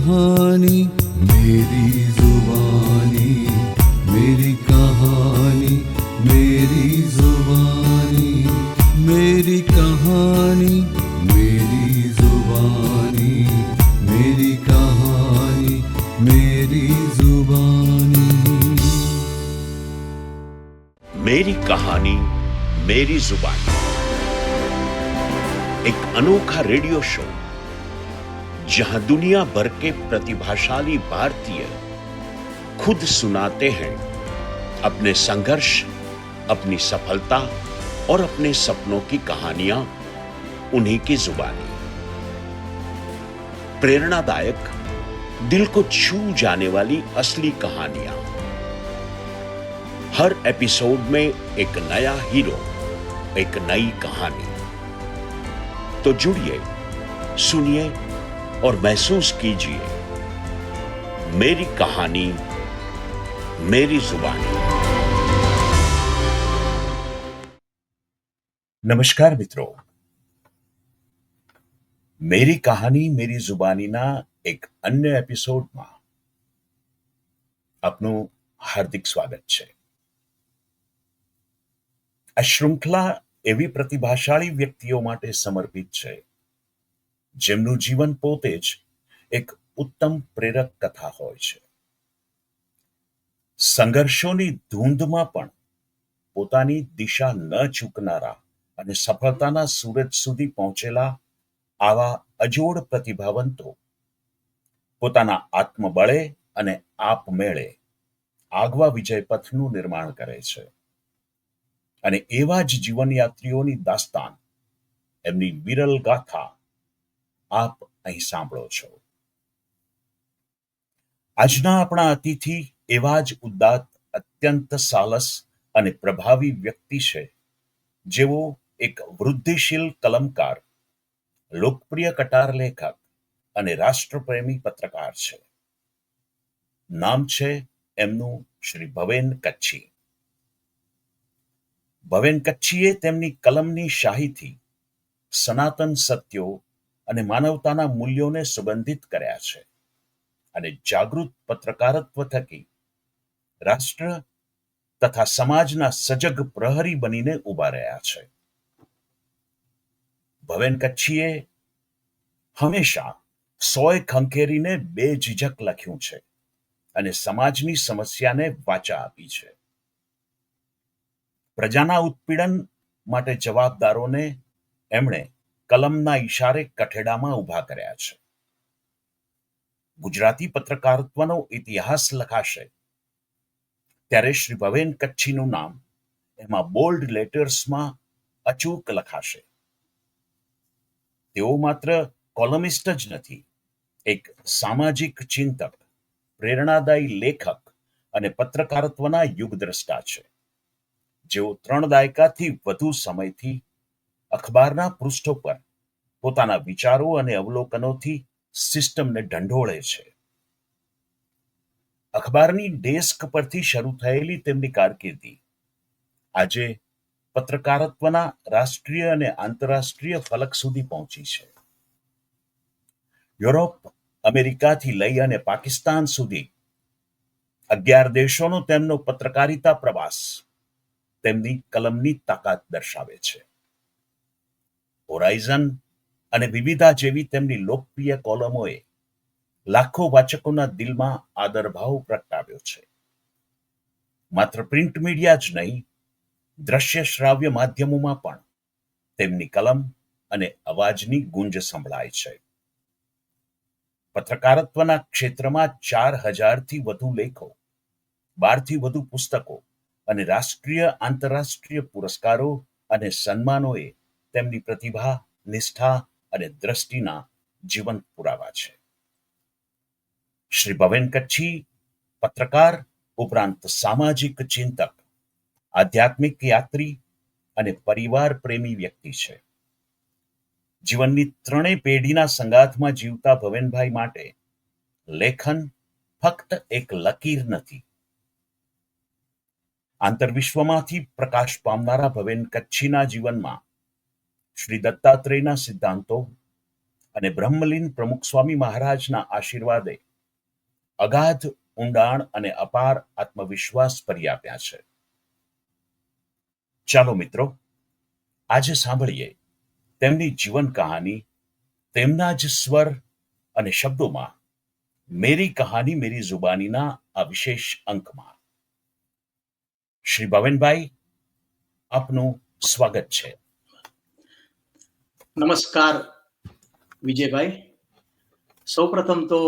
कहानी मेरी जुबानी, मेरी कहानी मेरी जुबानी, मेरी कहानी मेरी जुबानी, मेरी कहानी मेरी जुबानी। मेरी कहानी मेरी जुबानी, एक अनोखा रेडियो शो जहां दुनिया भर के प्रतिभाशाली भारतीय खुद सुनाते हैं अपने संघर्ष, अपनी सफलता और अपने सपनों की कहानियां उन्हीं की जुबानी। प्रेरणादायक, दिल को छू जाने वाली असली कहानियां। हर एपिसोड में एक नया हीरो, एक नई कहानी। तो जुड़िए, सुनिए और महसूस कीजिए मेरी कहानी मेरी जुबानी। नमस्कार मित्रों, मेरी कहानी मेरी जुबानीना एक अन्य एपिसोडમાં આપનું હાર્દિક સ્વાગત છે। આ શૃંખલા એવી પ્રતિભાશાળી વ્યક્તિઓ માટે સમર્પિત છે જેમનું જીવન પોતે જ એક ઉત્તમ પ્રેરક કથા હોય છે। સંઘર્ષોની ધૂંધમાં પણ પોતાની દિશા ન ચૂકનારા અને સફળતાના સૂરજ સુધી પહોંચેલા આવા અજોડ પ્રતિભાવંતો પોતાના આત્મબળે અને આપમેળે આગવા વિજય પથનું નિર્માણ કરે છે। અને એવા જ જીવનયાત્રીઓની દાસ્તાન, એમની વિરલ ગાથા આપ અહીં સાંભળો છો। આજના આપણા અતિથિ એવા જ ઉદાત્ત, અત્યંત સાલસ અને પ્રભાવી વ્યક્તિ છે જેઓ એક વૃદ્ધિશીલ કલમકાર, લોકપ્રિય કટાર લેખક અને રાષ્ટ્રપ્રેમી પત્રકાર છે। નામ છે એમનું શ્રી ભવેન કચ્છી। ભવેન કચ્છીએ તેમની કલમની શાહીથી સનાતન સત્યો અને માનવતાના મૂલ્યોને સુગંધિત કર્યા છે અને જાગૃત પત્રકારત્વ થકી રાષ્ટ્ર તથા સમાજના સજગ પ્રહરી બનીને ઊભા રહ્યા છે। ભવેન કચ્છીએ હંમેશા સોય ખંખેરીને બેઝિઝક લખ્યું છે અને સમાજની સમસ્યાને વાચા આપી છે। પ્રજાના ઉત્પીડન માટે જવાબદારોને એમણે કલમના ઈશારે કઠેડામાં ઊભા કર્યા છે। ગુજરાતી પત્રકારત્વનો ઇતિહાસ લખાશે ત્યારે શ્રી ભવેન કચ્છીનું નામ એમાં બોલ્ડ લેટર્સમાં અચૂક લખાશે। તેઓ માત્ર કોલમિસ્ટ જ નથી, એક સામાજિક ચિંતક, પ્રેરણાદાયી લેખક અને પત્રકારત્વના યુગદ્રષ્ટા છે જેઓ 3 દાયકાથી વધુ સમયથી અખબારના પૃષ્ઠો પર પોતાના વિચારો અને અવલોકનોથી સિસ્ટમને ઢંઢોળે છે। અખબારની ડેસ્ક પરથી શરૂ થયેલી તેમની કારકિર્દી આજે પત્રકારત્વના રાષ્ટ્રીય અને આંતરરાષ્ટ્રીય ફલક સુધી પહોંચી છે। યુરોપ, અમેરિકાથી લઈ અને પાકિસ્તાન સુધી 11 દેશોનો તેમનો પત્રકારિતા પ્રવાસ તેમની કલમની તાકાત દર્શાવે છે। હોરાઇઝન અને વિવિધા જેવી તેમની લોકપ્રિય કોલમોએ લાખો વાચકોના દિલમાં આદરભાવ પ્રગટાવ્યો છે। માત્ર પ્રિન્ટ મીડિયા જ નહીં, દ્રશ્ય શ્રાવ્ય માધ્યમોમાં પણ તેમની કલમ અને અવાજની ગુંજ સંભળાય છે। પત્રકારત્વના ક્ષેત્રમાં 4000થી વધુ લેખો, 12થી વધુ પુસ્તકો અને રાષ્ટ્રીય આંતરરાષ્ટ્રીય પુરસ્કારો અને સન્માનોએ તેમની પ્રતિભા, નિષ્ઠા અને દ્રષ્ટિના જીવંત પુરાવા છે। શ્રી ભવેન કચ્છી પત્રકાર ઉપરાંત સામાજિક ચિંતક, આધ્યાત્મિક યાત્રી અને પરિવાર પ્રેમી વ્યક્તિ છે। જીવનની 3 પેઢીના સંગાથમાં જીવતા ભવેનભાઈ માટે લેખન ફક્ત એક લકીર નથી। આંતરવિશ્વમાંથી પ્રકાશ પામનારા ભવેન કચ્છીના જીવનમાં શ્રી દત્તાત્રેયના સિદ્ધાંતો, અને બ્રહ્મલીન પ્રમુખ સ્વામી મહારાજના આશીર્વાદે અગાધ ઊંડાણ અને અપાર આત્મવિશ્વાસ ભરી આપ્યા છે. ચાલો મિત્રો, આજે સાંભળીએ તેમની જીવન કહાની, તેમના જ સ્વર અને શબ્દોમાં, મેરી કહાની મેરી જુબાનીના આ વિશેષ અંકમાં. શ્રી ભવેનભાઈ, આપનું સ્વાગત છે. નમસ્કાર વિજયભાઈ. સૌપ્રથમ તો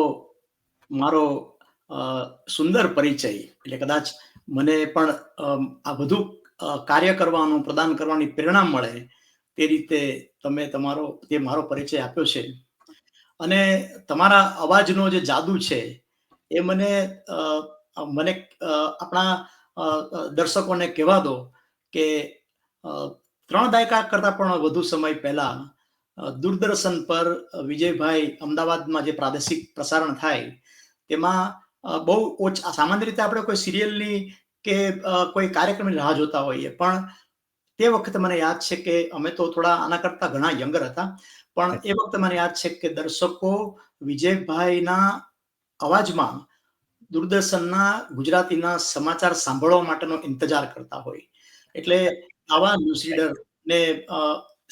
મારો સુંદર પરિચય, એટલે કદાચ મને પણ આ બધું કાર્ય કરવાનું, પ્રદાન કરવાની પ્રેરણા મળે તે રીતે તમે મારો પરિચય આપ્યો છે. અને તમારા અવાજનો જે જાદુ છે એ મને આપણા દર્શકોને કહેવા દો કે 3 દાયકા કરતા પણ વધુ સમય પહેલા દૂરદર્શન પર વિજયભાઈ અમદાવાદમાં જે પ્રાદેશિક પ્રસારણ થાય તેમાં બહુ ઓછા, સામાન્ય રીતે આપણે કોઈ સિરિયલની કે કોઈ કાર્યક્રમની રાહ જોતા હોઈએ, પણ તે વખતે મને યાદ છે કે અમે તો થોડા આના કરતા ઘણા યંગર હતા, પણ એ વખતે મને યાદ છે કે દર્શકો વિજયભાઈના અવાજમાં દૂરદર્શનના ગુજરાતીના સમાચાર સાંભળવા માટેનો ઇંતજાર કરતા હોય. એટલે આવા ન્યૂઝ રીડર ને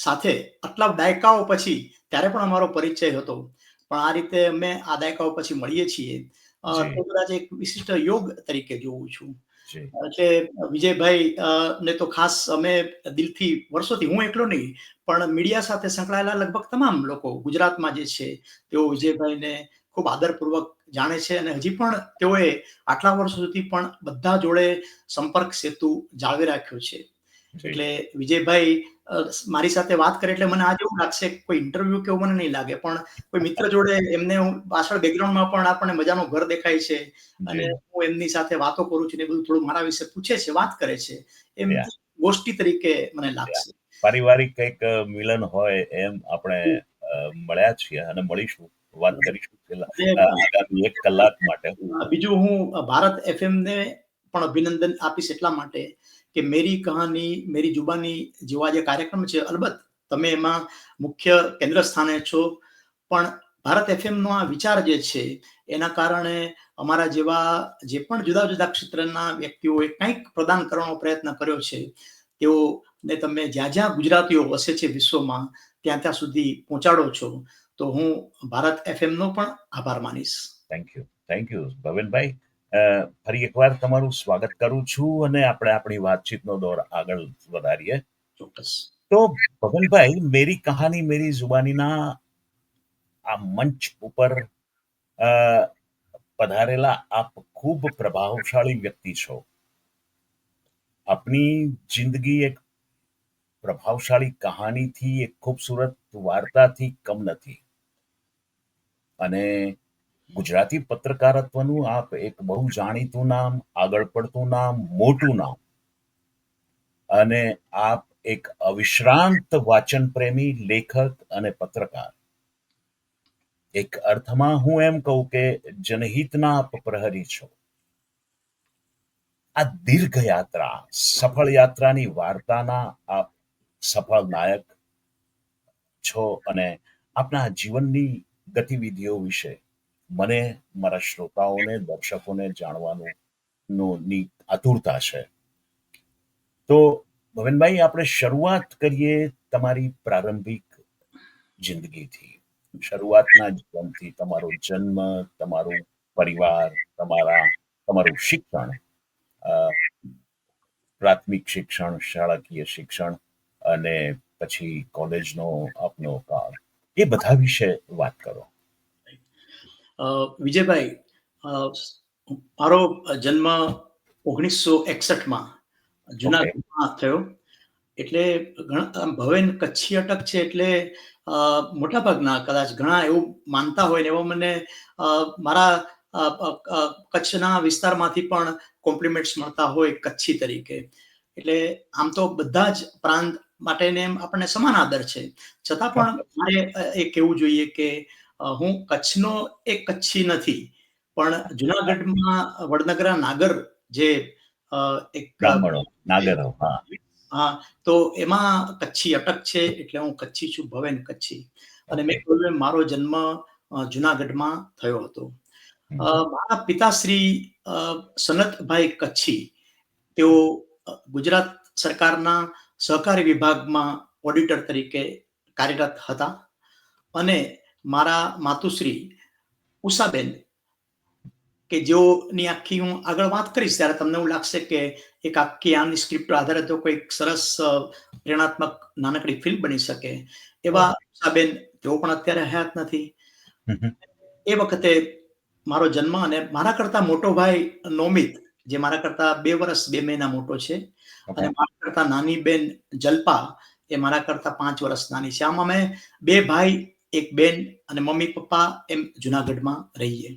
સાથે આટલા દાયકાઓ પછી ત્યારે પણ અમારો પરિચય હતો, પણ આ રીતે અમે આ દાયકાઓ પછી મળીએ છીએ તો કદાચ એક વિશિષ્ટ યોગ તરીકે જોઉં છું. એટલે વિજયભાઈ ને તો ખાસ અમે દિલથી વર્ષોથી, હું એકલો નહીં પણ મીડિયા સાથે સંકળાયેલા લગભગ તમામ લોકો ગુજરાતમાં જે છે તેઓ વિજયભાઈને ખૂબ આદરપૂર્વક જાણે છે, અને હજી પણ તેઓએ આટલા વર્ષો સુધી પણ બધા જોડે સંપર્ક સેતુ જાળવી રાખ્યો છે. એટલે વિજયભાઈ મારી સાથે વાત કરે એટલે મને આજે એવું લાગશે કોઈ ઇન્ટરવ્યુ કે એવું મને નહીં લાગે, પણ કોઈ મિત્ર જોડે એમને પાછળ બેકગ્રાઉન્ડમાં પણ આપણને મજાનું ઘર દેખાય છે, અને હું એમની સાથે વાતો કરું છું ને બધું થોડું મારા વિશે પૂછે છે, વાત કરે છે, એમ ગોષ્ઠી તરીકે મને લાગશે. પારિવારિક કંઈક મિલન હોય એમ આપણે મળ્યા છીએ અને મળીશું, વાત કરીશું આગામી 1 કલાક માટે. બીજું, હું ભારત FM ને પણ અભિનંદન આપીશ એટલા માટે કે મેરી કહાની મેરી જુબાની જેવા જે કાર્યક્રમ છે, અલબત્ત તમે એમાં મુખ્ય કેન્દ્ર સ્થાને છો, પણ ભારત FM નો આ વિચાર જે છે એના કારણે અમારા જેવા જે પણ જુદા જુદા ક્ષેત્રના વ્યક્તિઓએ કંઈક પ્રદાન કરવાનો પ્રયત્ન કર્યો છે, તેઓને તમે જ્યાં જ્યાં ગુજરાતીઓ વસે છે વિશ્વમાં ત્યાં ત્યાં સુધી પહોંચાડો છો, તો હું ભારત FM નો પણ આભાર માનીશ. Thank you Bhavenbhai. ફરી એકવાર તમારું સ્વાગત કરું છું અને આપણે આપણી વાતચીતનો દોર આગળ વધારીએ. ચોક્કસ. તો ભવેનભાઈ, મેરી કહાની મેરી જુબાનીના આ મંચ ઉપર પધારેલા આપ ખૂબ પ્રભાવશાળી વ્યક્તિ છો. આપની જિંદગી એક પ્રભાવશાળી કહાનીથી, એક ખૂબસૂરત વાર્તાથી કમ નથી, અને ગુજરાતી પત્રકારત્વનું આપ એક બહુ જાણીતું નામ, આગળ પડતું નામ, મોટું નામ, અને આપ એક અવિશ્રાંત વાચન પ્રેમી લેખક અને પત્રકાર. એક અર્થમાં હું એમ કહું કે જનહિતના આપ પ્રહરી છો. આ દીર્ઘ યાત્રા, સફળ યાત્રાની વાર્તાના આપ સફળ નાયક છો, અને આપના જીવનની ગતિવિધિઓ વિશે મને, મારા શ્રોતાઓને, દર્શકોને જાણવાની આતુરતા છે. તો ભવેનભાઈ, આપણે શરૂઆત કરીએ તમારી પ્રારંભિક જિંદગીથી, શરૂઆતના જીવનથી. તમારો જન્મ, તમારું પરિવાર, તમારું શિક્ષણ, પ્રાથમિક શિક્ષણ, શાળાકીય શિક્ષણ, અને પછી કોલેજનો આપનો કાળ, એ બધા વિશે વાત કરો. વિજયભાઈ, મારો જન્મ 1961માં જુનાગઢમાં થયો. એટલે ભવેન કચ્છી અટક છે, એટલે મોટાભાગના કદાચ ઘણા એવું માનતા હોય ને એવો મને મારા કચ્છના વિસ્તારમાંથી પણ કોમ્પ્લિમેન્ટ્સ મળતા હોય કચ્છી તરીકે. એટલે આમ તો બધા જ પ્રાંત માટેને આપણને સમાન આદર છે, છતાં પણ મારે એ કહેવું જોઈએ કે હું કચ્છનો એક કચ્છી નથી, પણ જુનાગઢમાં વડનગરા નાગર જે એક નાગરો, હા, તો એમાં કચ્છી અટક છે, એટલે હું કચ્છી છું, ભવેન કચ્છી. અને મેં ઓકે. કહ્યું એમ મારો જન્મ જુનાગઢમાં થયો હતો. મારા પિતાશ્રી સનતભાઈ કચ્છી, તેઓ ગુજરાત સરકારના સહકારી વિભાગમાં ઓડિટર તરીકે કાર્યરત હતા. અને મારા માતુશ્રી ઉષાબેન, કે જેઓની આખી હું આગળ વાત કરીશ ત્યારે તમને એવું લાગશે કે એક આખી આની સ્ક્રિપ્ટ આધારે તો કોઈક સરસ પ્રેરણાત્મક નાનકડી ફિલ્મ બની શકે, એવા ઉષાબેન, તેઓ પણ અત્યારે હયાત નથી. એ વખતે મારો જન્મ, અને મારા કરતા મોટો ભાઈ નોમિત, જે મારા કરતા 2 વર્ષ 2 મહિના મોટો છે, અને મારા કરતા નાની બેન જલ્પા, એ મારા કરતા 5 વર્ષ નાની છે. આમ અમે 2 ભાઈ, 1 બેન, અને મમ્મી પપ્પા એમ જુનાગઢમાં રહીએ.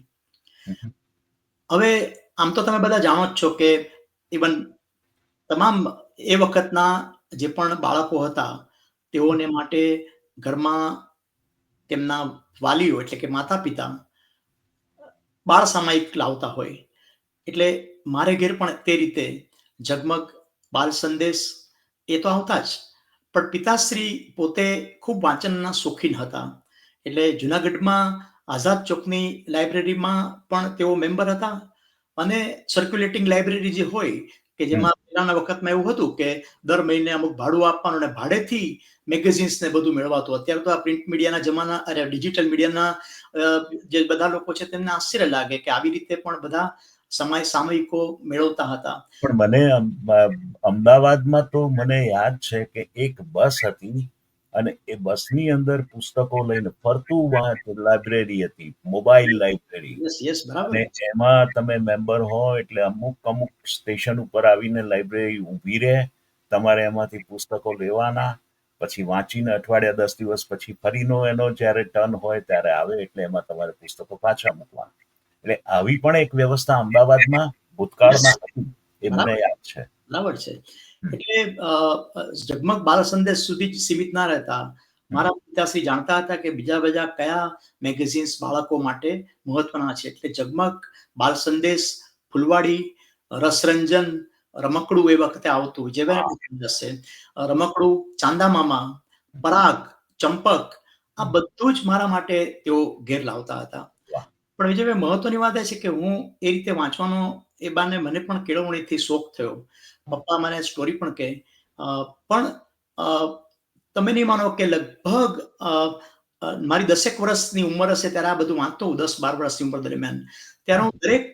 હવે આમ તો તમે બધા જાણો જ છો કે ઇવન તમામ એ વખતના જે પણ બાળકો હતા, તેઓને માટે ઘરમાં તેમના વાલીઓ એટલે કે માતા પિતા બાળ સામાયિક લાવતા હોય. એટલે મારે ઘેર પણ તે રીતે ઝગમગ, બાલ સંદેશ એ તો આવતા જ, પણ પિતાશ્રી પોતે ખૂબ વાંચનના શોખીન હતા. એટલે જુનાગઢમાં આઝાદ ચોકની લાઇબ્રેરીમાં પણ તેઓ મેમ્બર હતા. અને સર્ક્યુલેટિંગ લાઇબ્રેરી જે હોય કે જેમાં પહેલાના વખતમાં એવું હતું કે દર મહિને અમુક ભાડું આપવાનું, અને ભાડેથી મેગેઝિન્સ ને બધું મેળવાતું. અત્યારે તો આ પ્રિન્ટ મીડિયાના જમાના, અરે ડિજિટલ મીડિયાના જે બધા લોકો છે તેમને આશ્ચર્ય લાગે કે આવી રીતે પણ બધા સામયિકો મેળવતા હતા. પણ મને અમદાવાદમાં તો મને યાદ છે કે એક બસ હતી, અને એ બસની અંદર પુસ્તકો લઈને ફરતું લાઇબ્રેરી હતી, મોબાઈલ લાઇબ્રેરી. યસ, બરાબર. અને એમાં તમે મેમ્બર હો એટલે અમુક સ્ટેશન ઉપર આવીને લાઇબ્રેરી ઊભી રહે, તમારે એમાંથી પુસ્તકો લેવાના, પછી વાંચીને અઠવાડિયા 10 દિવસ પછી ફરીનો એનો જ્યારે ટર્ન હોય ત્યારે આવે, એટલે એમાં તમારે પુસ્તકો પાછા મૂકવાના. એટલે આવી પણ એક વ્યવસ્થા અમદાવાદમાં ભૂતકાળમાં હતી, એ મને યાદ છે. બરાબર છે. એટલે ઝગમગ બાલ સંદેશ સુધી જ સીમિત ના રહેતા મારા પિતાશ્રી જાણતા હતા કે બીજા બધા કયા મેગેઝિન્સ બાળકો માટે મહત્વના છે. એટલે ઝગમગ, બાલ સંદેશ, ફૂલવાડી, રસરંજન, રમકડું એ વખતે આવતું, વિજયભાઈ હશે, રમકડું, ચાંદા મામા, પરાગ, ચંપક, આ બધું જ મારા માટે તેઓ ઘેર લાવતા હતા. વાહ. પણ વિજયભાઈ, મહત્વની વાત એ છે કે હું એ રીતે વાંચવાનો એ બાને મને પણ કેળવણીથી શોખ થયો. પપ્પા મને સ્ટોરી પણ કહે. પણ તમે નહીં માનો કે લગભગ મારી 10 વર્ષની ઉંમર હશે ત્યારે આ બધું વાંચતો, 10-12 વર્ષની ઉંમર દરમિયાન, ત્યારે હું દરેક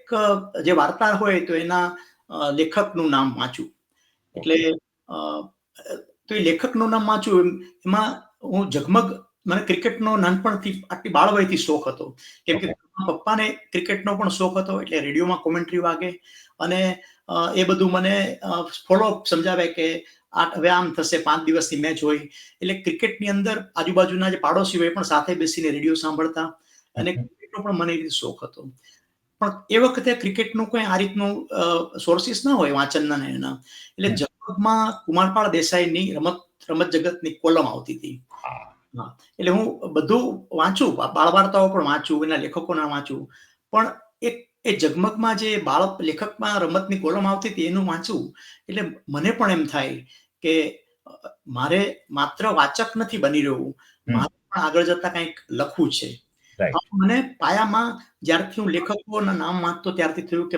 જે વાર્તા હોય તો એના લેખકનું નામ વાંચું. એટલે તો એ લેખકનું નામ વાંચું, એમાં હું ઝગમગ, મને ક્રિકેટનો નાનપણથી આટલી બાળવયથી શોખ હતો, કેમ કે પપ્પાને ક્રિકેટનો પણ શોખ હતો. એટલે રેડિયોમાં કોમેન્ટ્રી વાગે, અને એ બધું મને ફોલોઅપ સમજાવે કે હવે આમ થશે, 5 દિવસની મેચ હોય, એટલે ક્રિકેટની અંદર આજુબાજુના જે પાડોશી હોય એ પણ સાથે બેસીને રેડિયો સાંભળતા, અને ક્રિકેટનો પણ મને એ રીતે શોખ હતો. પણ એ વખતે ક્રિકેટનું કોઈ આ રીતનું સોર્સિસ ના હોય વાંચનના ને એના. એટલે ઝગમગમાં કુમારપાળ દેસાઈની રમત જગતની કોલમ આવતી હતી. એટલે હું બધું વાંચું, બાળ વાર્તાઓ પણ વાંચું, એના લેખકોના વાંચું, પણ એ ઝગમગમાં જે બાળ લેખકમાં રમતની કોલમ આવતી હતી એનું વાંચું. એટલે મને પણ એમ થાય કે મારે માત્ર વાચક નથી બની રહ્યું, મારે પણ આગળ જતા કંઈક લખવું છે. મને પાયામાં જ્યારથી હું લેખકોના નામ વાંચતો ત્યારથી થયું કે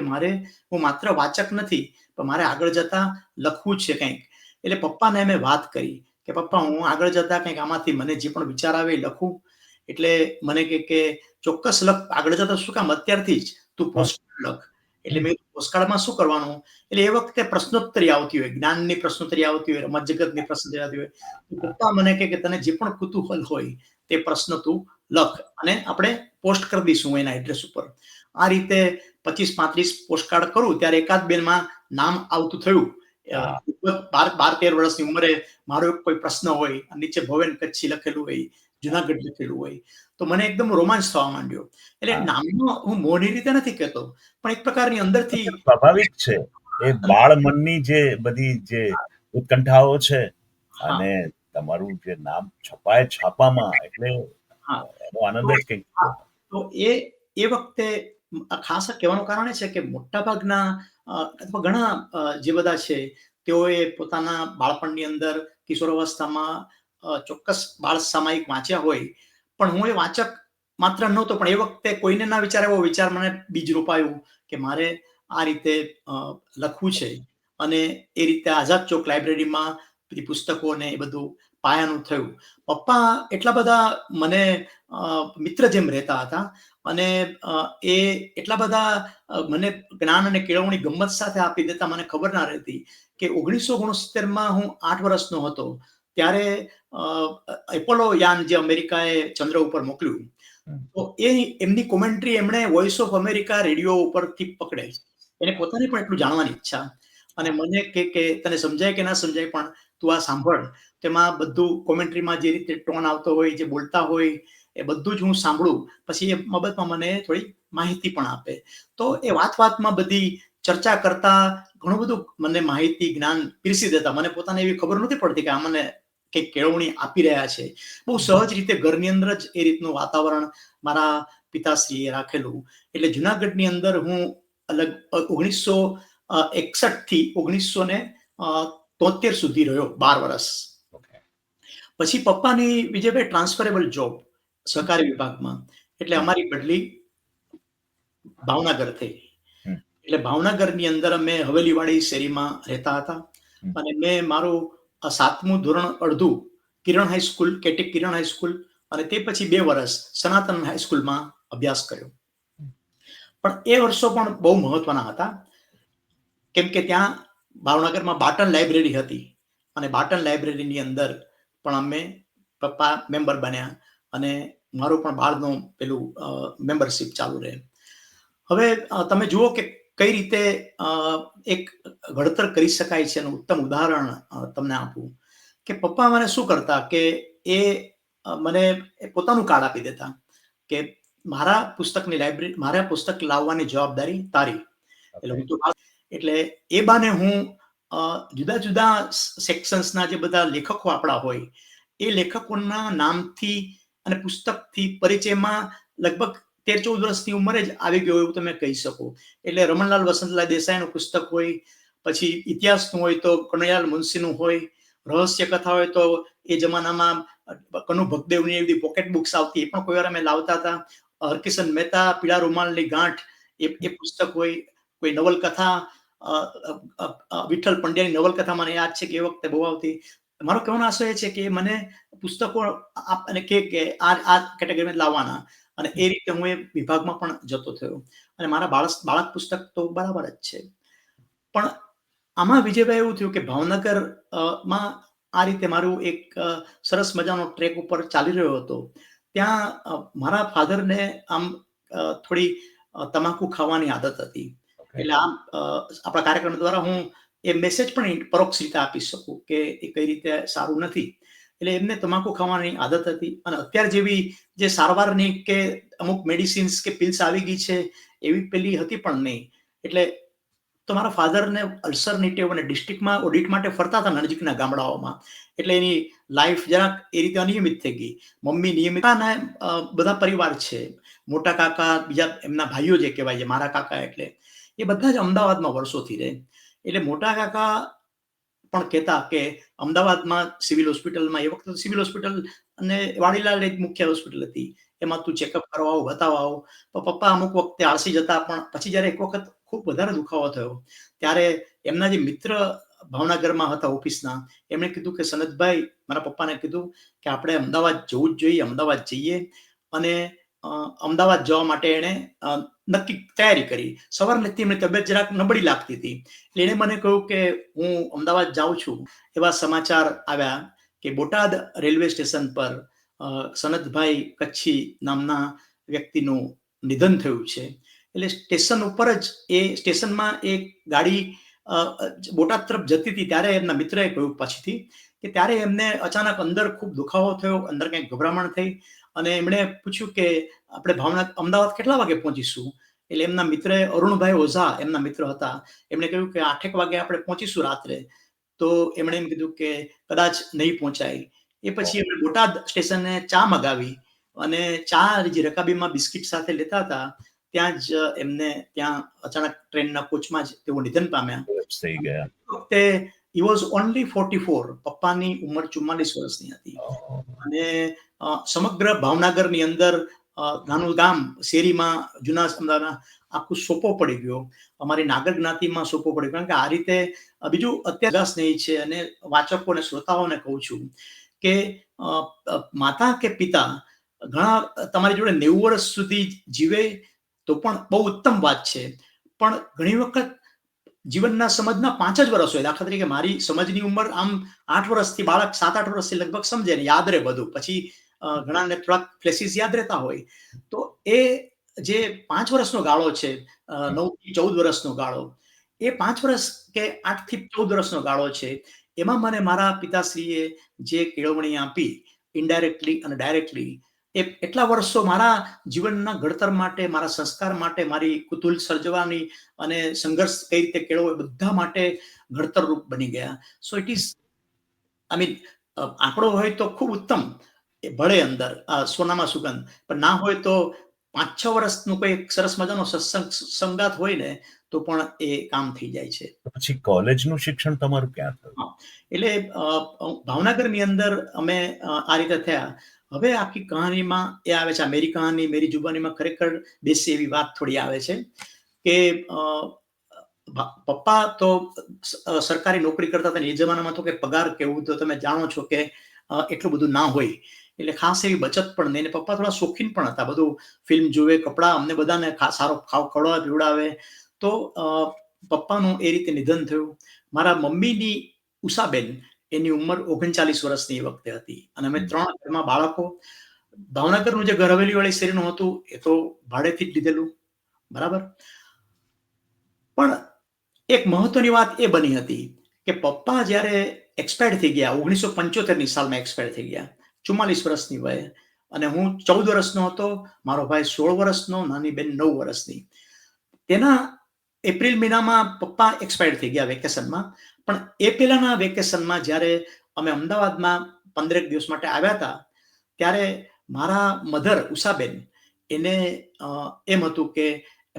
હું માત્ર વાચક નથી, પણ મારે આગળ જતા લખવું છે કંઈક. એટલે પપ્પાને મેં વાત કરી કે પપ્પા, હું આગળ જતા કંઈક આમાંથી મને જે પણ વિચાર આવે એ લખું. એટલે મને કે ચોક્કસ લખ, આગળ જતા શું કામ, અત્યારથી જ તું પોસ્ટકાર્ડ લખ. એટલે મેં પોસ્ટકાર્ડમાં શું કરવાનું, એટલે એ વખતે પ્રશ્નોત્તરી આવતી હોય, જ્ઞાનની પ્રશ્નોત્તરી આવતી હોય, રમત જગતની પ્રશ્નોત્તરી આવતી હોય. પપ્પા મને કે તને જે પણ કુતૂહલ હોય તે પ્રશ્ન તું લખ, અને આપણે પોસ્ટ કરી દઈશું એના એડ્રેસ ઉપર. આ રીતે 25-35 પોસ્ટકાર્ડ કરું ત્યારે એકાદ બેનમાં નામ આવતું થયું. 12-13 વર્ષની ઉંમરે મારો કોઈ પ્રશ્ન હોય, નીચે ભવેન કચ્છી લખેલું હોય, જુનાગઢ લખેલું હોય, તો મને એકદમ રોમાંચ થવા માંડ્યો. એટલે નામનો હું મોની રીતે નથી કહેતો, પણ એક પ્રકારની અંદરથી સ્વાભાવિક છે. એ બાળ મનની જે બધી જે ઉત્કંઠાઓ છે, અને તમારું જે નામ છપાય છાપામાં, એટલે એનો આનંદ જ કંઈક. તો એ વખતે ખાસ કહેવાનું કારણ એ છે કે મોટા ભાગના અથવા ઘણા જે બધા છે તેઓએ પોતાના બાળપણની અંદર, કિશોરાવસ્થામાં ચોક્કસ બાળ સામાયિક વાંચ્યા હોય, પણ હું એ વાચક માત્ર નહોતો, પણ એ વખતે કોઈને ના વિચાર એવો વિચાર મને બીજ રોપાયું કે મારે આ રીતે લખવું છે. અને એ રીતે આઝાદ ચોક લાઇબ્રેરીમાં બધી પુસ્તકો ને એ બધું પાયાનું થયું. પપ્પા એટલા બધા મને મિત્ર જેમ રહેતા હતા અને એ એટલા બધા મને જ્ઞાન અને કેળવણી ગમત સાથે આપી દેતા, મને ખબર ના રહેતી કે 1969માં હું 8 વર્ષનો હતો ત્યારે એપોલો યાન જે અમેરિકાએ ચંદ્ર ઉપર મોકલ્યું, તો એ એમની કોમેન્ટ્રી એમણે વોઇસ ઓફ અમેરિકા રેડિયો ઉપરથી પકડે. એને પોતાને પણ એટલું જાણવાની ઈચ્છા અને મને કે તને સમજાય કે ના સમજાય, પણ તું આ સાંભળ. તેમાં બધું કોમેન્ટ્રીમાં જે રીતે ટોન આવતો હોય, જે બોલતા હોય, એ બધું જ હું સાંભળું. પછી એ બાબતમાં મને થોડી માહિતી પણ આપે. તો એ વાતમાં બધી ચર્ચા કરતા ઘણું બધું મને માહિતી જ્ઞાન પીરસી દેતા. મને પોતાને એવી ખબર નથી પડતી કે આ મને કંઈક કેળવણી આપી રહ્યા છે. બહુ સહજ રીતે ઘરની અંદર જ એ રીતનું વાતાવરણ મારા પિતાશ્રીએ રાખેલું. એટલે જુનાગઢની અંદર હું 1961 થી 1973 સુધી રહ્યો, 12 વર્ષ. પછી પપ્પાની વિજયભાઈ ટ્રાન્સફરેબલ જોબ સહકારી વિભાગમાં, એટલે અમારી બદલી ભાવનગર થઈ. એટલે ભાવનગરની અંદર અમે હવેલીવાળી શેરીમાં રહેતા હતા અને મેં મારું 7મું ધોરણ અડધું કિરણ હાઈસ્કૂલ, કેટેક કિરણ હાઈસ્કૂલ અને તે પછી 2 વર્ષ સનાતન હાઈસ્કૂલમાં અભ્યાસ કર્યો. પણ એ વર્ષો પણ બહુ મહત્વના હતા, કેમ કે ત્યાં ભાવનગરમાં બાટન લાઇબ્રેરી હતી અને બાટન લાઇબ્રેરીની અંદર પણ અમે પપ્પા મેમ્બર બન્યા અને મારું પણ બાળનું પેલું મેમ્બરશિપ ચાલુ રહે. હવે તમે જુઓ કે કઈ રીતે એક ઘડતર કરી શકાય છે એનું ઉત્તમ ઉદાહરણ તમને આપું કે પપ્પા મને શું કરતા કે એ મને પોતાનું કાર્ડ આપી દેતા કે મારા પુસ્તકની લાઇબ્રેરી, મારા પુસ્તક લાવવાની જવાબદારી તારી. એટલે એ બાને હું જુદા જુદા સેક્શન્સના જે બધા લેખકો આપણા હોય એ લેખકોના નામથી અને પુસ્તકથી પરિચયમાં લગભગ 13-14 વર્ષની ઉંમરે જ આવી ગયો એવું તમે કહી શકો. એટલે રમણલાલ વસંતલાલ દેસાઈનું પુસ્તક હોય, પછી ઇતિહાસનું હોય તો કનૈયાલાલ મુનશીનું હોય, રહસ્ય કથા હોય તો એ જમાનામાં કનુ ભગદેવની એવી પોકેટ બુક્સ આવતી, એ પણ કોઈ વાર અમે લાવતા હતા. હરકિશન મહેતા પીળા રૂમાલની ગાંઠ એ પુસ્તક હોય. કોઈ નવલકથા, વિઠ્ઠલ પંડ્યાની નવલકથા મને યાદ છે કે એ વખતે બહુ આવતી. મારો કહેવાનો આશય એ છે કે મને પુસ્તકો અને કે આ કેટેગરીમાં લાવવાના અને એ રીતે હું એ વિભાગમાં પણ જતો થયો અને મારા બાળક પુસ્તક તો બરાબર જ છે. પણ આમાં વિજયભાઈ એવું થયું કે ભાવનગરમાં આ રીતે મારું એક સરસ મજાનો ટ્રેક ઉપર ચાલી રહ્યો હતો. ત્યાં મારા ફાધરને આમ થોડી તમાકુ ખાવાની આદત હતી. એટલે આમ આપણા કાર્યક્રમ દ્વારા હું એ મેસેજ પણ પરોક્ષ રીતે આપી શકું કે એ કઈ રીતે સારું નથી. એટલે એમને તમાકુ ખાવાની આદત હતી અને અત્યાર જેવી જે સારવારની કે અમુક મેડિસિન્સ કે પિલ્સ આવી ગઈ છે એવી પેલી હતી પણ નહીં. એટલે તો મારા ફાધરને અલ્સરની ટેવ અને ડિસ્ટ્રિક્ટમાં ઓડિટ માટે ફરતા હતા નજીકના ગામડાઓમાં. એટલે એની લાઈફ જરાક એ રીતે અનિયમિત થઈ ગઈ. મમ્મી નિયમિત બધા પરિવાર છે, મોટા કાકા, બીજા એમના ભાઈઓ જે કહેવાય છે મારા કાકા, એટલે એ બધા જ અમદાવાદમાં વર્ષોથી રહે. એટલે મોટા કાકા પણ કહેતા કે અમદાવાદમાં સિવિલ હોસ્પિટલમાં, એ વખતે સિવિલ હોસ્પિટલ અને વાડીલાલ એક મુખ્ય હોસ્પિટલ હતી, એમાં તું ચેકઅપ કરવા આવો, બતાવવા આવો. તો પપ્પા અમુક વખતે આળસી જતા, પણ પછી જયારે એક વખત ખૂબ વધારે દુખાવો થયો ત્યારે એમના જે મિત્ર ભાવનગરમાં હતા ઓફિસના, એમણે કીધું કે સનતભાઈ, મારા પપ્પાને કીધું કે આપણે અમદાવાદ જવું જ જોઈએ, અમદાવાદ જઈએ. અને અમદાવાદ જવા માટે એણે નક્કી તૈયારી કરી. સવારની એમની તબિયત જરાક નબળી લાગતી હતી એટલે એણે મને કહ્યું કે હું અમદાવાદ જાઉં છું. એવા સમાચાર આવ્યા કે બોટાદ રેલવે સ્ટેશન પર સનતભાઈ કચ્છી નામના વ્યક્તિનું નિધન થયું છે. એટલે સ્ટેશન ઉપર જ એ સ્ટેશનમાં એક ગાડી બોટાદ તરફ જતી હતી ત્યારે એમના મિત્રએ કહ્યું પછીથી કે ત્યારે એમને અચાનક અંદર ખૂબ દુખાવો થયો, અંદર કંઈક ગભરામણ થઈ અને એમણે પૂછ્યું કે આપણે અમદાવાદ કેટલા વાગે પહોંચીશું. એટલે એમના મિત્રએ, અરુણભાઈ ઓઝા એમના મિત્ર હતા, એમણે કહ્યું કે 8 વાગે આપણે પહોંચીશું રાત્રે. તો એમણે એમ કીધું કે કદાચ નહીં પહોંચાય. એ પછી એમણે બોટાદ સ્ટેશને ચા મગાવી અને ચા જે રકાબીમાં બિસ્કિટ સાથે લેતા હતા ત્યાં જ એમને ત્યાં અચાનક ટ્રેનના કોચમાં જ તેઓ નિધન પામ્યા. થઈ ગયા. તે હી વોઝ ઓનલી 44. પપ્પાની ઉંમર 44 વર્ષની હતી. અને સમગ્ર ભાવનગરની અંદર નાનું ગામ શેરીમાં જૂના અમદાવાદના આખું સોપો પડી ગયો. અમારી નાગર જ્ઞાતિમાં સોપો પડી ગયો. કારણ કે આ રીતે બીજું અત્યારે સ્નેહી છે અને વાચકો અને શ્રોતાઓને કહું છું કે માતા કે પિતા ઘણા તમારી જોડે 90 વર્ષ સુધી જીવે તો પણ બહુ ઉત્તમ વાત છે. પણ ઘણી વખત જીવનના સમજના 5 જ વર્ષ હોય. દાખલા તરીકે મારી સમજની ઉંમર આમ 8 વર્ષથી બાળક 7-8 વર્ષથી લગભગ સમજે ને યાદ રહે બધું. પછી ઘણાને થોડાક ફ્લેસીસ યાદ રહેતા હોય. તો એ જે 5 વર્ષનો ગાળો છે, 9 થી 14 વર્ષનો ગાળો, એ 5 વર્ષ કે 8 થી 14 વર્ષનો ગાળો છે, એમાં મને મારા પિતાશ્રીએ જે કેળવણી આપી ઇનડાયરેક્ટલી અને ડાયરેક્ટલી, એ એટલા વર્ષો મારા જીવનના ઘડતર માટે, મારા સંસ્કાર માટે, મારી કુતુલ સર્જવાની અને સંઘર્ષ કઈ રીતે કેળવો એ બધા માટે ઘડતર રૂપ બની ગયા. So it is I mean આંકડો હોય તો ખૂબ ઉત્તમ, એ ભળે અંદર સોનામાં સુગંધ, પણ ના હોય તો 5-6 વર્ષનું કોઈ સરસ મજાનો સત્સંગ સંગાત હોય ને તો પણ એ કામ થઈ જાય છે. પછી કોલેજનું શિક્ષણ તમારું ક્યાં થયું? એટલે ભાવનગરની અંદર અમે આ રીતે થયા. હવે આખી કહાનીમાં એ આવે છે, મેરી કહાની મેરી જુબાનીમાં ખરેખર બેસી એવી વાત થોડી આવે છે કે પપ્પા તો સરકારી નોકરી કરતા હતા. એ જમાનામાં તો કે પગાર કેવું તો તમે જાણો છો કે એટલું બધું ના હોય, એટલે ખાસ એવી બચત પણ નહીં. પપ્પા થોડા શોખીન પણ હતા, બધું ફિલ્મ જોવે, કપડા અમને બધાને સારો ખવડાવે પીવડાવે. તો પપ્પાનું એ રીતે નિધન થયું. મારા મમ્મીની ઉષાબેન, એની ઉંમર 39 વર્ષની એ વખતે હતી અને અમે 3 ઘરમાં બાળકો. ભાવનગરનું જે ઘર હવેલી વાળી શેરીનું હતું એ તો ભાડેથી જ લીધેલું, બરાબર. પણ એક મહત્વની વાત એ બની હતી કે પપ્પા જ્યારે એક્સપાયર્ડ થઈ ગયા, 1975ની સાલમાં એક્સપાયર થઈ ગયા, 44 વર્ષની વયે. અને હું 14 વર્ષનો હતો, મારો ભાઈ 16 વર્ષનો, નાની બેન 9 વર્ષની. તેના એપ્રિલ મહિનામાં પપ્પા એક્સપાયર્ડ થઈ ગયા વેકેશનમાં. પણ એ પહેલાના વેકેશનમાં જ્યારે અમે અમદાવાદમાં 15 દિવસ માટે આવ્યા હતા, ત્યારે મારા મધર ઉષાબેન, એને એમ હતું કે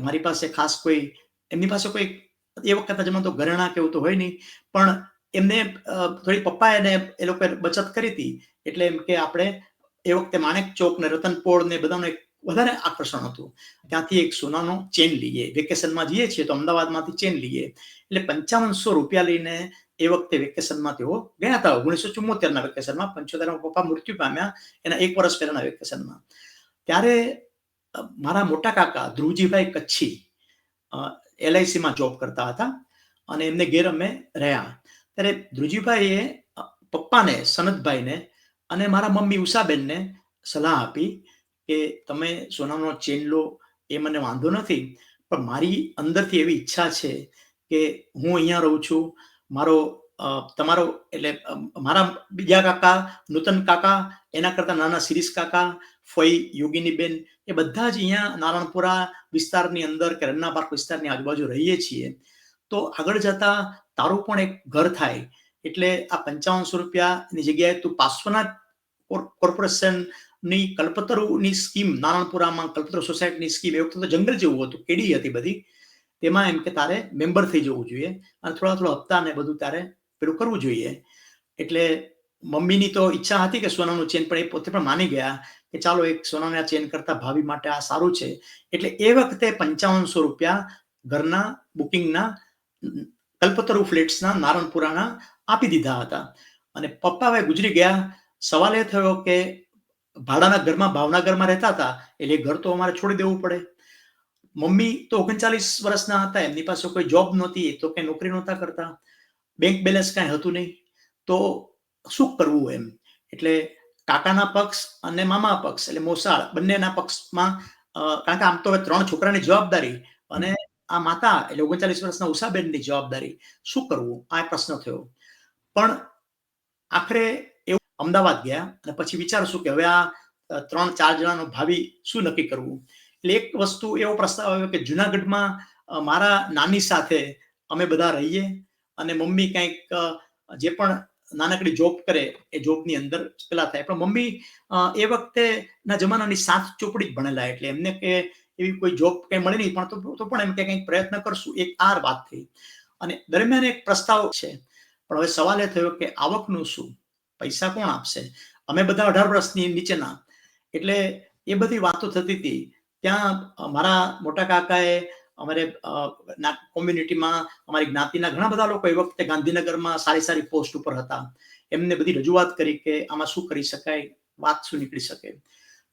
મારી પાસે ખાસ કોઈ, એમની પાસે કોઈ એ વખતના જમાનામાં તો ઘરેણા કેવું તો હોય નહીં, પણ એમને થોડી પપ્પા એને એ લોકોએ બચત કરી હતી. એટલે એમ કે આપણે એ વખતે માણેક ચોક ને રતનપોળ ને બધાનું એક વધારે આકર્ષણ હતું. ત્યાંથી એક સોનાનો ચેન લઈએ, વેકેશનમાં જઈએ છીએ તો અમદાવાદમાંથી ચેન લઈએ. એટલે 5500 રૂપિયા લઈને એ વખતે વેકેશનમાં તેઓ ગયા હતા. 1974ના વેકેશનમાં, 75માં પપ્પા મૃત્યુ પામ્યા એના 1 વર્ષ પહેલાના વેકેશનમાં. ત્યારે મારા મોટા કાકા ધ્રુવજીભાઈ કચ્છી LICમાં જોબ કરતા હતા અને એમને ઘેર અમે રહ્યા. ત્યારે ધ્રુવજીભાઈએ પપ્પાને, સનતભાઈને અને મારા મમ્મી ઉષાબેનને સલાહ આપી કે તમે સોનાનો ચેન લો, એ મને વાંધો નથી, પણ મારી અંદરથી એવી ઈચ્છા છે કે હું અહીંયા રહું છું, તમારો એટલે મારા બીજા કાકા નૂતન કાકા, એના કરતા નાના શિરીષ કાકા, ફઈ યોગીનીબેન, એ બધા જ અહીંયા નારણપુરા વિસ્તારની અંદર કે રન્ના પાર્ક વિસ્તારની આજુબાજુ રહીએ છીએ. તો આગળ જતા તારું પણ એક ઘર થાય, એટલે આ 5500 રૂપિયાની જગ્યાએ તું પાર્શ્વનાથ કોર્પોરેશનની કલ્પતરુની સ્કીમ, નારણપુરામાં કલ્પતરુ સોસાયટીની સ્કીમ, એ વખતે તો જંગલ જેવું હતું, કેડી હતી બધી, તેમાં એમ કે તારે મેમ્બર થઈ જવું જોઈએ અને થોડા હપ્તા ને બધું તારે પેલું કરવું જોઈએ. એટલે મમ્મીની તો ઈચ્છા હતી કે સોનાનું ચેન, પણ એ પોતે પણ માની ગયા કે ચાલો એક સોનાના ચેન કરતા ભાવિ માટે આ સારું છે. એટલે એ વખતે 5500 રૂપિયા ઘરના બુકિંગના કલ્પતરુ ફ્લેટ્સના નારણપુરાના આપી દીધા હતા. અને પપ્પા હવે ગુજરી ગયા. સવાલ એ થયો કે ભાડાના ઘરમાં ભાવનગરમાં રહેતા હતા, એટલે ઘર તો અમારે છોડી દેવું પડે. મમ્મી તો 39 વર્ષના હતા, એમની પાસે કોઈ જોબ નહોતી, તો કઈ નોકરી નહોતા કરતા, બેંક બેલેન્સ કાંઈ હતું નહીં, તો શું કરવું એમ. એટલે કાકાના પક્ષ અને મામા પક્ષ એટલે મોસાળ બંનેના પક્ષમાં, કારણ કે આમ તો હવે 3 છોકરાની જવાબદારી અને આ માતા એટલે 39 વર્ષના ઉષાબેનની જવાબદારી, શું કરવું આ પ્રશ્ન થયો. પણ આખરે એવું અમદાવાદ ગયા અને પછી વિચારશું કે હવે આ 3-4 જણાનો ભાવિ શું નક્કી કરવું. એટલે એક વસ્તુ એવો પ્રસ્તાવ આવ્યો કે જુનાગઢમાં મારા નાની સાથે અમે બધા રહીએ અને મમ્મી કંઈક જે પણ નાનકડી જોબ કરે એ જોબની અંદર પેલા થાય. પણ મમ્મી એ વખતે ના જમાનાની 7 ચોપડી જ ભણેલા, એટલે એમને કે એવી કોઈ જોબ કઈ મળી નહીં, પણ તો પણ એમ કે કંઈક પ્રયત્ન કરશું. એક આ વાત થઈ. અને દરમિયાન એક પ્રસ્તાવ છે પણ હવે સવાલ એ થયો કે આવકનું શું, પૈસા કોણ આપશે? અમે બધા 18 વર્ષની નીચેના, એટલે એ બધી વાતો થતી હતી. ત્યાં મારા મોટા કાકાએ અમારે કોમ્યુનિટીમાં અમારી જ્ઞાતિના ઘણા બધા લોકો એ વખતે ગાંધીનગરમાં સારી સારી પોસ્ટ ઉપર હતા. એમને બધી રજૂઆત કરી કે આમાં શું કરી શકાય, વાત શું નીકળી શકે.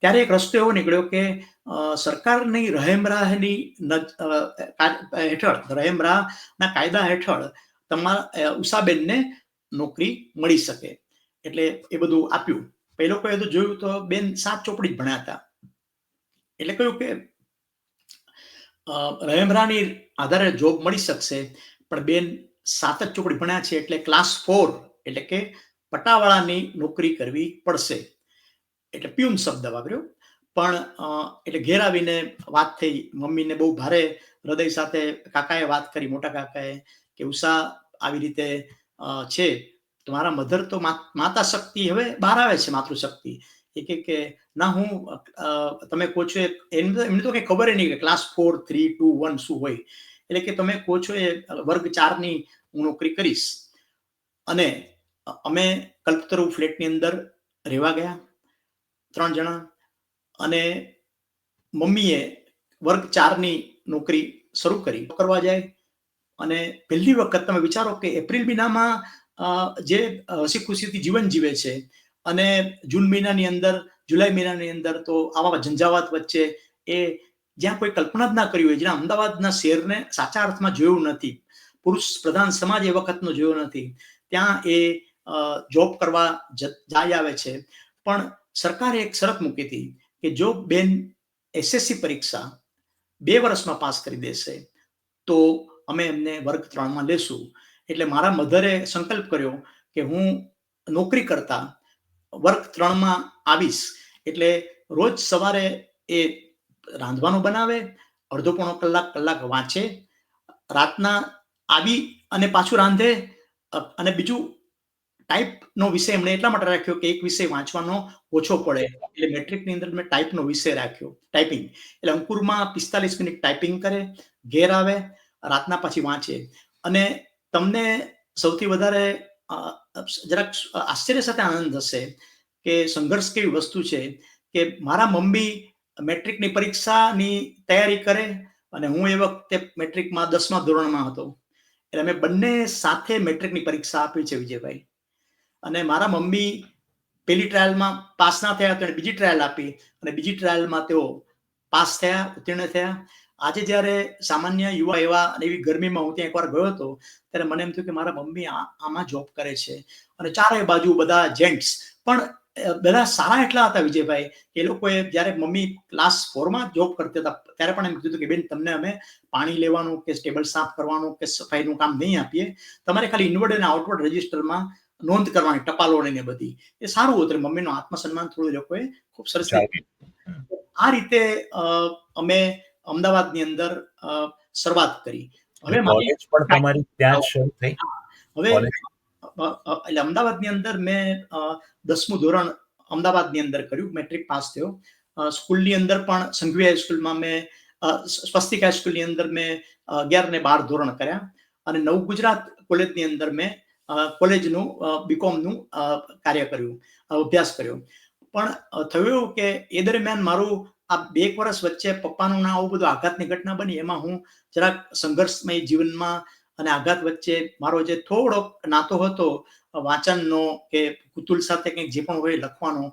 ત્યારે એક રસ્તો એવો નીકળ્યો કે સરકારની રહેમરાહની હેઠળ, રહેમરાહના કાયદા હેઠળ તમારા ઉષાબેનને નોકરી મળી શકે. એટલે એ બધું આપ્યું. એ લોકોએ તો જોયું તો બેન 7 ચોપડી જ ભણ્યા હતા. એટલે કહ્યું કે રહેમરાની આધારે જોબ મળી શકશે, પણ બેન 7 જ ચોપડી ભણ્યા છે એટલે ક્લાસ 4 એટલે કે પટાવાળાની નોકરી કરવી પડશે. એટલે પ્યુન શબ્દ વાપર્યો. પણ એટલે ઘેર આવીને વાત થઈ, મમ્મીને બહુ ભારે હૃદય સાથે કાકાએ વાત કરી, મોટા કાકાએ, કે ઉષા આવી રીતે છે, તમારા મધર તો માતા શક્તિ હવે બહાર આવે છે, માતૃશક્તિ. એ કે ના, હું તમે કહો છો એમને તો કઈ ખબર નહીં કે ક્લાસ 4, 3, 2, 1 શું હોય. એટલે કે તમે કહો છો એ વર્ગ 4ની હું નોકરી કરીશ. અને અમે કલ્પતરુ ફ્લેટની અંદર રહેવા ગયા 3 જણા. અને મમ્મીએ વર્ગ 4ની નોકરી શરૂ કરી કરવા જાય. અને પહેલી વખત તમે વિચારો કે એપ્રિલ મહિનામાં જે હસી ખુશીથી જીવન જીવે છે, અને જૂન મહિનાની અંદર, જુલાઈ મહિનાની અંદર તો આવા ઝંઝાવાત વચ્ચે એ જ્યાં કોઈ કલ્પના જ ના કરી હોય, જ્યાં અમદાવાદના શહેરને સાચા અર્થમાં જોયું નથી, પુરુષ પ્રધાન સમાજ એ વખતનો જોયો નથી, ત્યાં એ જોબ કરવા જાય આવે છે. પણ સરકારે એક શરત મૂકી હતી કે જો બેન એસએસસી પરીક્ષા 2 વર્ષમાં પાસ કરી દેશે તો અમે એમને વર્ગ 3માં લેશું. એટલે મારા મધરે સંકલ્પ કર્યો કે હું નોકરી કરતા વર્ગ 3માં આવીશ. એટલે રોજ સવારે એ રાંધવાનું બનાવે, અડધો પોણો કલાક વાંચે, રાતના આવી અને પાછું રાંધે. અને બીજું ટાઈપનો વિષય એમણે એટલા માટે રાખ્યો કે એક વિષય વાંચવાનો ઓછો પડે, એટલે મેટ્રિકની અંદર મેં ટાઈપનો વિષય રાખ્યો, ટાઈપિંગ. એટલે અંકુરમાં 45 મિનિટ ટાઈપિંગ કરે, ઘેર આવે, રાતના પછી વાંચે. અને તમને સૌથી વધારે જરાક આશ્ચર્ય સાથે આનંદ થશે કે સંઘર્ષ કેવી વસ્તુ છે કે મારા મમ્મી મેટ્રિકની પરીક્ષાની તૈયારી કરે અને હું એ વખતે મેટ્રિકમાં 10મા ધોરણમાં હતો. એટલે અમે બંને સાથે મેટ્રિકની પરીક્ષા આપી છે વિજયભાઈ. અને મારા મમ્મી પહેલી ટ્રાયલમાં પાસ ના થયા તો બીજી ટ્રાયલ આપી, અને બીજી ટ્રાયલમાં તેઓ પાસ થયા, ઉત્તીર્ણ થયા. આજે જ્યારે સામાન્ય યુવા એવા એવી ગરમીમાં હું ત્યાં એકવાર ગયો હતો, ત્યારે મને એમ થયું કે મારા મમ્મી આમાં જોબ કરે છે. અને ચારે બાજુ બધા જેન્ટ્સ, પણ બધા સારા એટલા હતા વિજયભાઈ, એ લોકોએ જ્યારે મમ્મી ક્લાસ 4માં જોબ કરતા હતા ત્યારે પણ એમ કીધું કે બેન, તમને અમે પાણી લેવાનું કે ટેબલ સાફ કરવાનું કે સફાઈનું કામ નહીં આપીએ, તમારે ખાલી ઇનવર્ડ અને આઉટવર્ડ રજિસ્ટરમાં નોંધ કરવાની, ટપાલોની ને બધી. એ સારું હતું. મમ્મીનો આત્મસન્માન થોડું લોકોએ ખૂબ સરસ. આ રીતે અમે અમદાવાદની અંદર શરૂઆત કરી. હવે કોલેજ પણ તમારી ત્યાં જ શરૂ થઈ? હવે એટલે અમદાવાદની અંદર મેં 10મું ધોરણ અમદાવાદની અંદર કર્યું, મેટ્રિક પાસ થયો. સ્કૂલની અંદર પણ સંઘવી હાઈસ્કૂલમાં મેં, સ્વસ્તિક હાઈસ્કૂલની અંદર મેં 11 ને 12 ધોરણ કર્યા. અને નવ ગુજરાત કોલેજની અંદર મેં કોલેજનું બીકોમનું કાર્ય કર્યું, અભ્યાસ કર્યો. પણ થયું એવું કે એ દરમિયાન મારું આ 2 વર્ષ વચ્ચે પપ્પાનું ના આવું બધું આઘાતની ઘટના બની, એમાં હું જરાક સંઘર્ષમય જીવનમાં અને આઘાત વચ્ચે મારો જે થોડો નાતો હતો વાંચનનો કે કુતુલ સાથે કંઈક જે પણ હોય લખવાનો,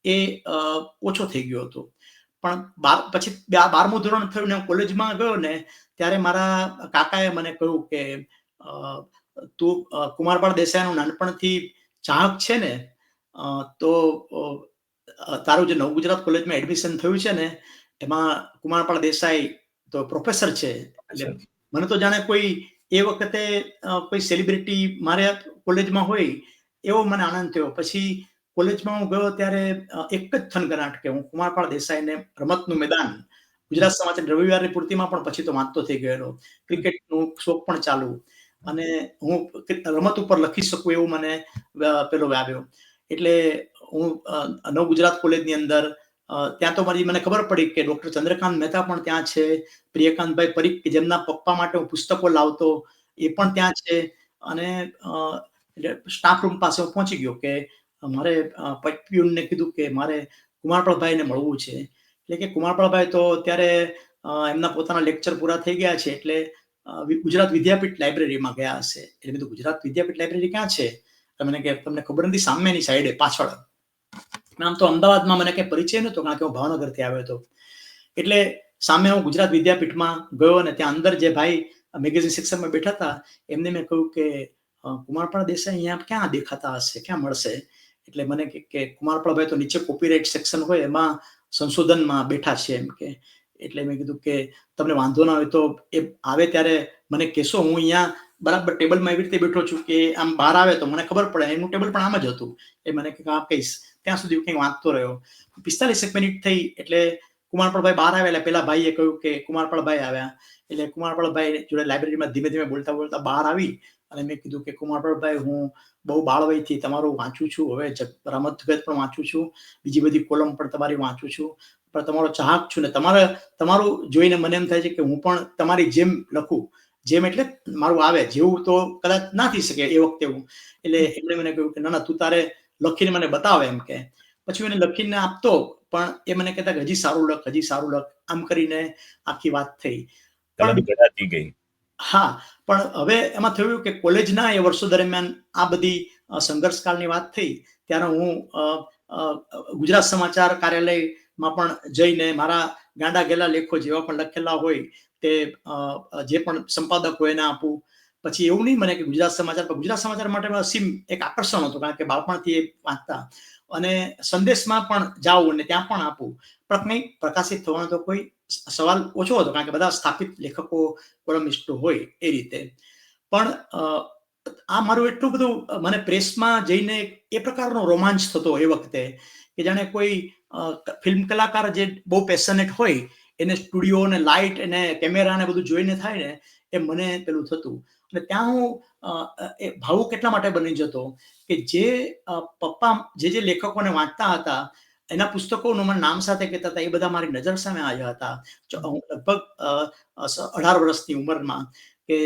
એ ઓછો થઈ ગયો હતો. પણ પછી 12મું ધોરણ થયું ને કોલેજમાં ગયો ને, ત્યારે મારા કાકાએ મને કહ્યું કે તું કુમારપાળ દેસાઈનું નાનપણથી ચાહક છે ને, તો તારું જે નવ ગુજરાત કોલેજમાં એડમિશન થયું છે ને, એમાં કુમારપાળ દેસાઈ તો પ્રોફેસર છે. એટલે મને તો જાણે કોઈ એ વખતે કોઈ સેલિબ્રિટી મારે કોલેજમાં હોય એવો મને આનંદ થયો. પછી કોલેજમાં હું ગયો ત્યારે એક જ થનગનાટ કે હું કુમારપાળ દેસાઈને રમતનું મેદાન, ગુજરાત સમાચાર રવિવારની પૂર્તિમાં પણ પછી તો વાંચતો થઈ ગયેલો, ક્રિકેટનું શોખ પણ ચાલુ, અને હું રમત ઉપર લખી શકું એવું મને પેલો આવ્યો. એટલે હું નવ ગુજરાત કોલેજની અંદર, ત્યાં તો મને ખબર પડી કે ડોક્ટર ચંદ્રકાંત મહેતા પણ ત્યાં છે, પ્રિયકાંતભાઈ પરીખ કે જેમના પપ્પા માટે હું પુસ્તકો લાવતો, એ પણ ત્યાં છે. અને એટલે સ્ટાફ રૂમ પાસે હું પહોંચી ગયો કે મારે પ્યુનને કીધું કે મારે કુમારપાળભાઈને મળવું છે. એટલે કે કુમારપાળભાઈ તો અત્યારે એમના પોતાના લેક્ચર પૂરા થઈ ગયા છે, એટલે ગુજરાત વિદ્યાપીઠ લાઇબ્રેરીમાં ગયા હશે. એટલે કીધું ગુજરાત વિદ્યાપીઠ લાઇબ્રેરી ક્યાં છે? મને કે તમને ખબર નથી, સામેની સાઈડે પાછળ. આમ તો અમદાવાદમાં મને કઈ પરિચય નહોતો, કારણ કે હું ભાવનગરથી આવ્યો હતો. એટલે સામે હું ગુજરાત વિદ્યાપીઠમાં ગયો અને ત્યાં અંદર જે ભાઈ મેગેઝિન સેક્શનમાં બેઠા હતા એમને મેં કહ્યું કે કુમારપાળ દેસાઈ અહીંયા ક્યાં દેખાતા હશે, ક્યાં મળશે? એટલે મને કે કુમારપાળભાઈ તો નીચે કોપીરાઇટ સેક્શન હોય એમાં સંશોધનમાં બેઠા છે એમ કે. એટલે મેં કીધું કે તમને વાંધો ના હોય તો એ આવે ત્યારે મને કહેશો, હું અહીંયા બરાબર ટેબલમાં એવી રીતે બેઠો છું કે આમ બહાર આવે તો મને ખબર પડે. એનું ટેબલ પણ આમ જ હતું. એ મને કે આપ કહીશ. ત્યાં સુધી કંઈક વાંચતો રહ્યો. 45 મિનિટ થઈ એટલે કુમારપાળભાઈ બહાર આવ્યા. એટલે પેલા ભાઈએ કહ્યું કે કુમારપાળભાઈ આવ્યા. એટલે કુમારપાળભાઈ જોડે લાઇબ્રેરીમાં ધીમે ધીમે બોલતા બોલતા બહાર આવી અને મેં કીધું કે કુમારપાળભાઈ, હું બહુ બાળવયથી તમારું વાંચું છું, હવે રમત જગત પણ વાંચું છું, બીજી બધી કોલમ પણ તમારી વાંચું છું, પણ તમારો ચાહક છું ને તમારું જોઈને મને એમ થાય છે કે હું પણ તમારી જેમ લખું. જેમ એટલે મારું આવે જેવું તો કદાચ ના થઈ શકે એ વખતે હું. એટલે એમણે મને કહ્યું કે ના તું તારે લખીને મને બતાવે એમ કે. પછી એને લખીને આપતો પણ એ મને કહેતા કે હજી સારું લખ, આમ કરીને આખી વાત થઈ. કલમ ગળાતી ગઈ. હા, પણ હવે એમાં થયું કે કોલેજના એ વર્ષો દરમિયાન આ બધી સંઘર્ષકાળની વાત થઈ ત્યારે હું ગુજરાત સમાચાર કાર્યાલયમાં પણ જઈને મારા ગાંડા ગેલા લેખો જેવા પણ લખેલા હોય તે જે પણ સંપાદક હોય એને આપું. પછી એવું નહીં મને કે ગુજરાત સમાચાર માટે અસીમ એક આકર્ષણ હતું, કારણ કે બાળપણથી એ વાંચતા અને સંદેશમાં પણ જાઉં અને ત્યાં પણ આપું. પણ કંઈ પ્રકાશિત થવાનો તો કોઈ સવાલ ઓછો હતો, કારણ કે બધા સ્થાપિત લેખકો કોલમિસ્ટો હોય એ રીતે. પણ આ મારું એટલું બધું મને પ્રેસમાં જઈને એ પ્રકારનો રોમાંચ થતો એ વખતે કે જાણે કોઈ ફિલ્મ કલાકાર જે બહુ પેશનેટ હોય એને સ્ટુડિયો ને લાઇટ અને કેમેરા ને બધું જોઈને થાય ને એ મને પેલું થતું. અને ત્યાં હું ભાવુક એટલા માટે બની જતો કે જે પપ્પા જે લેખકોને વાંચતા હતા એના પુસ્તકોનું મને નામ સાથે કહેતા હતા, એ બધા મારી નજર સામે આવ્યા હતા. હું લગભગ 18 વર્ષની ઉંમરમાં કે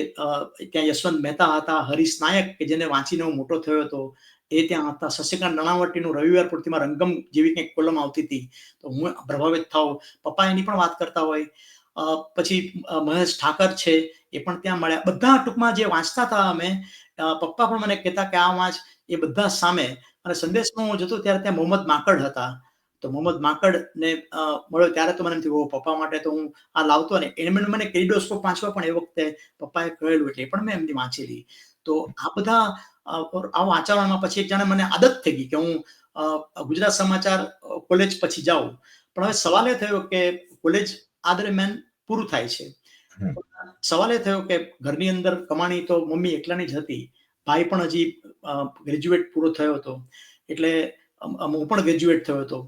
ત્યાં યશવંત મહેતા હતા, હરીશ નાયક કે જેને વાંચીને હું મોટો થયો હતો એ ત્યાં હતા, શશિકાંત નાણાવટીનું રવિવાર પૂર્તિમાં રંગમ જેવી કંઈક કોલમ આવતી હતી તો હું પ્રભાવિત થાવ. પપ્પા એની પણ વાત કરતા હોય. પછી મહેશ ઠાકર છે એ પણ ત્યાં મળ્યા. બધા ટૂંકમાં જે વાંચતા હતા અમે, પપ્પા પણ મને કહેતા કે આ વાંચ, એ બધા સામે. અને સંદેશમાં હું જતો ત્યારે ત્યાં મોહમ્મદ માંકડ હતા. તો મોહમ્મદ માંકડ ને મળ્યો ત્યારે તો મને એમ થયું પપ્પા માટે તો હું આ લાવતો ને. એને મને કેલિડોસ્કોપ વાંચવા પણ એ વખતે પપ્પાએ કહેલું એટલે એ પણ મેં એમની વાંચેલી. તો આ બધા આ વાંચવામાં પછી એક જાણે મને આદત થઈ ગઈ કે હું ગુજરાત સમાચાર કોલેજ પછી જાઉં. પણ હવે સવાલ એ થયો કે કોલેજ આ દરમિયાન પૂરું થાય છે. સવાલ એ થયો કે ઘરની અંદર કમાણી તો મમ્મી એકલાની જ હતી, ભાઈ પણ હજી ગ્રેજ્યુએટ પૂરો થયો હતો, એટલે હું પણ ગ્રેજ્યુએટ થયો હતો,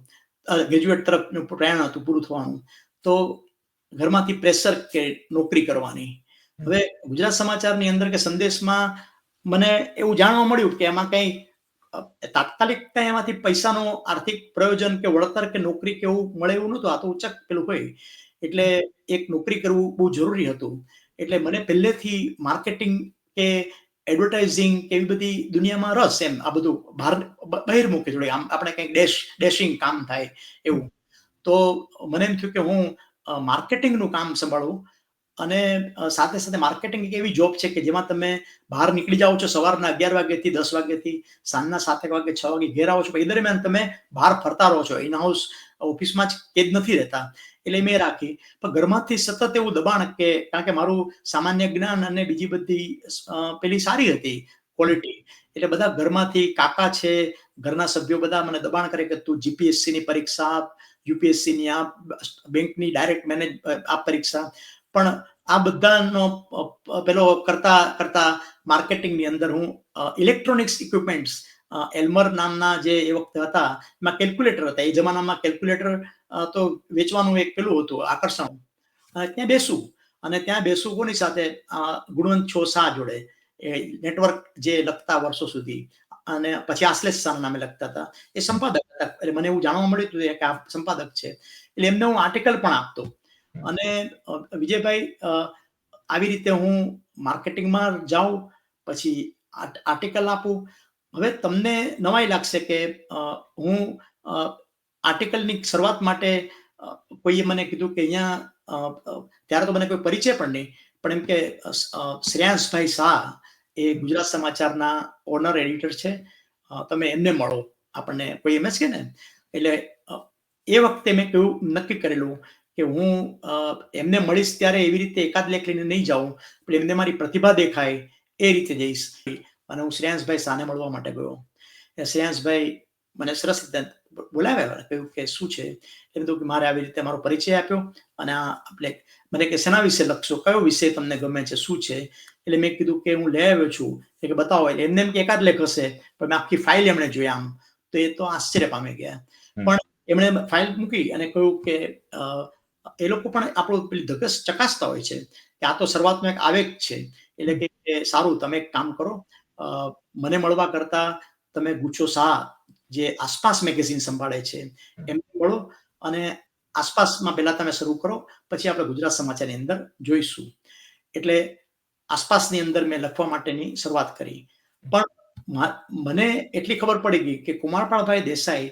ગ્રેજ્યુએટ તરફ પ્રયાણ હતું પૂરું થવાનું. તો ઘરમાંથી પ્રેશર કે નોકરી કરવાની. હવે ગુજરાત સમાચારની અંદર કે સંદેશમાં મને એવું જાણવા મળ્યું કે એમાં કંઈ તાત્કાલિક કંઈ એમાંથી પૈસાનો આર્થિક પ્રયોજન કે વળતર કે નોકરી કે એવું મળે એવું નહોતું. આ તો ઉચ્ચક પેલું હોય એટલે એક નોકરી કરવું બહુ જરૂરી હતું. એટલે મને પહેલેથી માર્કેટિંગ કે એડવર્ટાઇઝિંગ કે એવી બધી દુનિયામાં રસ, એમ આ બધું બહિર્મુખ જોડે આમ આપણે કંઈક ડેશિંગ કામ થાય એવું. તો મને એમ થયું કે હું માર્કેટિંગનું કામ સંભાળું. અને સાથે સાથે માર્કેટિંગ એક એવી જોબ છે કે જેમાં તમે બહાર નીકળી જાઓ છો સવારના 11 વાગ્યાથી 10 વાગ્યાથી સાંજના 7 વાગે 6 વાગે ઘેર આવો છો, એ દરમિયાન તમે બહાર ફરતા રહો છો, ઇન હાઉસ ઓફિસમાં જ કેદ નથી રહેતા. એટલે મેં રાખી. પણ ઘરમાંથી સતત એવું દબાણ કે કારણ કે મારું સામાન્ય જ્ઞાન અને બીજી બધી પેલી સારી હતી ક્વોલિટી, એટલે બધા ઘરમાંથી કાકા છે, ઘરના સભ્યો બધા મને દબાણ કરે કે તું જીપીએસસી ની પરીક્ષા આપ, યુપીએસસી ની આપ, બેંકની ડાયરેક્ટ મેનેજ આ પરીક્ષા. પણ આ બધાનો પેલો કરતા માર્કેટિંગની અંદર હું ઇલેક્ટ્રોનિક્સ ઇક્વિપમેન્ટ્સ એલ્મર નામના જે એ વખતે હતા એમાં કેલ્ક્યુલેટર હતા. એ જમાનામાં કેલ્ક્યુલેટર તો વેચવાનું એક પેલું હતું આકર્ષણ. ત્યાં બેસું અને ત્યાં બેસું કોની સાથે? ગુણવંત છો શાહ જોડે, એ નેટવર્ક જે લખતા વર્ષો સુધી, અને પછી આશ્લેષ શાહ નામે લખતા હતા. એ સંપાદક હતા. એટલે મને એવું જાણવા મળ્યું હતું કે આ સંપાદક છે. એટલે એમને હું આર્ટિકલ પણ આપતો. અને વિજયભાઈ આવી રીતે હું માર્કેટિંગમાં જાઉં, પછી આર્ટિકલ આપું. હવે તમને નવાઈ લાગશે કે હું આર્ટિકલની શરૂઆત માટે કોઈએ મને કીધું કે અહીંયા ત્યારે તો મને કોઈ પરિચય પણ નહીં, પણ એમ કે શ્રેયાંશભાઈ શાહ એ ગુજરાત સમાચારના ઓનર એડિટર છે, તમે એમને મળો, આપણને કોઈ એમ જ કે ને. એટલે એ વખતે મેં કેવું નક્કી કરેલું કે હું એમને મળીશ ત્યારે એવી રીતે એકાદ લેખ લઈને નહીં જાઉં, પણ એમને મારી પ્રતિભા દેખાય એ રીતે જઈશ. અને હું શ્રેયાંશભાઈ શાહને મળવા માટે ગયો. શ્રેયાંશભાઈ મને સરસ રીતે બોલાવ્યા, કહ્યું કે શું છે, એ કીધું કે મારે આવી રીતે મારો પરિચય આપ્યો અને આપણે મને કે શેના વિશે લખશો, કયો વિષય તમને ગમે છે, શું છે. એટલે મેં કીધું કે હું લઈ આવ્યો છું, કે બતાવો. એટલે એમને એમ કે એકાદ લેખ હશે, પણ મેં આખી ફાઇલ એમણે જોઈ. આમ તો એ તો આશ્ચર્ય પામી ગયા. પણ એમણે ફાઇલ મૂકી અને કહ્યું કે એ લોકો પણ આપણું પેલી ધગસ ચકાસતા હોય છે કે આ તો શરૂઆતનો એક આવેગ છે. એટલે કે સારું, તમે એક કામ કરો, મને મળવા કરતા તમે ગુચ્છો શાહ જે આસપાસ મેગેઝિન સંભાળે છે એમને મળો અને આસપાસમાં પહેલા તમે શરૂ કરો, પછી આપણે ગુજરાત સમાચારની અંદર જોઈશું. એટલે આસપાસની અંદર મેં લખવા માટેની શરૂઆત કરી. પણ મને એટલી ખબર પડી ગઈ કે કુમારપાળભાઈ દેસાઈ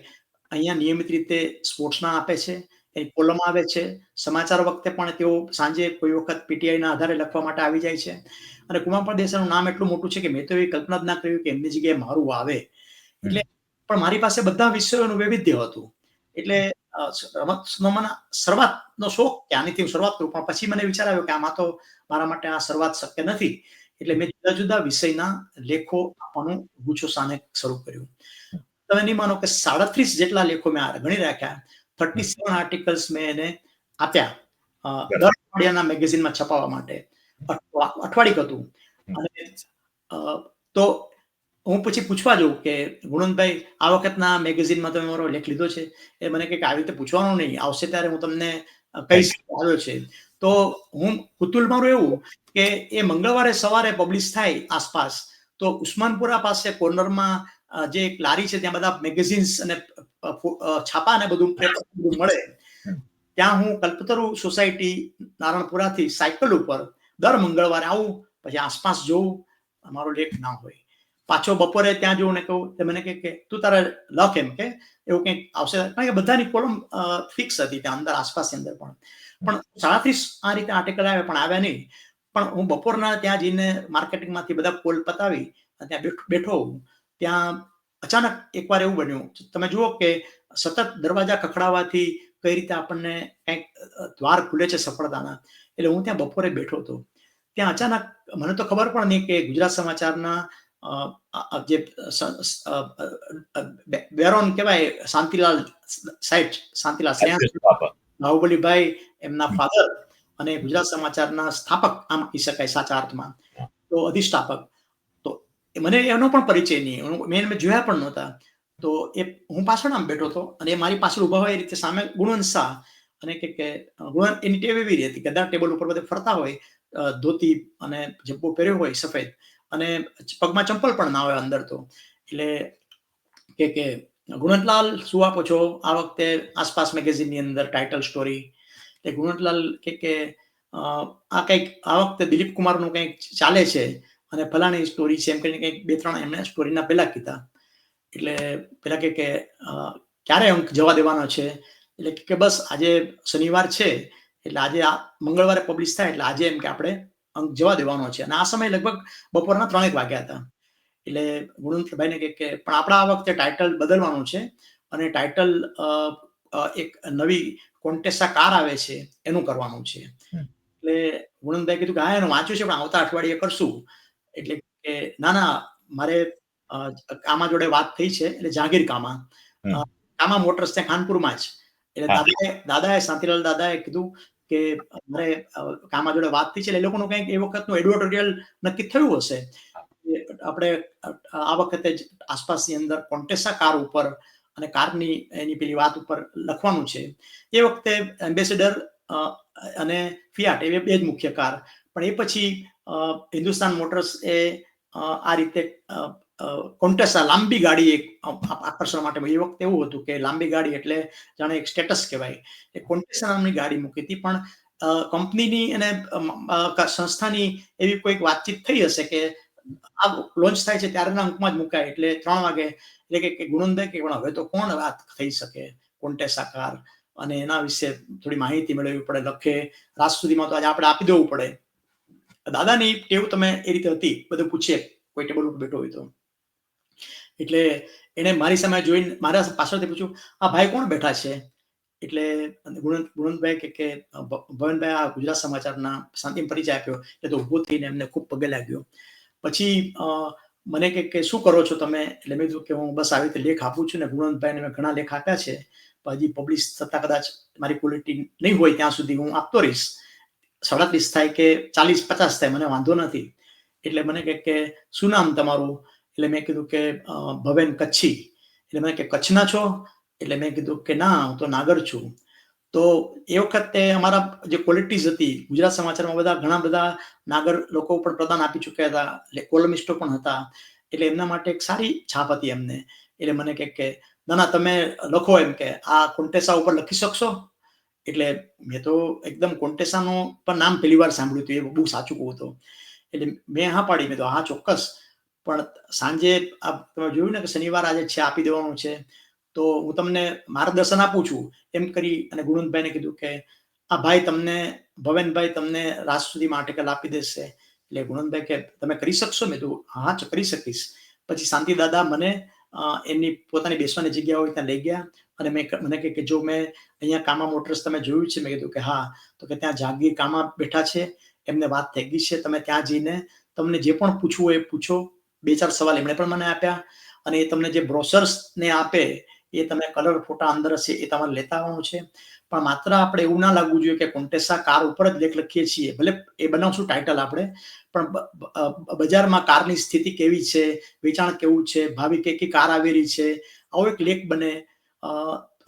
અહીંયા નિયમિત રીતે સ્પોર્ટ્સના આપે છે, એ કોલમ આવે છે, સમાચાર વખતે પણ તેઓ સાંજે કોઈ વખત પીટીઆઈના આધારે લખવા માટે આવી જાય છે. અને કુમારપાળ દેસાઈનું નામ એટલું મોટું છે કે મેં તો એવી કલ્પના જ ના કરી કે એમની જગ્યાએ મારું આવે. એટલે પણ મારી પાસે બધા વિષયોનું વૈવિધ્ય હતું. એટલે રમતનો શરૂઆતનો શોખ કે આનીથી હું શરૂઆત કરું, પણ પછી મને વિચાર આવ્યો કે આમાં તો મારા માટે આ શરૂઆત શક્ય નથી. એટલે મેં જુદા જુદા વિષયના લેખો આપવાનું ગુચ્છો શાહને શરૂ કર્યું. તમે નહીં માનો કે 37 જેટલા લેખો મેં ગણી રાખ્યા. 37 આર્ટિકલ્સ મેં એને આપ્યા દર અઠવાડિયાના મેગેઝિનમાં છપાવવા માટે. અઠવાડિક હતું. અને તો હું પછી પૂછવા જાઉં કે ગુણવંતભાઈ, આ વખતના મેગેઝિનમાં તમે મારો લેખ લીધો છે? એ મને કહે કે આવી રીતે પૂછવાનું નહીં, આવશે ત્યારે હું તમને કહીશ આવ્યો છે. તો હું કુતુલ મારું એવું કે એ મંગળવારે સવારે પબ્લિશ થાય આસપાસ, તો ઉસ્માનપુરા પાસે કોર્નરમાં જે એક લારી છે ત્યાં બધા મેગેઝિન્સ અને છાપા ને બધું મળે. ત્યાં હું કલ્પતરુ સોસાયટી નારણપુરાથી સાયકલ ઉપર દર મંગળવારે આવું, પછી આસપાસ જોઉં, અમારો લેખ ના હોય. પાછો બપોરે ત્યાં જોઉં ને કહું, મને કે તું તારે લખ, એમ કે એવું કંઈક આવશે. કારણ કે બધાની કોલમ ફિક્સ હતી ત્યાં અંદર આસપાસની અંદર. પણ 37 આ રીતે આર્ટિકલ આવ્યા, પણ આવ્યા નહીં. પણ હું બપોરના ત્યાં જઈને માર્કેટિંગમાંથી બધા કોલ પતાવી ત્યાં બેઠો. ત્યાં અચાનક એકવાર એવું બન્યું, તમે જુઓ કે સતત દરવાજા ખખડાવવાથી કઈ રીતે આપણને કંઈક દ્વાર ખુલે છે સફળતાના. એટલે હું ત્યાં બપોરે બેઠો હતો. ત્યાં અચાનક મને તો ખબર પણ નહીં કે ગુજરાત સમાચારના જે બેરોન કહેવાય, શાંતિલાલ સાઈટ, શાંતિલાલ શ્રેયાંશ બાહુબલીભાઈ એમના ફાધર અને ગુજરાત સમાચારના સ્થાપક આમ કહી શકાય સાચા અર્થમાં, તો અધિષ્ઠાપક. તો મને એનો પણ પરિચય નહીં, મેં જોયા પણ નહોતા. તો એ હું પાછળ આમ બેઠો હતો અને એ મારી પાછળ ઉભા હોય એ રીતે સામે ગુણવંત શાહ. અને કે ગુણવંત એની ટેવ એવી રહી હતી કે દર ટેબલ ઉપર બધે ફરતા હોય, ધોતી અને જબ્બો પહેર્યો હોય સફેદ, અને પગમાં ચંપલ પણ ના હોય અંદર. તો એટલે કે ગુણવંતલાલ શું આપો છો આ વખતે આસપાસ મેગેઝિનની અંદર ટાઇટલ સ્ટોરી? એટલે ગુણવંતલાલ કે આ કંઈક આ વખતે દિલીપ કુમારનું કંઈક ચાલે છે અને ફલાણી સ્ટોરી છે, એમ કરીને કંઈક 2-3 એમણે સ્ટોરીના પહેલા કીધા. એટલે પેલા કે ક્યારે અંક જવા દેવાનો છે? એટલે કે બસ આજે શનિવાર છે, એટલે આજે આ મંગળવારે પબ્લિશ થાય, એટલે આજે એમ કે આપણે અંક જવા દેવાનો છે. અને આ સમય લગભગ બપોરના 3 વાગ્યા હતા. એટલે ગુણવંતભાઈને કે પણ આપણે આ વખતે ટાઇટલ બદલવાનું છે અને ટાઇટલ એક નવી કોન્ટેસ્ટા કાર આવે છે એનું કરવાનું છે. એટલે ગુણવંતભાઈ કીધું કે હા એનું વાંચ્યું છે, પણ આવતા અઠવાડિયે કરશું. એટલે કે ના, મારે કામા જોડે વાત થઈ છે. એટલે જહાંગીર કામા મોટર્સ ત્યાં ખાનપુરમાં જ. એટલે દાદાએ શાંતિલાલ દાદાએ કીધું કે મારે કામા જોડે વાત થઈ છે. એટલે એ લોકોનું કંઈક એ વખતનું એડિટોરિયલ નક્કી થયું હશે. આપણે આ વખતે આસપાસની અંદર કોન્ટેસ્ટા કાર ઉપર અને કારની એની પેલી વાત ઉપર લખવાનું છે. એ વખતે એમ્બેસેડર અને ફિયાટ એ બે જ મુખ્ય કાર. પણ એ પછી હિન્દુસ્તાન મોટર્સ એ આ રીતે કોન્ટેસ્ટા લાંબી ગાડી એક આકર્ષણ માટે, એ વખતે એવું હતું કે લાંબી ગાડી એટલે જાણે એક સ્ટેટસ કહેવાય. એ કોન્ટેસ્ટા નામની ગાડી મૂકી હતી. પણ કંપનીની અને સંસ્થાની એવી કોઈક વાતચીત થઈ હશે કે આ લોન્ચ થાય છે ત્યારના અંકમાં જ મુકાય, એટલે 3 વાગે એટલે કે ગુણવંતભાઈ કે પણ હવે તો કોણ વાત થઈ શકે કોન્ટેસા કાર, અને એના વિશે થોડી માહિતી મેળવવી પડે, લખે રાત સુધીમાં તો આજે આપણે આપી દેવું પડે. દાદાની ટેવ તમે એ રીતે હતી, બધું પૂછીએ કોઈ ટેબલ ઉપર બેઠો હોય તો. એટલે એને મારી સામે જોઈને મારા પાછળથી પૂછ્યું, આ ભાઈ કોણ બેઠા છે? એટલે ગુણવંતભાઈ કે ભવનભાઈ આ ગુજરાત સમાચારના શાંતિમ પરિચય આપ્યો. એટલે તો ઊભો થઈને એમને ખૂબ પગે લાગ્યો. પછી મને કે શું કરો છો તમે? એટલે મેં કીધું કે હું બસ આવી રીતે લેખ આપું છું ને ગુણવંતભાઈને મેં ઘણા લેખ આપ્યા છે, પણ હજી પબ્લિશ થતા કદાચ મારી ક્વોલિટી નહીં હોય ત્યાં સુધી હું આપતો રહીશ. 37 થાય કે 40-50 થાય મને વાંધો નથી. એટલે મને કે શું નામ તમારું? એટલે મેં કીધું કે ભવેન કચ્છી. એટલે મને કે કચ્છના છો? એટલે મેં કીધું કે ના, હું તો નાગર છું. તો એ વખતે અમારા જે ક્વોલિટીઝ હતી, ગુજરાત સમાચારમાં ઘણા બધા નાગર લોકો પણ પ્રદાન આપી ચૂક્યા હતા, કોલમિસ્ટો પણ હતા, એટલે એમના માટે એક સારી છાપ હતી એમને. એટલે મને કે ના તમે લખો, એમ કે આ કોન્ટેસા ઉપર લખી શકશો? એટલે મેં તો એકદમ કોન્ટેસાનું પણ નામ પહેલી વાર સાંભળ્યું હતું, એ બહુ સાચું કહું તો. એટલે મેં હા પાડી, મેં તો હા ચોક્કસ. પણ સાંજે તમે જોયું ને કે શનિવાર આજે છે, આપી દેવાનું છે, તો હું તમને માર્ગદર્શન આપું છું એમ કરી અને ગુણવંતભાઈને કીધું કે આ ભાઈ તમને, ભવેનભાઈ તમને રાત સુધીમાં આર્ટિકલ આપી દેશે. એટલે ગુણવંતભાઈ કે તમે કરી શકશો? મેં કીધું હા કરી શકીશ. પછી શાંતિ દાદા મને એમની પોતાની બેસવાની જગ્યા હોય ત્યાં લઈ ગયા, અને મને કે જો મેં અહીંયા કામા મોટર્સ તમે જોયું છે? મેં કીધું કે હા. તો કે ત્યાં જાગીર કામા બેઠા છે, એમને વાત થઈ ગઈ છે, તમે ત્યાં જઈને તમને જે પણ પૂછવું હોય એ પૂછો. 2-4 સવાલ એમણે પણ મને આપ્યા, અને એ તમને જે બ્રોશર્સ ને આપે એ તમે કલર ફોટા અંદર હશે એ તમારે લેતા આવવાનું છે. પણ માત્ર આપણે એવું ના લાગવું જોઈએ કે કોન્ટેસા કાર ઉપર જ લેખ લખીએ છીએ, ભલે એ બનાવશું ટાઇટલ આપણે, પણ બજારમાં કારની સ્થિતિ કેવી છે, વેચાણ કેવું છે, ભાવિ કઈ કાર આવી રહી છે, આવો એક લેખ બને.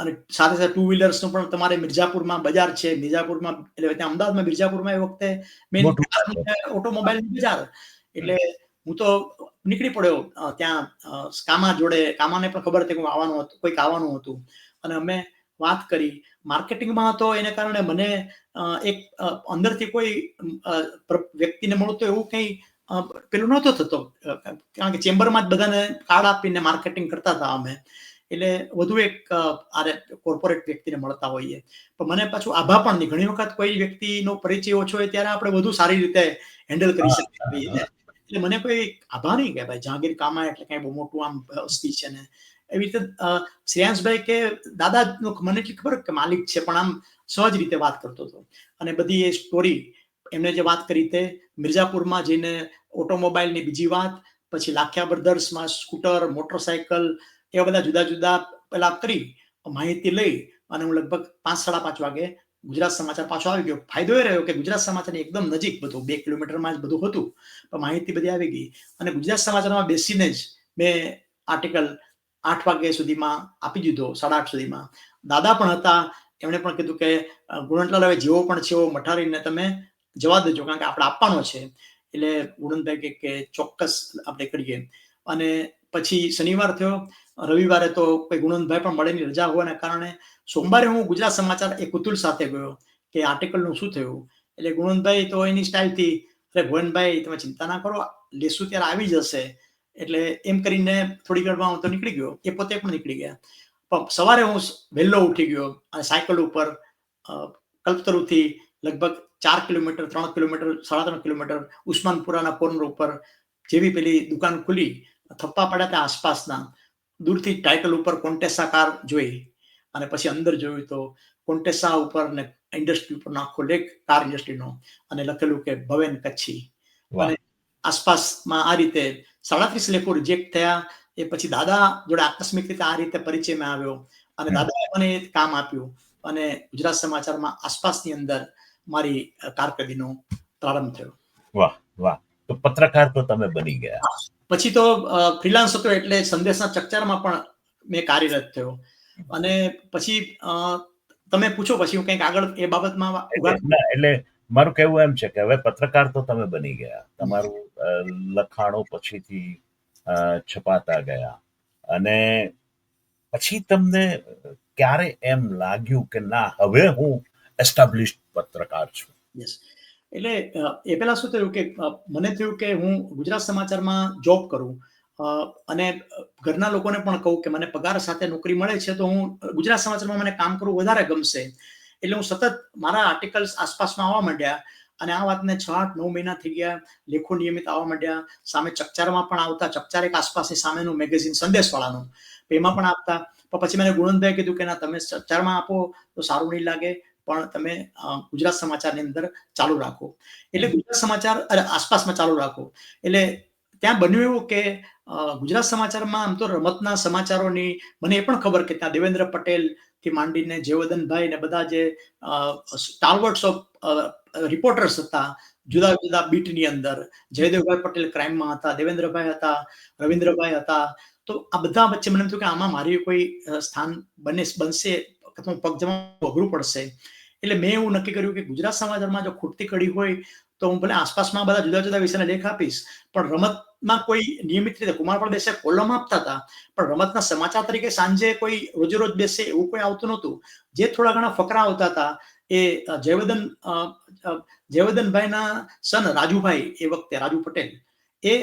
અને સાથે સાથે 2 વ્હીલર્સનું પણ તમારે મિર્ઝાપુરમાં બજાર છે, મિર્ઝાપુરમાં એટલે ત્યાં અમદાવાદમાં મિર્ઝાપુરમાં એ વખતે મેઇન ઓટોમોબાઈલ બજાર. એટલે હું તો નીકળી પડ્યો ત્યાં કામાને પણ ખબર હતી કે આવવાનું હતું, કોઈક આવવાનું હતું, અને અમે વાત કરી. માર્કેટિંગમાં તો એને કારણે મને એક અંદરથી કોઈ વ્યક્તિને મળું તો એવું કંઈ પેલું નહોતો થતો, કારણ કે ચેમ્બરમાં જ બધાને કાર્ડ આપીને માર્કેટિંગ કરતા હતા અમે. એટલે વધુ એક કોર્પોરેટ વ્યક્તિને મળતા હોઈએ. પણ મને પાછું આભા પણ નહીં, ઘણી વખત કોઈ વ્યક્તિનો પરિચય ઓછો હોય ત્યારે આપણે વધુ સારી રીતે હેન્ડલ કરી શકીએ છીએ. એટલે મને કોઈ આભા નહીં કે ભાઈ જહાંગીર કામા એટલે કઈ બહુ મોટું આમ હસ્તી છે ને એવી રીતે. શ્રેયાંશભાઈ કે દાદા મને એટલી ખબર કે માલિક છે, પણ આમ સહજ રીતે વાત કરતો હતો. અને બધી એ સ્ટોરી એમને જે વાત કરી તે મિર્ઝાપુરમાં જઈને ઓટોમોબાઈલની બીજી વાત, પછી લાખિયા બ્રધર્સમાં સ્કૂટર, મોટરસાયકલ, એવા બધા જુદા જુદા પેલા કરી માહિતી લઈ, અને હું લગભગ 5-5:30 વાગે ગુજરાત સમાચાર પાછો આવી ગયો. ફાયદો એ રહ્યો કે ગુજરાત સમાચારની એકદમ નજીક, બધું 2 કિલોમીટરમાં જ બધું હતું, પણ માહિતી બધી આવી ગઈ. અને ગુજરાત સમાચારમાં બેસીને જ મેં આર્ટિકલ 8 વાગ્યા સુધીમાં આપી દીધો, 8:30 સુધીમાં. દાદા પણ હતા, એમણે પણ કીધું કે ગુણવંતલાલ હવે જેવો પણ છે એવો મઠારીને તમે જવા દેજો, કારણ કે આપણે આપવાનો છે. એટલે ગુણવંતભાઈ કે ચોક્કસ આપણે કરીએ. અને પછી શનિવાર થયો, રવિવારે તો કોઈ ગુણવંતભાઈ પણ મળેની રજા હોવાના કારણે સોમવારે હું ગુજરાત સમાચાર એ કુતુલ સાથે ગયો કે આર્ટિકલનું શું થયું. એટલે ગુણવંતભાઈ તો એની સ્ટાઇલથી, અરે ભુવનભાઈ તમે ચિંતા ના કરો, લેશું ત્યારે આવી જશે. એટલે એમ કરીને થોડી વારમાં હું તો નીકળી ગયો, એ પોતે પણ નીકળી ગયા. પણ સવારે હું વહેલો ઉઠી ગયો અને સાયકલ ઉપર કલ્પતરુથી લગભગ 4 કિલોમીટર, 3 કિલોમીટર, 3.5 કિલોમીટર ઉસ્માનપુરાના કોર્નર ઉપર જેવી પેલી દુકાન ખુલી, થપ્પા પડ્યા ત્યાં આસપાસના, દૂરથી ટાઇટલ ઉપર કોન્ટેસા કાર જોઈ, અને પછી અંદર જોયું તો કોન્ટેસા ઉપર ને ઇન્ડસ્ટ્રી ઉપર આખો લેખ કાર ઇન્ડસ્ટ્રીનો, અને લખેલું કે ભવેન કચ્છી. અને આસપાસમાં આ રીતે 37 લેખો રિજેક્ટ થયા. એ પછી દાદા જોડે આકસ્મિક રીતે આ રીતે પરિચયમાં આવ્યો, અને દાદાએ મને કામ આપ્યું, અને ગુજરાત સમાચારમાં આસપાસની અંદર મારી કારકિર્દીનો પ્રારંભ થયો. વાહ વાહ. તો પત્રકાર તો તમે બની ગયા. પછી તો ફ્રીલાન્સ હતો એટલે સંદેશના ચકચારમાં પણ મેં કાર્યરત થયો. અને પછી તમે પૂછો પછી હું કંઈક આગળ એ બાબતમાં એટલે મારું કહેવું એમ છે કે હવે પત્રકાર તો તમે બની ગયા, તમારું લખાણો પછીથી છપાતા ગયા, અને પછી તમને ક્યારે એમ લાગ્યું કે ના હવે હું એસ્ટાબ્લિશ્ડ પત્રકાર છું? યસ, એટલે એ પહેલા શું થયું કે મને થયું કે હું ગુજરાત સમાચારમાં જોબ કરું અને ઘરના લોકોને પણ કહું કે મને પગાર સાથે નોકરી મળે છે તો હું ગુજરાત સમાચારમાં મને કામ કરવું વધારે ગમશે. એટલે હું સતત મારા આર્ટિકલ્સ આસપાસમાં આવવા માંડ્યા અને આ વાતને 6-8-9 મહિના થઈ ગયા. લેખો નિયમિત આવવા માંડ્યા. સામે ચકચારમાં પણ આવતા. ચકચાર એક આસપાસની સામેનું મેગેઝિન સંદેશવાળાનું, એમાં પણ આપતા. પણ પછી મને ગુણવંતભાઈએ કીધું કે ના, તમે ચકચારમાં આપો તો સારું નહીં લાગે, પણ તમે ગુજરાત સમાચારની અંદર ચાલુ રાખો. એટલે ગુજરાત સમાચાર આસપાસમાં ચાલુ રાખો. એટલે ત્યાં બન્યું એવું કે ગુજરાત સમાચારમાં આમ તો રમતના સમાચારોની મને એ પણ ખબર કે ત્યાં દેવેન્દ્ર પટેલ થી માંડીને જયવર્ધનભાઈ ને બધા જે સ્ટારવર્ડ્સ ઓફ રિપોર્ટર્સ હતા જુદા જુદા બીટની અંદર. જયદેવભાઈ પટેલ ક્રાઇમમાં હતા, દેવેન્દ્રભાઈ હતા, રવિન્દ્રભાઈ હતા. તો આ બધા વચ્ચે મને થયું કે આમાં મારી કોઈ સ્થાન બનશે, પગ જમા અઘરું પડશે. એટલે મેં એવું નક્કી કર્યું કે ગુજરાત સમાચારમાં જો ખૂટતી કડી હોય તો હું ભલે આસપાસમાં બધા જુદા જુદા વિષયના લેખ આપીશ, પણ રમતમાં કોઈ નિયમિત રીતે કુમારપાળ દેસાઈ કોલમ આપતા હતા, પણ રમતના સમાચાર તરીકે સાંજે કોઈ રોજે રોજ બેસે એવું કોઈ આવતું નહોતું. જે થોડા ઘણા ફકરા આવતા હતા એ જયવર્ધનભાઈના સન રાજુભાઈ, એ વખતે રાજુ પટેલ, એ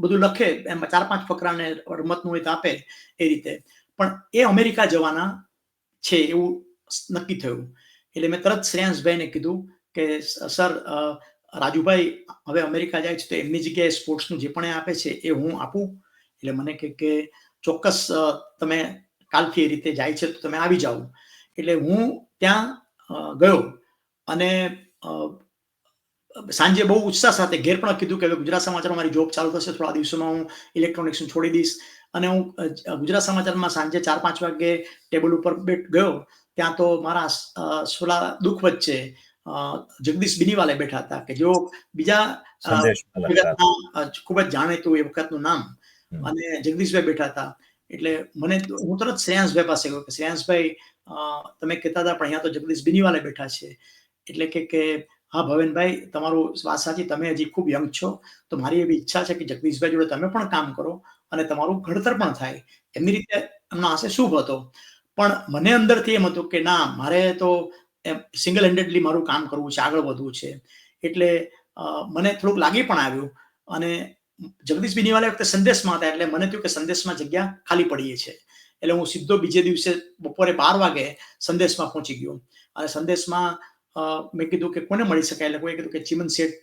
બધું લખે, એમ 4-5 ફકરાને રમતનું હોય તો આપે એ રીતે. પણ એ અમેરિકા જવાના છે એવું નક્કી થયું. એટલે મેં તરત શ્રેયાંશભાઈને કીધું કે સર, રાજુભાઈ હવે અમેરિકા જાય છે તો એમની જગ્યાએ સ્પોર્ટ્સનું જે પણ આપે છે એ હું આપું. એટલે મને કે ચોક્કસ તમે કાલથી એ રીતે જાય છે તો તમે આવી જાઓ. એટલે હું ત્યાં ગયો અને સાંજે બહુ ઉત્સાહ સાથે ઘેર પણ કીધું કે ગુજરાત સમાચારમાં મારી જોબ ચાલુ થશે, થોડા દિવસોમાં હું ઇલેક્ટ્રોનિક્સનું છોડી દઈશ. અને હું ગુજરાત સમાચારમાં સાંજે 4-5 વાગે ટેબલ ઉપર ગયો. ત્યાં તો મારા સોલા દુઃખ વચ્ચે જગદીશ બિનીવાલે બેઠા હતા કે જેઓ બીજા ખૂબ જ જાણીતું એ વખતનું નામ, અને જગદીશભાઈ બેઠા હતા. એટલે હું તરત શ્રેયાંશભાઈ પાસે ગયો કે શ્રેયાંશભાઈ, તમે કહેતા હતા પણ અહીંયા તો જગદીશ બિનીવાલે બેઠા છે. એટલે કે હા ભવેનભાઈ, તમારું વાત સાચી, તમે હજી ખૂબ યંગ છો, તો મારી એવી ઈચ્છા છે કે જગદીશભાઈ જોડે તમે પણ કામ કરો અને તમારું ઘડતર પણ થાય. એમની રીતે એમનો આશય શુભ હતો, પણ મને અંદરથી એમ હતું કે ના, મારે તો સિંગલ હેન્ડેડલી મારું કામ કરવું છે, આગળ વધવું છે. એટલે મને થોડુંક લાગી પણ આવ્યું. અને જગદીશ બિનીવાલે વખતે સંદેશમાં હતા, એટલે મને થયું કે સંદેશમાં જગ્યા ખાલી પડીએ છે. એટલે હું સીધો બીજે દિવસે બપોરે 12 વાગે સંદેશમાં પહોંચી ગયો. અને સંદેશમાં મેં કીધું કે કોને મળી શકાય. એટલે કોઈ કીધું કે ચીમન શેઠ,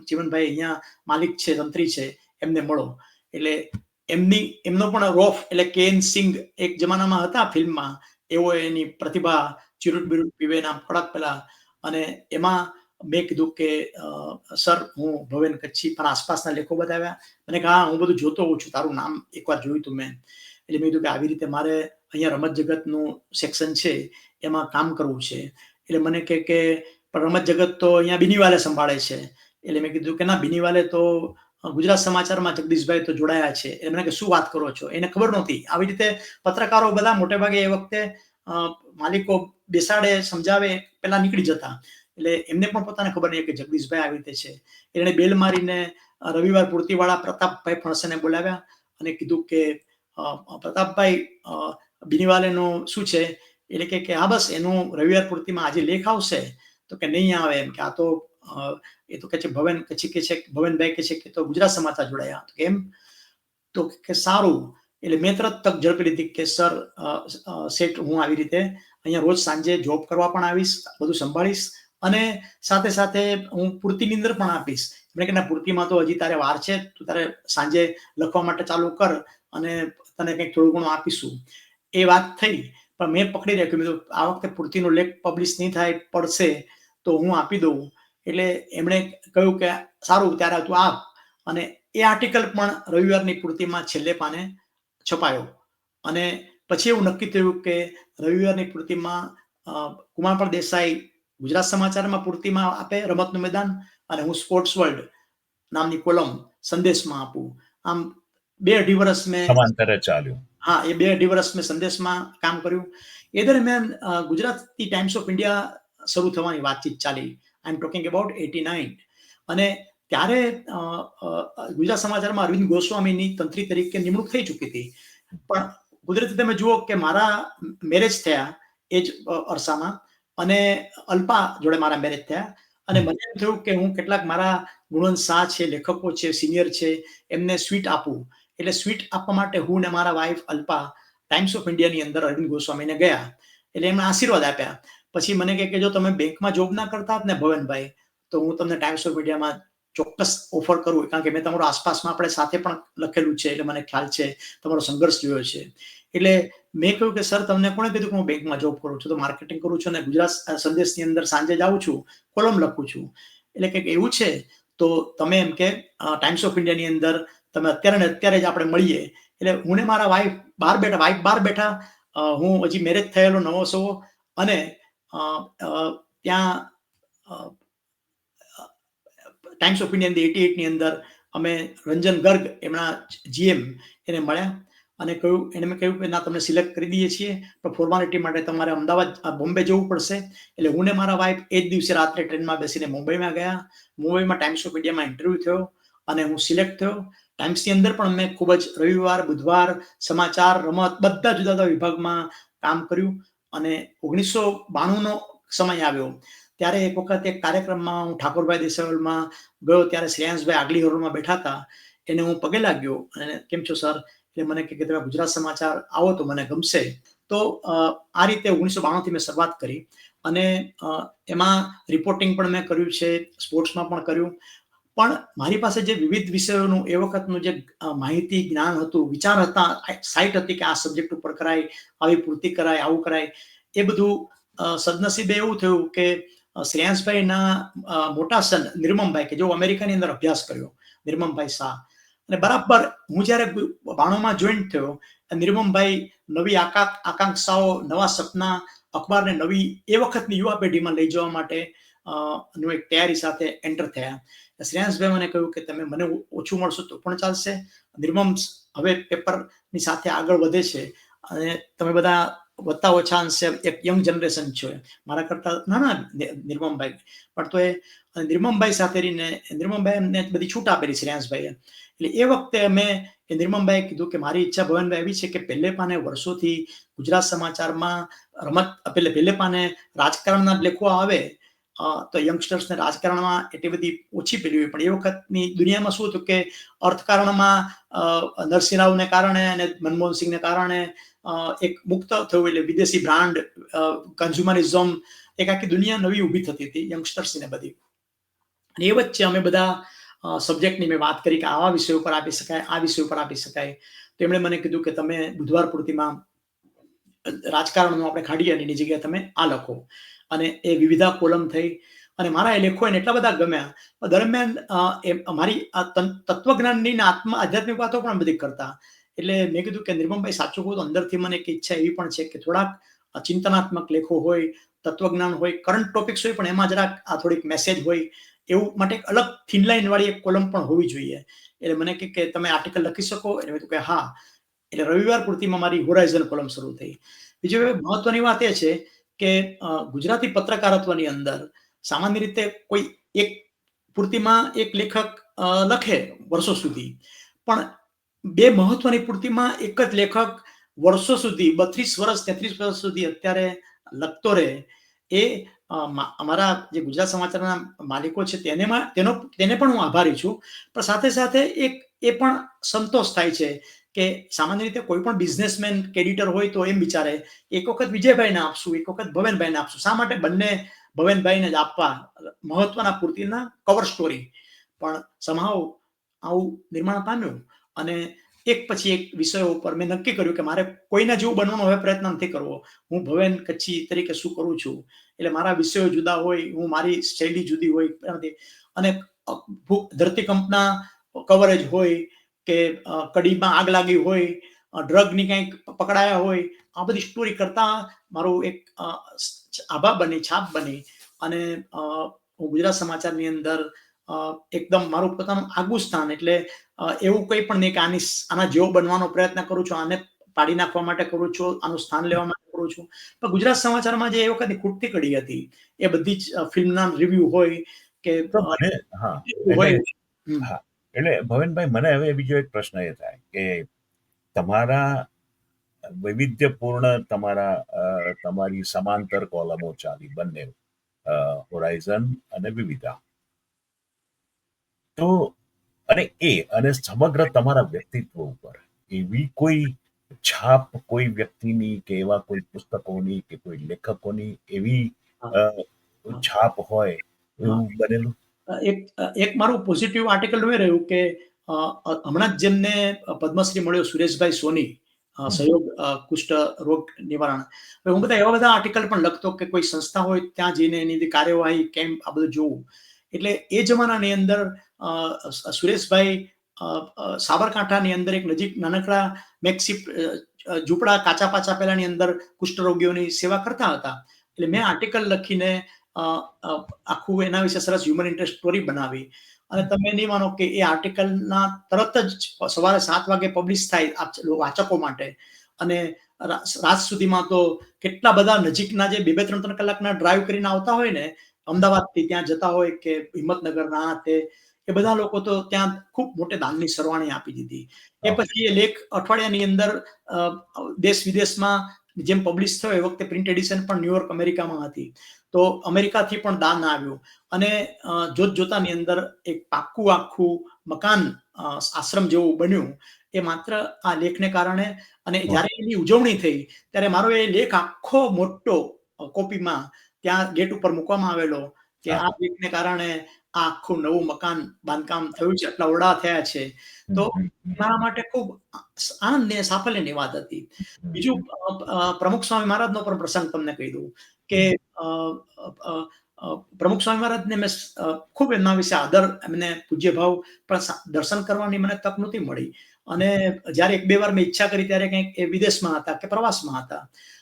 ચીમનભાઈ અહીંયા માલિક છે, તંત્રી છે, એમને મળો. એટલે એમનો પણ રોફ, એટલે કેએન સિંઘ એક જમાનામાં હતા ફિલ્મમાં, એવો એની પ્રતિભા, ચિરુટ બિરુટ પીવે નામ કડક પેલા. અને એમાં મેં કીધું કે સર, હું ભવેન કચ્છી, પણ આસપાસના લેખો બતાવ્યા. મને કહા, હું બધું જોતો હોઉં છું, તારું નામ એકવાર જોયું તું મેં. એટલે મેં કીધું કે આવી રીતે મારે અહીંયા રમત જગતનું સેક્શન છે, એમાં કામ કરવું છે. એટલે મને કે પણ રમત જગત તો અહીંયા બિનીવાલે સંભાળે છે. એટલે મેં કીધું કે ના, બિનીવાલે તો ગુજરાત સમાચારમાં જગદીશભાઈ તો જોડાયા છે. એટલે મને કે શું વાત કરો છો, એને ખબર નહોતી. આવી રીતે પત્રકારો બધા મોટે ભાગે એ વખતે માલિકો બેસાડે, સમજાવે, પેલા નીકળી જતા. એટલે એમને પણ પોતાને ખબર નહીં કે જગદીશભાઈ આવી રીતે છે. એને બેલ મારીને રવિવાર પૂર્તિવાળા પ્રતાપભાઈ ફણસેને બોલાવ્યા અને કીધું કે પ્રતાપભાઈ, બિનીવાલેનું શું છે? એટલે કે હા, બસ એનું રવિવાર પૂર્તિમાં આજે લેખ આવશે. તો કે નહીં આવે એમ, કે આ તો એ તો કે છે ભવેનભાઈ કે છે કે તો ગુજરાત સમાચાર જોડાયા. તો કેમ? તો કે સારું. એટલે મેં તરત તક ઝડપી લીધી કે સર, શેઠ, હું આવી રીતે અહીંયા રોજ સાંજે જોબ કરવા પણ આવીશ, બધું સંભાળીશ, અને સાથે સાથે હું પૂરતી નિંદર પણ આપીશ. મેં કે ના, પૂરતીમાં તો હજી તારે વાર છે, તું તારે સાંજે લખવા માટે ચાલુ કર અને તને કંઈક થોડું ઘણું આપીશું. એ વાત થઈ. પણ મેં પકડી રાખ્યું. મેં આ વખતે પૂરતીનો લેખ પબ્લિશ નહીં થાય, પડશે તો હું આપી દઉં. એટલે એમણે કહ્યું કે સારું, ત્યારે તું આપ. અને એ આર્ટિકલ પણ રવિવારની પૂર્તિમાં છેલ્લે પાને છપાયો. અને પછી એવું નક્કી થયું કે રવિવારની પૂર્તિમાં કુમારપાળ દેસાઈ ગુજરાત સમાચારમાં પૂર્તિમાં આપે રમતનું મેદાન, અને હું સ્પોર્ટ્સ વર્લ્ડ નામની કોલમ સંદેશમાં આપું. આમ 2-2.5 વર્ષ મેં સમાંતરે ચાલ્યું. હા, એ 2-2.5 વર્ષ મેં સંદેશમાં કામ કર્યું. એ દરમિયાન ગુજરાતી ટાઈમ્સ ઓફ ઇન્ડિયા શરૂ થવાની વાતચીત ચાલી. આઈ એમ ટોકિંગ અબાઉટ 89. અને ત્યારે ગુજરાત સમાચારમાં અરવિંદ ગોસ્વામીની તંત્રી તરીકે નિમણૂક થઈ ચૂકી હતી. પણ કુદરતી તમે જુઓ કે મારા મેરેજ થયા એ જ અરસામાં, અને અલ્પા જોડે મારા મેરેજ થયા. અને મને એમ થયું કે હું કેટલાક મારા ગુણવંત શાહ છે, લેખકો છે, સિનિયર છે, એમને સ્વીટ આપું. એટલે સ્વીટ આપવા માટે હું ને મારા વાઈફ અલ્પા ટાઈમ્સ ઓફ ઇન્ડિયાની અંદર અરવિંદ ગોસ્વામીને ગયા. એટલે એમણે આશીર્વાદ આપ્યા. પછી મને કહે કે જો તમે બેંકમાં જોબ ના કરતા હોત ને ભવનભાઈ, તો હું તમને ટાઈમ્સ ઓફ ઇન્ડિયામાં ચોક્કસ ઓફર કરું, કારણ કે મેં તમારો આસપાસમાં આપણે સાથે પણ લખેલું છે, એટલે મને ખ્યાલ છે તમારો સંઘર્ષ જોયો છે. એટલે મેં કહ્યું કે સર તમને કોણે કીધું કે હું બેંકમાં જોબ કરું છું? તો માર્કેટિંગ કરું છું અને ગુજરાત સંદેશની અંદર સાંજે જાઉં છું, કોલમ લખું છું. એટલે કે એવું છે તો તમે એમ કે ટાઈમ્સ ઓફ ઇન્ડિયાની અંદર તમે અત્યારે ને અત્યારે જ આપણે મળીએ. એટલે હું ને મારા વાઈફ બહાર બેઠા, હું હજી મેરેજ થયેલો નવો સવો, અને ત્યાં ટાઈમ્સ ઓફ ઇન્ડિયા 88 ની અંદર અમે રંજન ગર્ગ એમના જીએમ એને મળ્યા અને મેં કહ્યું કે ના તમને સિલેક્ટ કરી દઈએ છીએ, પણ ફોર્માલિટી માટે તમારે અમદાવાદ બોમ્બે જવું પડશે. એટલે હું ને મારા વાઈફ એ જ દિવસે રાત્રે ટ્રેનમાં બેસીને મુંબઈમાં ગયા. મુંબઈમાં ટાઈમ્સ ઓફ ઇન્ડિયામાં ઇન્ટરવ્યુ થયો અને હું સિલેક્ટ થયો. ટાઈમ્સની અંદર પણ મેં ખૂબ જ રવિવાર, બુધવાર, સમાચાર, રમત બધા જુદા જુદા વિભાગમાં કામ કર્યું. અને 1992નો સમય આવ્યો ત્યારે એક વખત એક કાર્યક્રમમાં હું ઠાકોરભાઈ દેસાઈમાં ગયો, ત્યારે શ્રેયાંશભાઈ આગલી હોટલમાં બેઠા હતા. એને હું પગે લાગ્યો અને કેમ છો સર? એટલે મને કે તમે ગુજરાત સમાચાર આવો તો મને ગમશે. તો આ રીતે 1992 થી મેં શરૂઆત કરી અને એમાં રિપોર્ટિંગ પણ મેં કર્યું છે, સ્પોર્ટ્સમાં પણ કર્યું. પણ મારી પાસે જે વિવિધ વિષયોનું એ વખતનું જે માહિતી, જ્ઞાન હતું, વિચાર હતા, સાઇટ હતી કે આ સબ્જેક્ટ ઉપર કરાય, આવી પૂર્તિ કરાય, આવું કરાય, એ બધું સદનસીબે એવું થયું કે શ્રેયાંશભાઈના મોટા સન નિર્મમભાઈ, કે જો અમેરિકાની અંદર અભ્યાસ કર્યો, નિર્મમભાઈ શાહ, અને બરાબર હું જ્યારે 92માં જોઈન્ટ થયો, નિર્મમભાઈ નવી આકાંક્ષાઓ, નવા સપના, અખબારને નવી એ વખતની યુવા પેઢીમાં લઈ જવા માટે એક તૈયારી સાથે એન્ટર થયા. શ્રેયાંશભાઈ મને કહ્યું કે તમે મને ઓછું મળશો તો પણ ચાલશે, નિર્મમ હવે પેપરની સાથે આગળ વધે છે અને તમે બધા વધતા ઓછા અંશે એક યંગ જનરેશન છે, મારા કરતા નાના નિર્મમભાઈ, પણ તો એ નિર્મમભાઈ સાથે રહીને નિર્મમભાઈ એમને બધી છૂટ આપેલી શ્રેયાંશભાઈએ. એટલે એ વખતે અમે નિર્મમભાઈએ કીધું કે મારી ઈચ્છા ભવનભાઈ એવી છે કે પહેલે પાને વર્ષોથી ગુજરાત સમાચારમાં પહેલે પાને રાજકારણના લેખો આવે તો યંગસ્ટર્સને રાજકારણમાં એટલી બધી ઓછી પેલી હોય, પણ એ વખતની દુનિયામાં શું હતું કે અર્થકારણમાં નરસિંહ રાવને કારણે અને મનમોહનસિંહને કારણે એક મુક્ત થયું, એટલે વિદેશી બ્રાન્ડ, કન્ઝ્યુમરિઝમ, એક આખી દુનિયા નવી ઊભી થતી હતી યંગસ્ટર્સને બધી. અને એ વચ્ચે અમે બધા સબ્જેક્ટની મેં વાત કરી કે આવા વિષયો પર આપી શકાય, આ વિષયો પર આપી શકાય. તો એમણે મને કીધું કે તમે બુધવાર પૂર્તિમાં રાજકારણનું આપણે કાઢીએ અને એની જગ્યાએ તમે આ લખો. અને એ વિવિધા કોલમ થઈ અને મારા એ લેખો એને એટલા બધા ગમ્યા. દરમિયાન મારી તત્વજ્ઞાનની આધ્યાત્મિક વાતો પણ બધી કરતા. એટલે મેં કીધું કે નિર્મમભાઈ સાચું કહું તો અંદરથી મને એક ઈચ્છા એવી પણ છે કે થોડાક ચિંતનાત્મક લેખો હોય, તત્વજ્ઞાન હોય, કરંટ ટોપિક્સ હોય, પણ એમાં જરાક આ થોડીક મેસેજ હોય, એવું માટે એક અલગ થીન લાઈન વાળી એક કોલમ પણ હોવી જોઈએ. એટલે મને કે તમે આર્ટિકલ લખી શકો? એટલે મેં કીધું કે હા. એટલે રવિવાર પૂર્તિમાં મારી હોરાઇઝન કોલમ શરૂ થઈ. બીજી મહત્વની વાત એ છે કે ગુજરાતી પત્રકારત્વની અંદર સામાન્ય રીતે કોઈ એક પૂર્તિમાં એક લેખક લખે વર્ષો સુધી, પણ બે મહત્વની પૂર્તિમાં એક જ લેખક વર્ષો સુધી, 32 વર્ષ, 33 વર્ષ સુધી અત્યારે લખતો રહે, એ અમારા જે ગુજરાત સમાચારના માલિકો છે તેને પણ હું આભારી છું. પણ સાથે સાથે એ પણ સંતોષ થાય છે કે સામાન્ય રીતે કોઈ પણ બિઝનેસમેન કે એડિટર હોય તો એમ વિચારે એક વખત વિજયભાઈને આપશું, એક વખત ભવેનભાઈને આપશું, શા માટે બંને ભવેનભાઈને જ આપવા, મહત્વના પૂર્તિના કવર સ્ટોરી. પણ somehow આવું નિર્માણ પામ્યું અને એક પછી એક વિષયો ઉપર મેં નક્કી કર્યું કે મારે કોઈના જેવું બનવાનો હવે પ્રયત્ન નથી કરવો. હું ભવેન કચ્છી તરીકે શું કરું છું, એટલે મારા વિષયો જુદા હોય, હું મારી શૈલી જુદી હોય, અને ધરતીકંપના કવરેજ હોય કે કડીમાં આગ લાગી હોય, ડ્રગની કંઈક પકડાયા હોય, આ બધી સ્ટોરી કરતા મારું એક આભા બની, છાપ બની અને હું ગુજરાત સમાચારની અંદર એકદમ મારું પોતાનું આગવું સ્થાન, એટલે એવું કંઈ પણ નહીં કે આના જેવો બનવાનો પ્રયત્ન કરું છું, આને પાડી નાખવા માટે કરું છું, આનું સ્થાન લેવા માટે કરું છું. પણ ગુજરાત સમાચારમાં જે એ વખતની ખૂટતી કડી હતી, એ બધી જ ફિલ્મના રિવ્યુ હોય કે તો મને હા હોય. એટલે હા એટલે ભવનભાઈ, મને હવે બીજો એક પ્રશ્ન એ થાય કે તમારા વૈવિધ્યપૂર્ણ તમારી સમાંતર કોલમો ચાલી બંને, હોરાઇઝન અને વિવિધા. તો અને સમગ્ર તમારા વ્યક્તિત્વ ઉપર એવી કોઈ છાપ કોઈ વ્યક્તિની કે એવા કોઈ પુસ્તકોની કે કોઈ લેખકોની એવી હા, અ, હા, છાપ હોય હા. એવું બનેલું? એક મારું પોઝિટિવ આર્ટિકલ એ રહ્યું કે હમણાં જ જેમને પદ્મશ્રી મળ્યો સુરેશભાઈ સોની, હમ, સહયોગ કુષ્ઠ રોગ નિવારણ. હવે હું બધા એવા બધા આર્ટિકલ પણ લખતો કે કોઈ સંસ્થા હોય ત્યાં જઈને એની જે કાર્યવાહી કેમ આ બધું જોવું. એટલે એ જમાનાની અંદર સુરેશભાઈ સાબરકાંઠાની અંદર એક નજીક નાનકડા મેક્સી ઝૂંપડા કાચા પાચા પેલાની અંદર કુષ્ઠરોગીઓની સેવા કરતા હતા. એટલે મેં આર્ટિકલ લખીને અ, અ, આખું એના વિશે સરસ હ્યુમન ઇન્ટરેસ્ટ સ્ટોરી બનાવી. અને તમે નહીં માનો કે એ આર્ટિકલના તરત જ સવારે 7 વાગે પબ્લિશ થાય વાચકો માટે. અને રાત સુધીમાં તો કેટલા બધા નજીકના જે 2-2 3-3 કલાકના ડ્રાઈવ કરીને આવતા હોય ને, અમદાવાદથી ત્યાં જતા હોય કે હિંમતનગરના આ તે, એ બધા લોકો તો ત્યાં ખૂબ મોટે દાનની સરવાણી આપી દીધી. એ વાહ. પછી એ લેખ અઠવાડિયાની અંદર અ, દેશ વિદેશમાં જેમ પબ્લિશ થયો એ વખતે પ્રિન્ટ એડિશન પણ ન્યુયોર્ક અમેરિકામાં હતી. તો અમેરિકાથી પણ દાન આવ્યું. અને જોત જોતાની અંદર એક પાક્કું આખું મકાન આશ્રમ જેવું બન્યું. એ માત્ર આ લેખને કારણે. અને વાહ. જ્યારે એની ઉજવણી થઈ ત્યારે મારો એ લેખ આખો મોટો કોપીમાં ત્યાં ગેટ ઉપર મૂકવામાં આવેલો કે હા. આ લેખને કારણે આ આખું નવું મકાન બાંધકામ થયું છે, આટલા ઓરડા થયા છે. તો હમ, હમ, હમ, મારા માટે ખૂબ આનંદ ને સાફલ્યની વાત હતી. હમ, બીજું હમ, પ્રમુખ સ્વામી મહારાજનો પણ પ્રસંગ તમને કહી દઉં કે હમ. અ, અ, પ્રમુખ સ્વામી મહારાજને મેં ખૂબ એમના વિશે આદર, એમને પૂજ્ય ભાવ, પણ દર્શન કરવાની મને તક નહોતી મળી. અને જ્યારે 1-2 વાર મેં ઈચ્છા કરી ત્યારે કંઈક એ વિદેશમાં હતા કે પ્રવાસમાં હતા.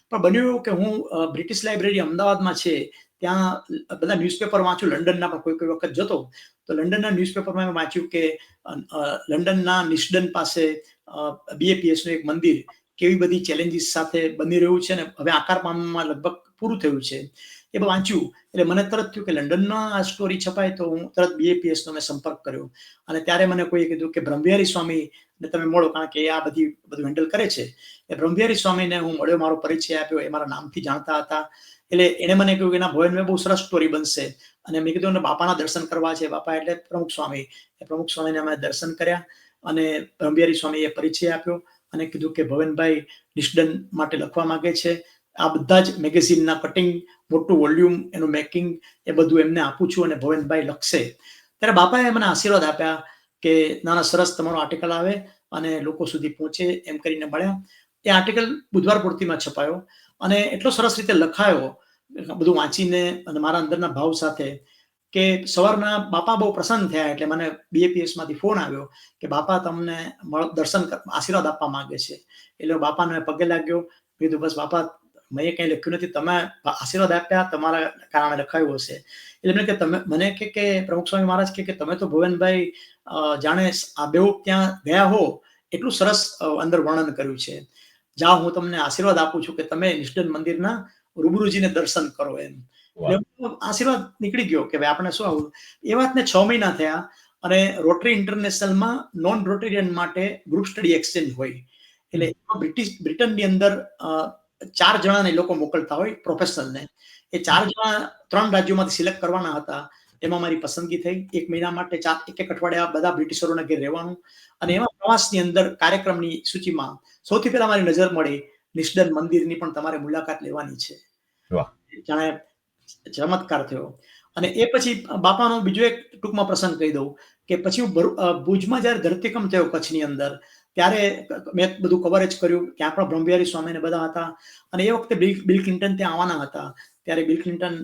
પણ બન્યું એવું કે હું બ્રિટિશ લાઇબ્રેરી અમદાવાદમાં છે ત્યાં બધા ન્યૂઝપેપર વાંચું, લંડનના પણ કોઈ કોઈ વખત જતો. તો લંડનના ન્યૂઝપેપરમાં મેં વાંચ્યું કે લંડનના નિસ્ડન પાસે બીએપીએસનું એક મંદિર કેવી બધી ચેલેન્જીસ સાથે બની રહ્યું છે ને હવે આકાર પામવામાં લગભગ પૂરું થયું છે. એ વાંચ્યું એટલે મને તરત થયું કે લંડનમાં આ સ્ટોરી છપાય તો હું તરત બીએપીએસનો મેં સંપર્ક કર્યો. અને ત્યારે મને કોઈએ કીધું કે બ્રહ્મવિહારી સ્વામીને તમે મળો, કારણ કે એ આ બધું હેન્ડલ કરે છે. એ બ્રહ્મવિહારી સ્વામીને હું મળ્યો, મારો પરિચય આપ્યો, એ મારા નામથી જાણતા હતા. એટલે એણે મને કહ્યું કે એના ભવનમાં બહુ સરસ સ્ટોરી બનશે. અને મેં કીધું બાપાના દર્શન કરવા છે. બાપા એટલે પ્રમુખ સ્વામી. એ પ્રમુખ સ્વામીને અમે દર્શન કર્યા અને બ્રહ્મવિહારી સ્વામીએ પરિચય આપ્યો અને કીધું કે ભવનભાઈ નિષ્ડન માટે લખવા માંગે છે. આ બધા જ મેગેઝિનના કટિંગ, મોટું વોલ્યુમ, એનું મેકિંગ, એ બધું એમને આપું છું અને ભવનભાઈ લખશે. ત્યારે બાપાએ મને આશીર્વાદ આપ્યા કે નાના સરસ તમારો આર્ટિકલ આવે અને લોકો સુધી પહોંચે, એમ કરીને મળ્યા. એ આર્ટિકલ બુધવાર પૂર્તિમાં છપાયો અને એટલો સરસ રીતે લખાયો બધું વાંચીને અને મારા અંદરના ભાવ સાથે કે સવારના બાપા બહુ પ્રસન્ન થયા. એટલે મને બીએપીએસમાંથી ફોન આવ્યો કે બાપા તમને દર્શન આશીર્વાદ આપવા માંગે છે. એટલે બાપાને પગે લાગ્યો, કીધું બસ બાપા મેં કંઈ લખ્યું નથી, તમે આશીર્વાદ આપ્યા, તમારા કારણે લખાયું હશે. એટલે એમને કે તમે મને કે પ્રમુખ સ્વામી મહારાજ કે તમે તો ભુવનભાઈ જાણે આ બેઉ ત્યાં ગયા હો એટલું સરસ અંદર વર્ણન કર્યું છે. જાઓ હું તમને આશીર્વાદ આપું છું કે તમે નિષ્ઠન મંદિરના રૂબરૂજીને દર્શન કરો એમ. વાહ. એટલે આશીર્વાદ નીકળી ગયો કે ભાઈ આપણે શું આવું. એ વાતને 6 મહિના થયા અને રોટરી ઇન્ટરનેશનલમાં નોન રોટેરિયન માટે ગ્રુપ સ્ટડી એક્સચેન્જ હોય. એટલે બ્રિટનની અંદર 4 જણાને એ લોકો મોકલતા હોય પ્રોફેશનલને. એ 4 જણા 3 રાજ્યોમાંથી સિલેક્ટ કરવાના હતા. એમાં મારી પસંદગી થઈ. 1 મહિના માટે એક અઠવાડિયા બધા બ્રિટિશરોના ઘેર રહેવાનું. અને એમાં પ્રવાસની અંદર કાર્યક્રમની સૂચિમાં સૌથી પહેલા મારી નજર મળી નિષ્ડન મંદિરની પણ તમારે મુલાકાત લેવાની છે. વાહ. જાણે ચમત્કાર થયો. અને એ પછી બાપાનો બીજો એક ટૂંકમાં પ્રસંગ કહી દઉં કે પછી હું ભુજમાં જ્યારે ધરતીકંપ થયો કચ્છની અંદર ત્યારે મેં બધું કવરેજ કર્યું. ત્યાં પણ બ્રહ્મવિહારી સ્વામીને બધા હતા. અને એ વખતે બિલ ક્લિન્ટન ત્યાં આવવાના હતા. ત્યારે બિલ ક્લિન્ટન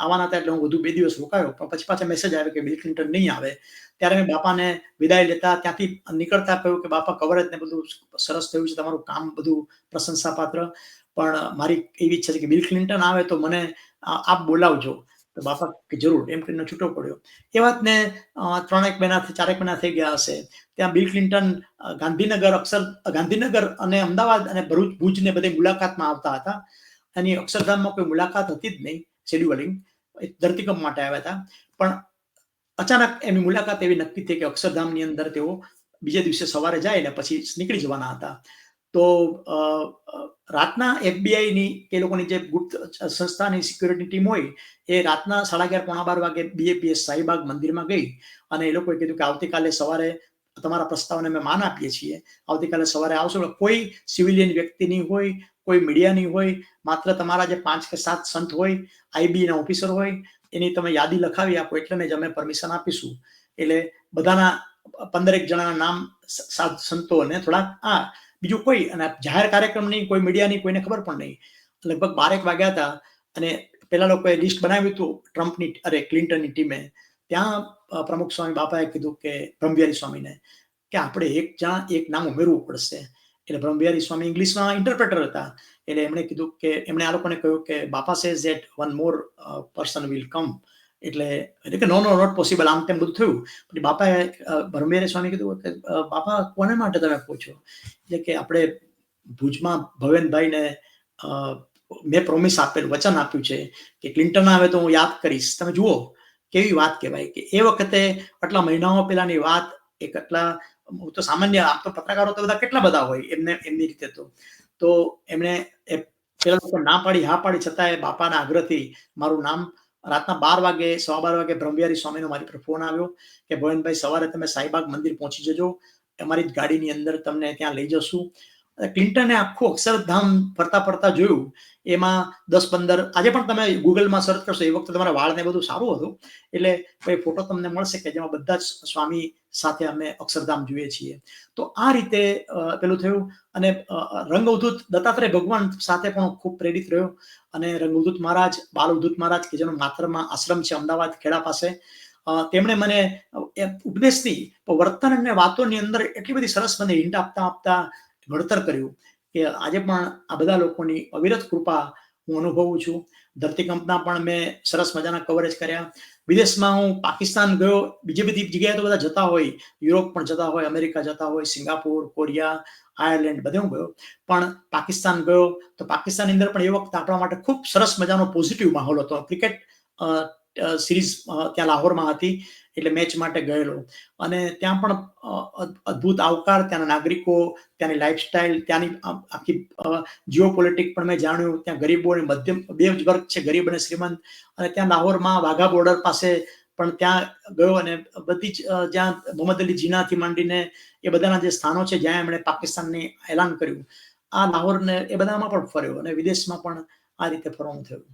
આવવાના હતા એટલે હું વધુ 2 દિવસ રોકાયો. પણ પછી પાછા મેસેજ આવ્યો કે બિલ ક્લિન્ટન નહીં આવે. ત્યારે મેં બાપાને વિદાય લેતા ત્યાંથી નીકળતા કહ્યું કે બાપા કવરેજ ને બધું સરસ થયું છે, તમારું કામ બધું પ્રશંસાપાત્ર, પણ મારી એવી ઈચ્છા છે કે બિલ ક્લિન્ટન આવે તો મને આપ બોલાવજો. તો બાપા કે જરૂર, એમ કરીને છૂટો પડ્યો. એ વાતને 3 મહિના 4 મહિના થઈ ગયા હશે. ત્યાં બિલ ક્લિન્ટન ગાંધીનગર અને અમદાવાદ અને ભુજ ને બધી મુલાકાતમાં આવતા હતા. એની અક્ષરધામમાં કોઈ મુલાકાત હતી જ નહીં, શેડ્યુલિંગ ધરતીકંપ માટે આવ્યા હતા. પણ અચાનક એની મુલાકાત એવી નક્કી થઈ કે અક્ષરધામની અંદર તેઓ બીજે દિવસે સવારે જાય ને પછી નીકળી જવાના હતા. તો રાતના FBI ની એ લોકોની જે ગુપ્ત સંસ્થાની સિક્યુરિટી ટીમ હોય એ રાતના 11:30 પોણા 12 વાગે BAPS શાહીબાગ મંદિરમાં ગઈ અને એ લોકોએ કીધું કે આવતીકાલે સવારે તમારા પ્રસ્તાવને અમે માન આપીએ છીએ, આવતીકાલે સવારે આવશો. કોઈ સિવિલિયન વ્યક્તિ નહીં હોય, કોઈ મીડિયા નહીં હોય, માત્ર તમારા જે 5 કે 7 સંત હોય, IB ના ઓફિસર હોય, એની તમે યાદી લખાવી આપો એટલે જ અમે પરમિશન આપીશું. એટલે બધાના 15 જણાના નામ સંતો અને થોડા બીજું કોઈ, અને જાહેર કાર્યક્રમ નહીં, કોઈ મીડિયા નહીં, કોઈને ખબર પણ નહીં. લગભગ 12 વાગ્યા હતા અને પેલા લોકોએ લિસ્ટ બનાવ્યું હતું ક્લિન્ટનની ટીમે. ત્યાં પ્રમુખ સ્વામી બાપાએ કીધું કે બ્રહ્મવિહારી સ્વામીને કે આપણે એક નામ ઉમેરવું પડશે. એટલે બ્રહ્મવિહારી સ્વામી ઇંગ્લિશમાં ઇન્ટરપ્રેટર હતા. એટલે એમણે કીધું કે એમણે આ લોકોને કહ્યું કે બાપા says that one more person will come. એટલે કે નો નોટ પોસિબલ, આમ તેમ બધું થયું. પછી બાપાએ બ્રહ્મવિહારી સ્વામી કીધું કે બાપા કોને માટે તમે પૂછો? એટલે કે આપણે ભુજમાં ભવેનભાઈને મેં પ્રોમિસ આપેલું, વચન આપ્યું છે કે ક્લિન્ટન આવે તો હું યાદ કરીશ. તમે જુઓ કેવી વાત કહેવાય કે એ વખતે આટલા મહિનાઓ પહેલાની વાત. એક આટલા તો સામાન્ય, આમ તો પત્રકારો તો બધા કેટલા બધા હોય એમની રીતે તો એમણે પેલા લોકો ના પાડી, હા પાડી, છતાં બાપાના આગ્રહથી મારું નામ રાતના 12 વાગે 12:15 વાગે બ્રહ્મવિહારી સ્વામીનો મારી પર ફોન આવ્યો કે ભવનભાઈ સવારે તમે શાહીબાગ મંદિર પહોંચી જજો, અમારી ગાડીની અંદર તમને ત્યાં લઈ જશું. ક્લિન્ટને આખું અક્ષરધામ ફરતા જોયું. એમાં 10-15, આજે પણ તમે ગૂગલમાં સર્ચ કરશો, એ વખતે તમારા વાળ ને બધું સારું હતું, એટલે કોઈ ફોટો તમને મળશે કે જેમાં બધા જ સ્વામી સાથે અમે અક્ષરધામ જોઈએ છીએ. તો આ રીતે પેલું થયું. અને રંગઅવધૂત દત્તાત્રેય ભગવાન સાથે પણ ખૂબ પ્રેરિત રહ્યો. અને રંગઅવધૂત મહારાજ, બાલ અવધૂત મહારાજ કે જેનો માત્રમાં આશ્રમ છે અમદાવાદ ખેડા પાસે, તેમણે મને ઉપદેશથી વર્તન અને વાતોની અંદર એટલી બધી સરસ મને હિન્ટ આપતા ઘડતર કર્યું કે આજે પણ આ બધા લોકોની અવિરત કૃપા હું અનુભવું છું. ધરતીકંપના પણ મેં સરસ મજાના કવરેજ કર્યા. વિદેશમાં હું પાકિસ્તાન ગયો, બીજી બધી જગ્યાએ તો બધા જતા હોય, યુરોપ પણ જતા હોય, અમેરિકા જતા હોય, સિંગાપુર, કોરિયા, આયર્લેન્ડ બધે હું ગયો. પણ પાકિસ્તાન ગયો તો પાકિસ્તાનની અંદર પણ એ વખતે આપણા માટે ખૂબ સરસ મજાનો પોઝિટિવ માહોલ હતો. ક્રિકેટ સિરીઝ ત્યાં લાહોરમાં હતી, એટલે મેચ માટે ગયેલો. અને ત્યાં પણ અદ્ભુત આવકાર, ત્યાંના નાગરિકો, ત્યાંની લાઈફસ્ટાઈલ, ત્યાંની આખી જીઓ પોલિટિક પણ મેં જાણ્યું. ત્યાં ગરીબો અને મધ્યમ બે જ વર્ગ છે, ગરીબ અને શ્રીમંત. અને ત્યાં લાહોરમાં વાઘા બોર્ડર પાસે પણ ત્યાં ગયો અને બધી જ જ્યાં મોહમ્મદ અલી જીનાથી માંડીને એ બધાના જે સ્થાનો છે જ્યાં એમણે પાકિસ્તાનની એલાન કર્યું, આ લાહોરને એ બધામાં પણ ફર્યો અને વિદેશમાં પણ આ રીતે ફરવાનું થયું.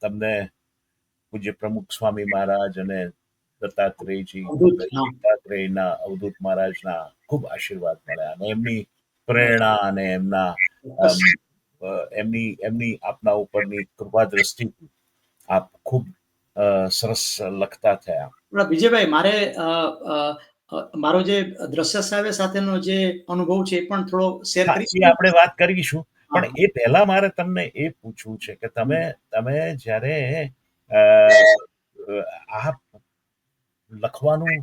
તમને પૂજ્ય પ્રમુખ સ્વામી મહારાજ અને દત્તાત્રેયજી, દત્તાત્રેયના અવધૂત મહારાજના ખૂબ આશીર્વાદ મળ્યા અને એમની પ્રેરણા અને એમની આપના ઉપરની કૃપા દ્રષ્ટિ આપ ખૂબ સરસ લખતા થયા. વિજયભાઈ, મારો જે દ્રશ્ય શ્રાવ્ય સાથેનો જે અનુભવ છે એ પણ થોડો શેર કરીશું. આપણે વાત કરીશું, પણ એ પહેલા મારે તમને એ પૂછવું છે કે તમે જ્યારે આ લખવાનું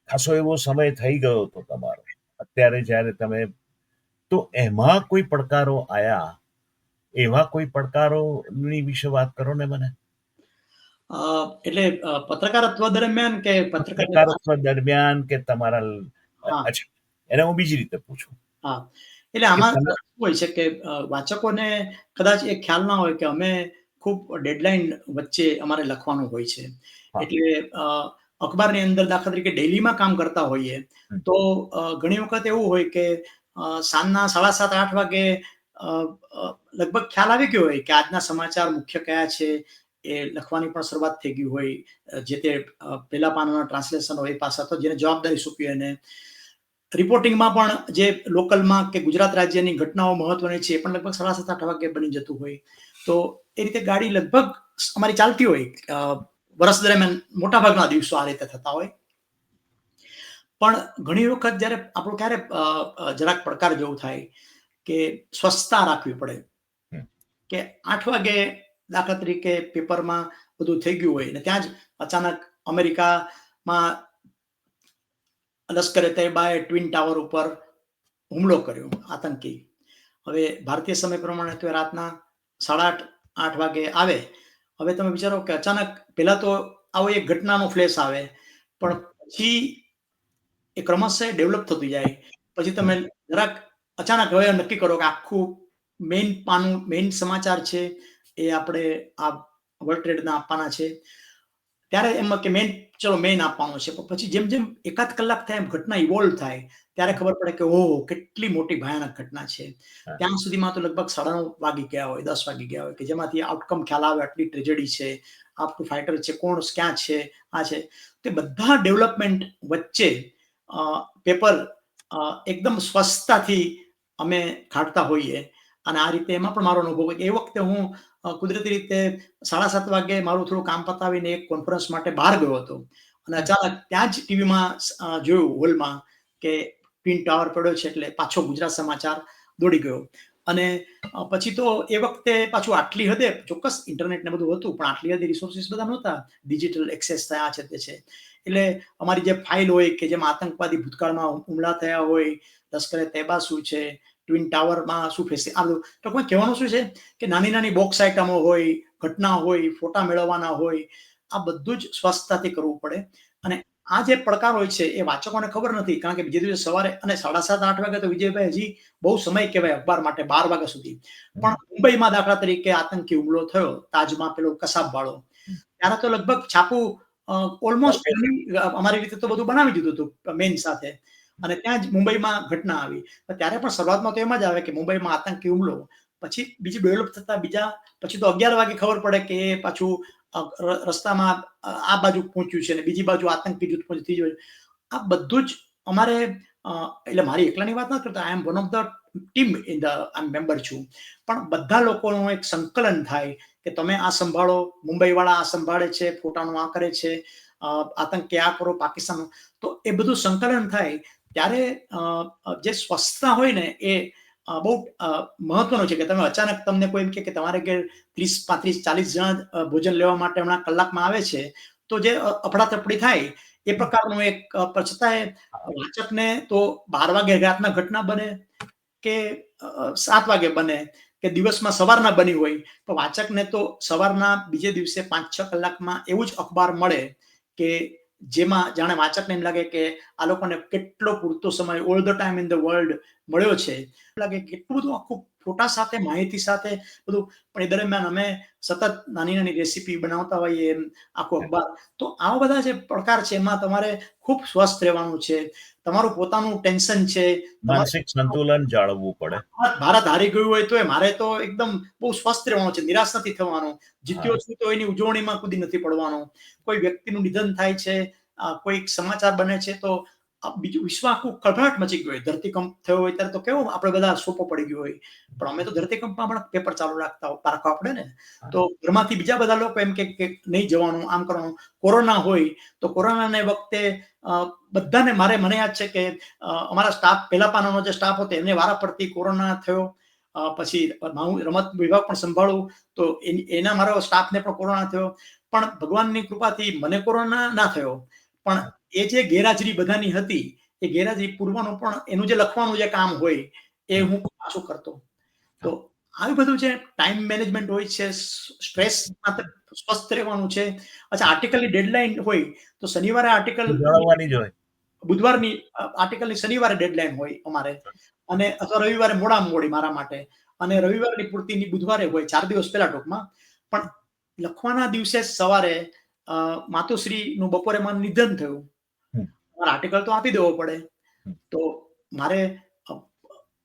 ખાસો એવો સમય થઈ ગયો હતો તમારો, અત્યારે જ્યારે તમે, તો એમાં કોઈ પડકારો આયા, એવા કોઈ પડકારોની વિશે વાત કરો ને મને. એટલે પત્રકારત્વ દરમિયાન કે પત્રકારત્વ દરમિયાન કે તમારા, અચ્છા, એને હું બીજી રીતે પૂછું. હા, એટલે આમાં શું હોય છે કે વાચકોને કદાચ એ ખ્યાલ ના હોય કે અમે ખૂબ ડેડલાઇન વચ્ચે અમારે લખવાનું હોય છે. એટલે અખબારની અંદર દાખલા તરીકે ડેઈલીમાં કામ કરતા હોઈએ તો ઘણી વખત એવું હોય કે સાંજના 7:30-8 વાગે લગભગ ખ્યાલ આવી ગયો હોય કે આજના સમાચાર મુખ્ય કયા છે, એ લખવાની પણ શરૂઆત થઈ ગઈ હોય. જે તે પહેલા પાનાના ટ્રાન્સલેશન હોય એ પાછા તો જેને જવાબદારી સોંપી, અને રિપોર્ટિંગમાં પણ જે લોકલમાં કે ગુજરાત રાજ્યની ઘટનાઓ મહત્વની છે એ પણ લગભગ 7:30-8 વાગે બની જતું હોય. તો એ રીતે ગાડી લગભગ અમારી ચાલતી હોય. વર્ષ દરમિયાન મોટાભાગના દિવસો આ રીતે થતા હોય. પણ ઘણી વખત જ્યારે આપણું ક્યારે જરાક પડકાર જેવું થાય કે સ્વચ્છતા રાખવી પડે કે 8 વાગે દાખલા તરીકે પેપરમાં બધું થઈ ગયું હોય ને ત્યાં જ અચાનક અમેરિકામાં લશ્કરે તૈયબાએ ટ્વિન ટાવર ઉપર હુમલો કર્યો, આતંકી. હવે ભારતીય સમય પ્રમાણે તો રાતના 7:30-8 વાગે આવે. હવે તમે વિચારો કે અચાનક પહેલા તો આવો એક ઘટનાનો ફ્લેશ આવે, પણ પછી એ ક્રમશઃ ડેવલપ થતું જાય. પછી તમે જરાક અચાનક હવે નક્કી કરો કે આખું મેઇન સમાચાર છે એ આપણે આ વર્લ્ડ ટ્રેડના આપવાના છે, ત્યારે એમાં કે મેઇન આપવાનો છે. પણ પછી જેમ જેમ એકાદ કલાક થાય એમ ઘટના ઇવોલ્વ થાય ત્યારે ખબર પડે કે ઓહ કેટલી મોટી ભયાનક ઘટના છે. ત્યાં સુધીમાં તો લગભગ 9:30 વાગી ગયા હોય, 10 વાગી ગયા હોય, કે જેમાંથી આઉટકમ ખ્યાલ આવે આટલી ટ્રેજેડી છે, આપણું ફાઇટર છે, કોણ ક્યાં છે, આ છે. તે બધા ડેવલપમેન્ટ વચ્ચે પેપર એકદમ સ્વસ્થતાથી અમે કાઢતા હોઈએ. અને આ રીતે એમાં પણ મારો અનુભવ એ વખતે હું કુદરતી રીતે 7:30 વાગે મારું થોડું કામ પતાવીને એક કોન્ફરન્સ માટે બહાર ગયો હતો, અને અચાનક ત્યાં જ ટીવીમાં જોયું હોલમાં કે ટ્વિન ટાવર પડ્યો છે, એટલે પાછો ગુજરાત સમાચાર દોડી ગયો. અને પછી તો એ વખતે પાછું આટલી હદે ચોક્કસ ઇન્ટરનેટ ને બધું હતું, પણ આટલી હદે રિસોર્સિસ બધા નહોતા, ડિજિટલ એક્સેસ થયા છે તે છે. એટલે અમારી જે ફાઇલ હોય કે જેમાં આતંકવાદી ભૂતકાળમાં હુમલા થયા હોય, લશ્કરે તૈયબા શું છે, ટ્વિન ટાવરમાં શું ફેસે, આ ટૂંકમાં કહેવાનું શું છે કે નાની નાની બોક્સ આઇટમો હોય, ઘટના હોય, ફોટા મેળવવાના હોય, આ બધું જ સ્વસ્થતાથી કરવું પડે. અને આ જે પડકાર હોય છે એ વાચકોને ખબર નથી, કારણ કે બીજે દિવસે સવારે અને 7:30 8 વાગે તો વિજયભાઈ હજી બહુ સમય કહેવાય અખબાર માટે, 12 વાગ્યા સુધી. પણ મુંબઈમાં દાખલા તરીકે આતંકી હુમલો થયો તાજમાં, પેલો કસાબ વાળો, ત્યારે તો લગભગ છાપું ઓલમોસ્ટ અમારી રીતે તો બધું બનાવી દીધું હતું મેઇન સાથે, અને ત્યાં જ મુંબઈમાં ઘટના આવી. ત્યારે પણ શરૂઆતમાં તો એમ જ આવે કે મુંબઈમાં આતંકી હુમલો, પછી બીજું ડેવલપ થતા પછી તો 11 વાગે ખબર પડે કે એ પાછું રસ્તામાં આ બાજુ પહોંચ્યું છે, અને બીજી બાજુ આતંકી જૂથ પહોંચી જાય. આ બધું જ અમારે, એટલે મારી એકલાની વાત નથી કરતા, I am one of the team in the member છું, પણ બધા લોકોનું એક સંકલન થાય કે તમે આ સંભાળો, મુંબઈ વાળા આ સંભાળે છે, ફોટાનું આ કરે છે, આતંકી આ કરો, પાકિસ્તાન, તો એ બધું સંકલન થાય ત્યારે જે સ્વસ્થતા હોય ને એ બહુ મહત્વનું છે. કે તમે અચાનક તમને કોઈ એમ કે તમારે ઘેર 30 35 40 જણા ભોજન લેવા માટે હમણાં કલાકમાં આવે છે, તો જે અફડાતફડી થાય એ પ્રકારનું એક, છતાંય વાચકને તો 12 વાગે રાતના ઘટના બને કે 7 વાગે બને કે દિવસમાં સવારના બની હોય, તો વાચકને તો સવારના બીજે દિવસે 5-6 કલાકમાં એવું જ અખબાર મળે કે જેમાં જાણે વાચકને એમ લાગે કે આ લોકોને કેટલો પૂરતો સમય all the time in the world મળ્યો છે, લાગે કેટલું બધું આખું ફોટા સાથે, માહિતી સાથે બધું. પણ એ દરમિયાન અમે સતત નાની નાની રેસીપી બનાવતા હોઈએ એમ આખું અખબાર. તો આવા બધા જે પડકાર છે એમાં તમારે ખૂબ સ્વસ્થ રહેવાનું છે, તમારું પોતાનું ટેન્શન છે, માનસિક સંતુલન જાળવવું પડે. ભારત હારી ગયું હોય તો મારે તો એકદમ બહુ સ્વસ્થ રહેવાનું છે, નિરાશ નથી થવાનું. જીત્યો છું તો એની ઉજવણીમાં કૂદી નથી પડવાનું. કોઈ વ્યક્તિનું નિધન થાય છે, કોઈ સમાચાર બને છે, તો બીજું વિશ્વ આખું ખળભળાટ મચી ગયો હોય, ધરતીકંપ થયો હોય ત્યારે તો કેવો આપણે બધા સોપો પડી ગયો હોય, પણ અમે તો ધરતીકંપમાં પણ પેપર ચાલુ રાખવા પડે ને. તો ઘરમાંથી બીજા બધા લોકો એમ કે નહીં જવાનું, આમ કરવાનું. કોરોના હોય તો કોરોનાને વખતે બધાને, મને યાદ છે કે અમારા સ્ટાફ, પહેલા પાનાનો જે સ્ટાફ હતો એમને વારા પડતી કોરોના થયો. પછી હું રમત વિભાગ પણ સંભાળું, તો એના મારા સ્ટાફને પણ કોરોના થયો. પણ ભગવાનની કૃપાથી મને કોરોના ના થયો. પણ એ જે ગેરહાજરી બધાની હતી, એ ગેરહાજરી પૂરવાનું પણ એનું જે લખવાનું જે કામ હોય એ હું પાછું કરતો. તો આવી બધું જે ટાઈમ મેનેજમેન્ટ હોય છે, સ્ટ્રેસ સ્વસ્થ રહેવાનું છે. અચ્છા, આર્ટિકલની ડેડલાઇન હોય તો શનિવારે આર્ટિકલ જાળવવાની જ હોય. બુધવારની આર્ટિકલની શનિવારે ડેડલાઇન હોય અમારે, અને અથવા રવિવારે મોડામાં મોડી મારા માટે, અને રવિવારની પૂર્તિની બુધવારે હોય, 4 દિવસ પહેલા ટૂંકમાં. પણ લખવાના દિવસે સવારે માતુશ્રીનું બપોરે મને નિધન થયું, મારે આર્ટિકલ તો આપી દેવો પડે. તો મારે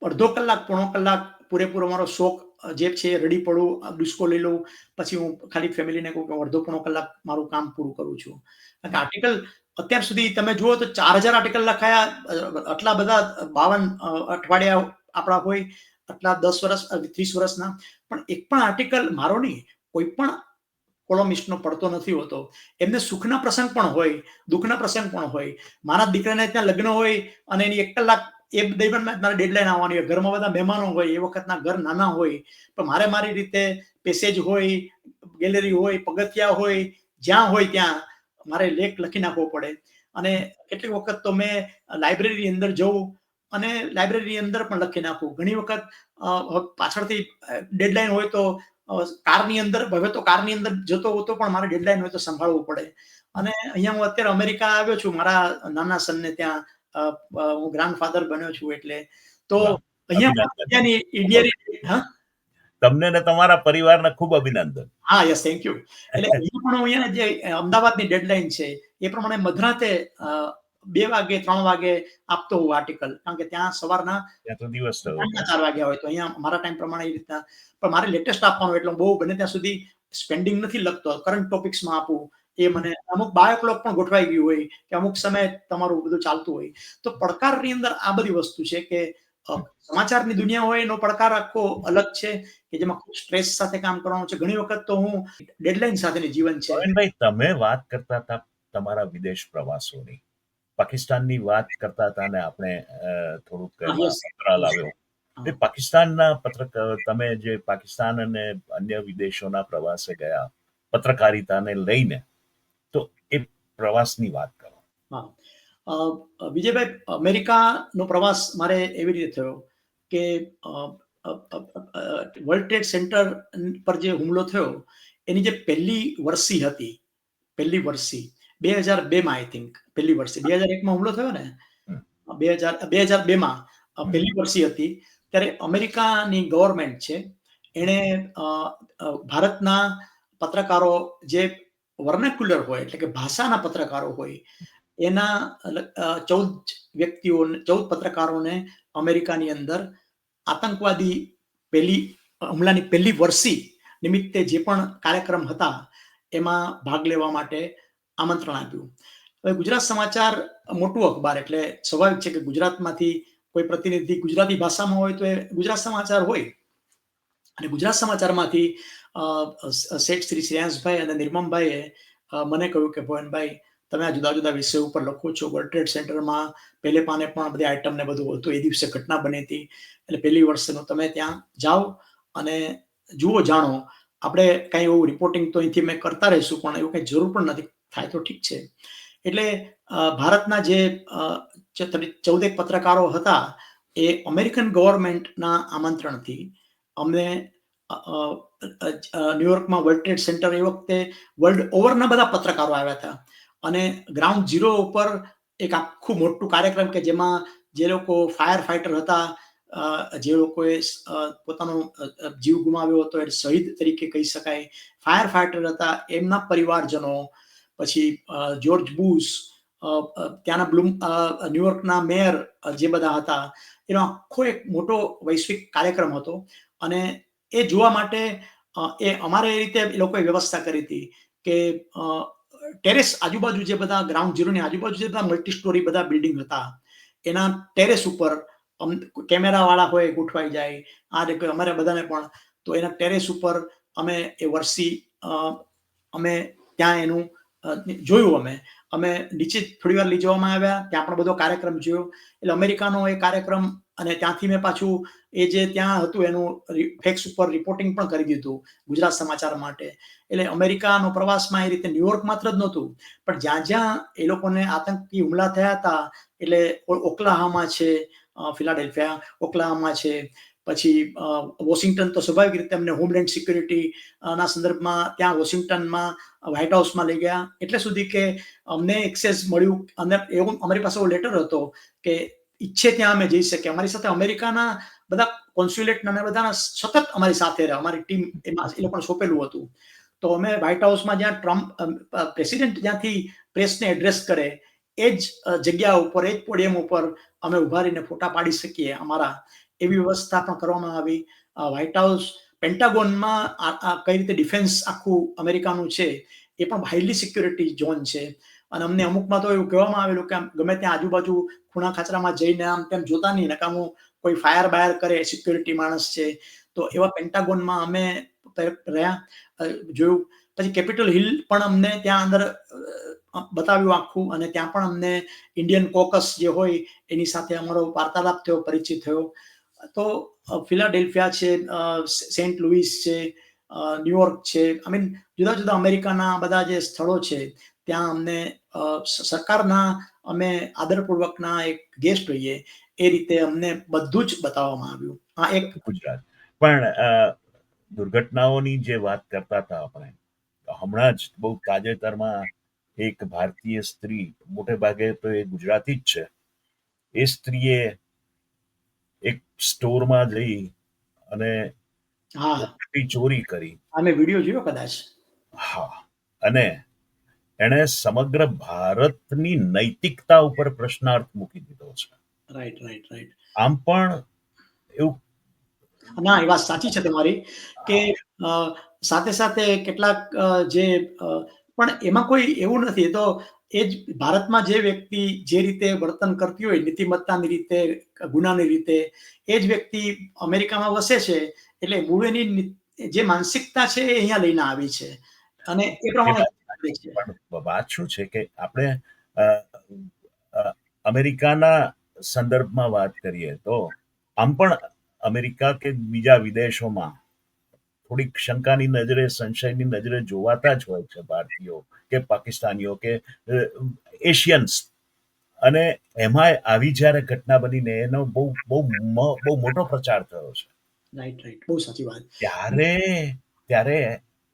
અડધો કલાક, પોણો કલાક પૂરેપૂરો મારો શોખ જે છે રડી પડું, ડિસ્કો લઈ લઉં, પછી હું ખાલી ફેમિલીને કહું કે અડધો પોણો કલાક મારું કામ પૂરું કરું છું. આર્ટિકલ અત્યાર સુધી તમે જુઓ તો 4000 આર્ટિકલ લખાયા, આટલા બધા 52 અઠવાડિયા આપણા હોય, આટલા 10 વર્ષ 30 વર્ષના, પણ એક પણ આર્ટિકલ મારો નહીં, કોઈ પણ કોલમિસ્ટનો પડતો નથી હોતો. એમને સુખના પ્રસંગ પણ હોય, દુઃખના પ્રસંગ પણ હોય. મારા દીકરાને ત્યાં લગ્ન હોય અને એની 1 કલાક એ દરમિયાન મારે ડેડલાઈન આવવાની હોય, ઘરમાં બધા મહેમાનો હોય, એ વખતના ઘર નાના હોય, પણ મારે મારી રીતે પેસેજ હોય, ગેલેરી હોય, પગથિયા હોય, જ્યાં હોય ત્યાં મારે લેખ લખી નાખવો પડે. અને કેટલીક વખત તો મેં લાઇબ્રેરીની અંદર જવું અને લાઇબ્રેરીની અંદર પણ લખી નાખવું. ઘણી વખત પાછળથી ડેડલાઈન હોય તો કારની અંદર, હવે તો કારની અંદર જતો હોતો, પણ મારે ડેડલાઈન હોય તો સંભાળવું પડે. અને અહીંયા હું અત્યારે અમેરિકા આવ્યો છું મારા નાના સનને ત્યાં હું ગ્રાન્ડફાધર બન્યો છું એટલે તો વાહ! અહીંયા પણ અભિનંદન. ત્યાંની ખૂબ ઇન્ડિયન હા તમને ને તમારા પરિવારને ખૂબ અભિનંદન. હા યસ થેન્ક યુ એટલે અહીંયા પણ હું અહીંયા જે અમદાવાદની ડેડલાઈન છે એ પ્રમાણે મધરાતે 2 વાગે 3 વાગે આપતો હોઉં આર્ટિકલ કારણ કે ત્યાં સવારના ત્યાં તો દિવસ થયો સાંજના હોય. 4 વાગ્યા હોય તો અહીંયા મારા ટાઈમ પ્રમાણે એ રીતના પણ મારે લેટેસ્ટ આપવાનું એટલે હું બહુ બને ત્યાં સુધી સ્પેન્ડિંગ નથી લખતો કરંટ ટોપિક્સમાં આપું એ મને અમુક બાયોક્લોક પણ ગોઠવાઈ ગયું હોય કે અમુક સમયે તમારું બધું ચાલતું હોય તો પડકારની અંદર આ બધી વસ્તુ છે કે સમાચારની દુનિયા હોય એનો પડકાર આખો અલગ છે કે જેમાં ખૂબ સ્ટ્રેસ સાથે કામ કરવાનું છે ઘણી વખત તો હું ડેડલાઈન સાથેની જીવન છે પ્રવીણભાઈ, તમે વાત કરતા હતા તમારા વિદેશ પ્રવાસોની. પાકિસ્તાનની વાત કરતા હતા અને આપણે થોડુંક હા, એમાં yes. અંતરાલ આવ્યો. હા. એ પાકિસ્તાનના તમે જે પાકિસ્તાન અને અન્ય વિદેશોના પ્રવાસે ગયા પત્રકારિતાને લઈને, તો એ પ્રવાસની વાત કરો. હા. વિજયભાઈ અમેરિકાનો પ્રવાસ મારે એવી રીતે થયો કે વર્લ્ડ ટ્રેડ સેન્ટર પર જે હુમલો થયો એની જે પહેલી વર્ષી 2002માં આઈ થિંક પહેલી વર્ષી 2001માં હુમલો થયો ને હમ. 2002માં પહેલી વર્ષી હતી ત્યારે અમેરિકાની ગવર્મેન્ટ છે એણે ભારતના પત્રકારો જે વર્નાક્યુલર હોય એટલે કે ભાષાના પત્રકારો હોય એના 14 પત્રકારોને અમેરિકાની અંદર આતંકવાદી હુમલાની પહેલી વર્ષી નિમિત્તે જે પણ કાર્યક્રમ હતા એમાં ભાગ લેવા માટે આમંત્રણ આપ્યું. હવે ગુજરાત સમાચાર મોટું અખબાર એટલે સ્વાભાવિક છે કે ગુજરાતમાંથી કોઈ પ્રતિનિધિ ગુજરાતી ભાષામાં હોય તો એ ગુજરાત સમાચાર હોય અને ગુજરાત સમાચારમાંથી શેઠ શ્રી શ્રેયાંશભાઈ અને નિર્મમભાઈએ મને કહ્યું કે ભુવનભાઈ તમે આ જુદા જુદા વિષય ઉપર લખો છો વર્લ્ડ ટ્રેડ સેન્ટરમાં પહેલે પાને પણ બધી આઈટમ ને બધું હતું એ દિવસે ઘટના બની હતી એટલે પહેલી વર્ષનું તમે ત્યાં જાઓ અને જુઓ જાણો આપણે કઈ એવું રિપોર્ટિંગ તો અહીંથી મેં કરતા રહીશું પણ એવું કઈ જરૂર પણ નથી થાય તો ઠીક છે એટલે ભારતના જે 14 પત્રકારો હતા એ અમેરિકન ગવર્મેન્ટના આમંત્રણથી અમને ન્યુયોર્કમાં વર્લ્ડ ટ્રેડ સેન્ટર એ વખતે વર્લ્ડ ઓવરના બધા પત્રકારો આવ્યા હતા અને ગ્રાઉન્ડ ઝીરો ઉપર એક આખું મોટું કાર્યક્રમ કે જેમાં જે લોકો ફાયર ફાઈટર હતા જે લોકોએ પોતાનો જીવ ગુમાવ્યો હતો એ શહીદ તરીકે કહી શકાય ફાયર ફાઈટર હતા એમના પરિવારજનો પછી જ્યોર્જ બુશ ત્યાંના ન્યુયોર્કના મેયર જે બધા હતા એનો આખો એક મોટો વૈશ્વિક કાર્યક્રમ હતો અને એ જોવા માટે એ અમારે એ રીતે એ લોકોએ વ્યવસ્થા કરી હતી કે ટેરેસ આજુબાજુ જે બધા ગ્રાઉન્ડ ઝીરોની આજુબાજુ જે બધા મલ્ટી સ્ટોરી બધા બિલ્ડિંગ હતા એના ટેરેસ ઉપર કેમેરા વાળા હોય ગોઠવાઈ જાય આ રીતે અમારે બધાને પણ તો એના ટેરેસ ઉપર અમે એ વર્ષી અમે ત્યાં એનું જોયું અમે નીચે થોડી વાર લઈ જવામાં આવ્યા ત્યાં પણ બધો કાર્યક્રમ જોયો એટલે અમેરિકાનો એ કાર્યક્રમ અને ત્યાંથી મેં પાછું એ જે ત્યાં હતું એનું ફેક્સ ઉપર રિપોર્ટિંગ પણ કરી દીધું ગુજરાત સમાચાર માટે એટલે અમેરિકાનો પ્રવાસમાં એ રીતે ન્યુયોર્ક માત્ર જ નહોતું પણ જ્યાં જ્યાં એ લોકોને આતંકી હુમલા થયા હતા એટલે ઓકલાહામા છે ફિલાડેલ્ફિયા ઓકલાહામા છે પછી વોશિંગ્ટન તો સ્વાભાવિક રીતે અમને હોમલેન્ડ સિક્યુરિટી ના સંદર્ભમાં ત્યાં વોશિંગ્ટનમાં વ્હાઇટ હાઉસમાં લઈ ગયા એટલે સુધી કે અમને એક્સેસ મળ્યું અને એવું અમારી પાસે એવો લેટર હતો કે ઈચ્છે ત્યાં અમે જઈ શકીએ અમારી સાથે અમેરિકાના બધા કોન્સ્યુલેટ અને બધા સતત અમારી સાથે રહે અમારી ટીમ એમાં એ લોકોને સોંપેલું હતું તો અમે વ્હાઇટ હાઉસમાં જ્યાં ટ્રમ્પ પ્રેસિડેન્ટ જ્યાંથી પ્રેસને એડ્રેસ કરે એ જ જગ્યા ઉપર એ જ પોડિયમ ઉપર અમે ઉભા રહીને ફોટા પાડી શકીએ અમારા એવી વ્યવસ્થા પણ કરવામાં આવી વ્હાઇટ હાઉસ પેન્ટાગોનમાં કઈ રીતે ડિફેન્સ આખું અમેરિકાનું છે એ પણ હાઈલી સિક્યુરિટી ઝોન છે અને અમને અમુકમાં તો એવું કહેવામાં આવેલું કે ગમે ત્યાં આજુબાજુ ખૂણા ખાચરામાં જઈને આમ તેમ જોતા નહીં નકામું કોઈ ફાયર બાયર કરે સિક્યુરિટી માણસ છે તો એવા પેન્ટાગોનમાં અમે રહ્યા જોયું પછી કેપિટલ હિલ પણ અમને ત્યાં અંદર બતાવ્યું આખું અને ત્યાં પણ અમને ઇન્ડિયન કોકસ જે હોય એની સાથે અમારો વાર્તાલાપ થયો પરિચિત થયો તો ફિલાડેલ્ફિયા છે સેન્ટ લુઈસ છે ન્યુયોર્ક છે આઈ મીન જુદા જુદા અમેરિકાના બધા જે સ્થળો છે ત્યાં અમને સરકારના અમે આદરપૂર્વકના એક ગેસ્ટ હોઈએ એ રીતે અમને બધું જ બતાવવામાં આવ્યું આ એક ગુજરાત પણ દુર્ઘટનાઓની જે વાત કરતા હતા આપણે હમણાં જ બહુ તાજેતરમાં એક ભારતીય સ્ત્રી મોટે ભાગે તો એ ગુજરાતી જ છે એ સ્ત્રીએ એક સ્ટોરમાં જઈ અને હા, મોટી ચોરી કરી. અમે વિડીયો જોયો કદાચ. હા, અને એણે સમગ્ર ભારતની નૈતિકતા ઉપર પ્રશ્નાર્થ મૂકી દીધો છે. Right, right, right. આમ પણ એવું ના, એ વાત સાચી છે તમારી કે અ, સાથે સાથે કેટલાક જે પણ એમાં કોઈ એવું નથી. તો એ જ ભારતમાં જે વ્યક્તિ જે રીતે વર્તન કરતી હોય નીતિમત્તાની રીતે, ગુનાની રીતે, એ જ વ્યક્તિ અમેરિકામાં વસે છે. એટલે મૂળ એની જે માનસિકતા છે એ અહીંયા લઈને આવી છે અને એ એ પ્રમાણે વાત કરે સાચી. છે. પણ વાત શું છે કે આપણે અ, અ, અમેરિકાના સંદર્ભમાં વાત કરીએ તો આમ પણ અમેરિકા કે બીજા વિદેશોમાં થોડીક શંકાની નજરે, સંશયની નજરે જોવાતા જ હોય છે ભારતીયો કે પાકિસ્તાનીઓ કે એશિયન્સ. અને એમાંય આવી જ્યારે ઘટના બનીને એનો બહુ મોટો પ્રચાર થયો છે. Right, right. બહુ સાચી વાત. ત્યારે ત્યારે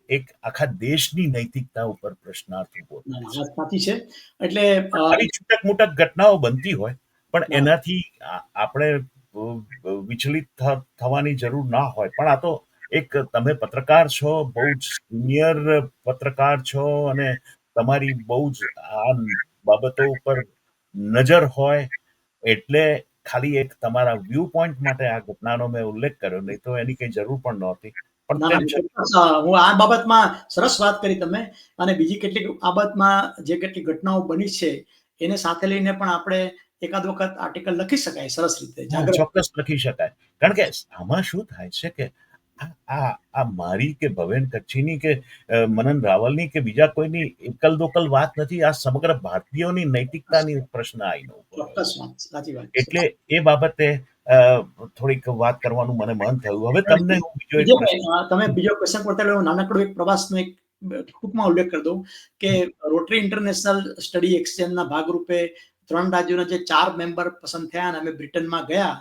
એક આખા દેશની નૈતિકતા ઉપર પ્રશ્નાર્થ ઉભો ના, થાય ના, છે. વાત સાચી છે. એટલે આવી છૂટક-મૂટક ઘટનાઓ બનતી હોય, પણ ના, એનાથી આપણે વિચલિત થવાની જરૂર ના હોય. પણ આ તો એક તમે પત્રકાર છો, બહુ જ સિનિયર પત્રકાર છો અને તમારી બહુ જ આ બાબતો ઉપર નજર હોય એટલે ખાલી એક તમારા વ્યૂ પોઈન્ટ માટે આ ઘટનાનો મેં ઉલ્લેખ કર્યો, નહીં તો એની કઈ જરૂર પણ નહોતી. પણ ના, તેમ ના, છતાં ચોક્કસ. હું આ બાબતમાં સરસ વાત કરી તમે અને બીજી કેટલીક બાબતમાં જે કેટલીક ઘટનાઓ બની છે, એને સાથે લઈને પણ આપણે એકાદ વખત આર્ટિકલ લખી શકાય સરસ રીતે, હા, જાગ્રત. ચોક્કસ લખી શકાય. કારણ કે આમાં શું થાય છે કે આ આ આ મારી કે ભવેન કચ્છીની કે મનન રાવલની કે બીજા કોઈની એકલ-દોકલ વાત નથી. આ સમગ્ર ભારતીયોની નૈતિકતાની પ્રશ્ન આવીને ઊભો રહ્યો ચોક્કસ છે. વાત, સાચી વાત છે. એટલે એ બાબતે અ, થોડીક વાત કરવાનું મને મન થયું. હવે તમને હું બીજો એક પ્રશ્ન. વિજયભાઈ, તમે બીજો ક્વેશ્ચન પૂછતા એટલે હું નાનકડો એક પ્રવાસનો એક ટૂંકમાં ઉલ્લેખ કરી દઉં કે રોટરી ઇન્ટરનેશનલ સ્ટડી એક્સચેન્જના ભાગરૂપે 3 રાજ્યોના જે 4 મેમ્બર પસંદ થયા અને અમે બ્રિટનમાં ગયા.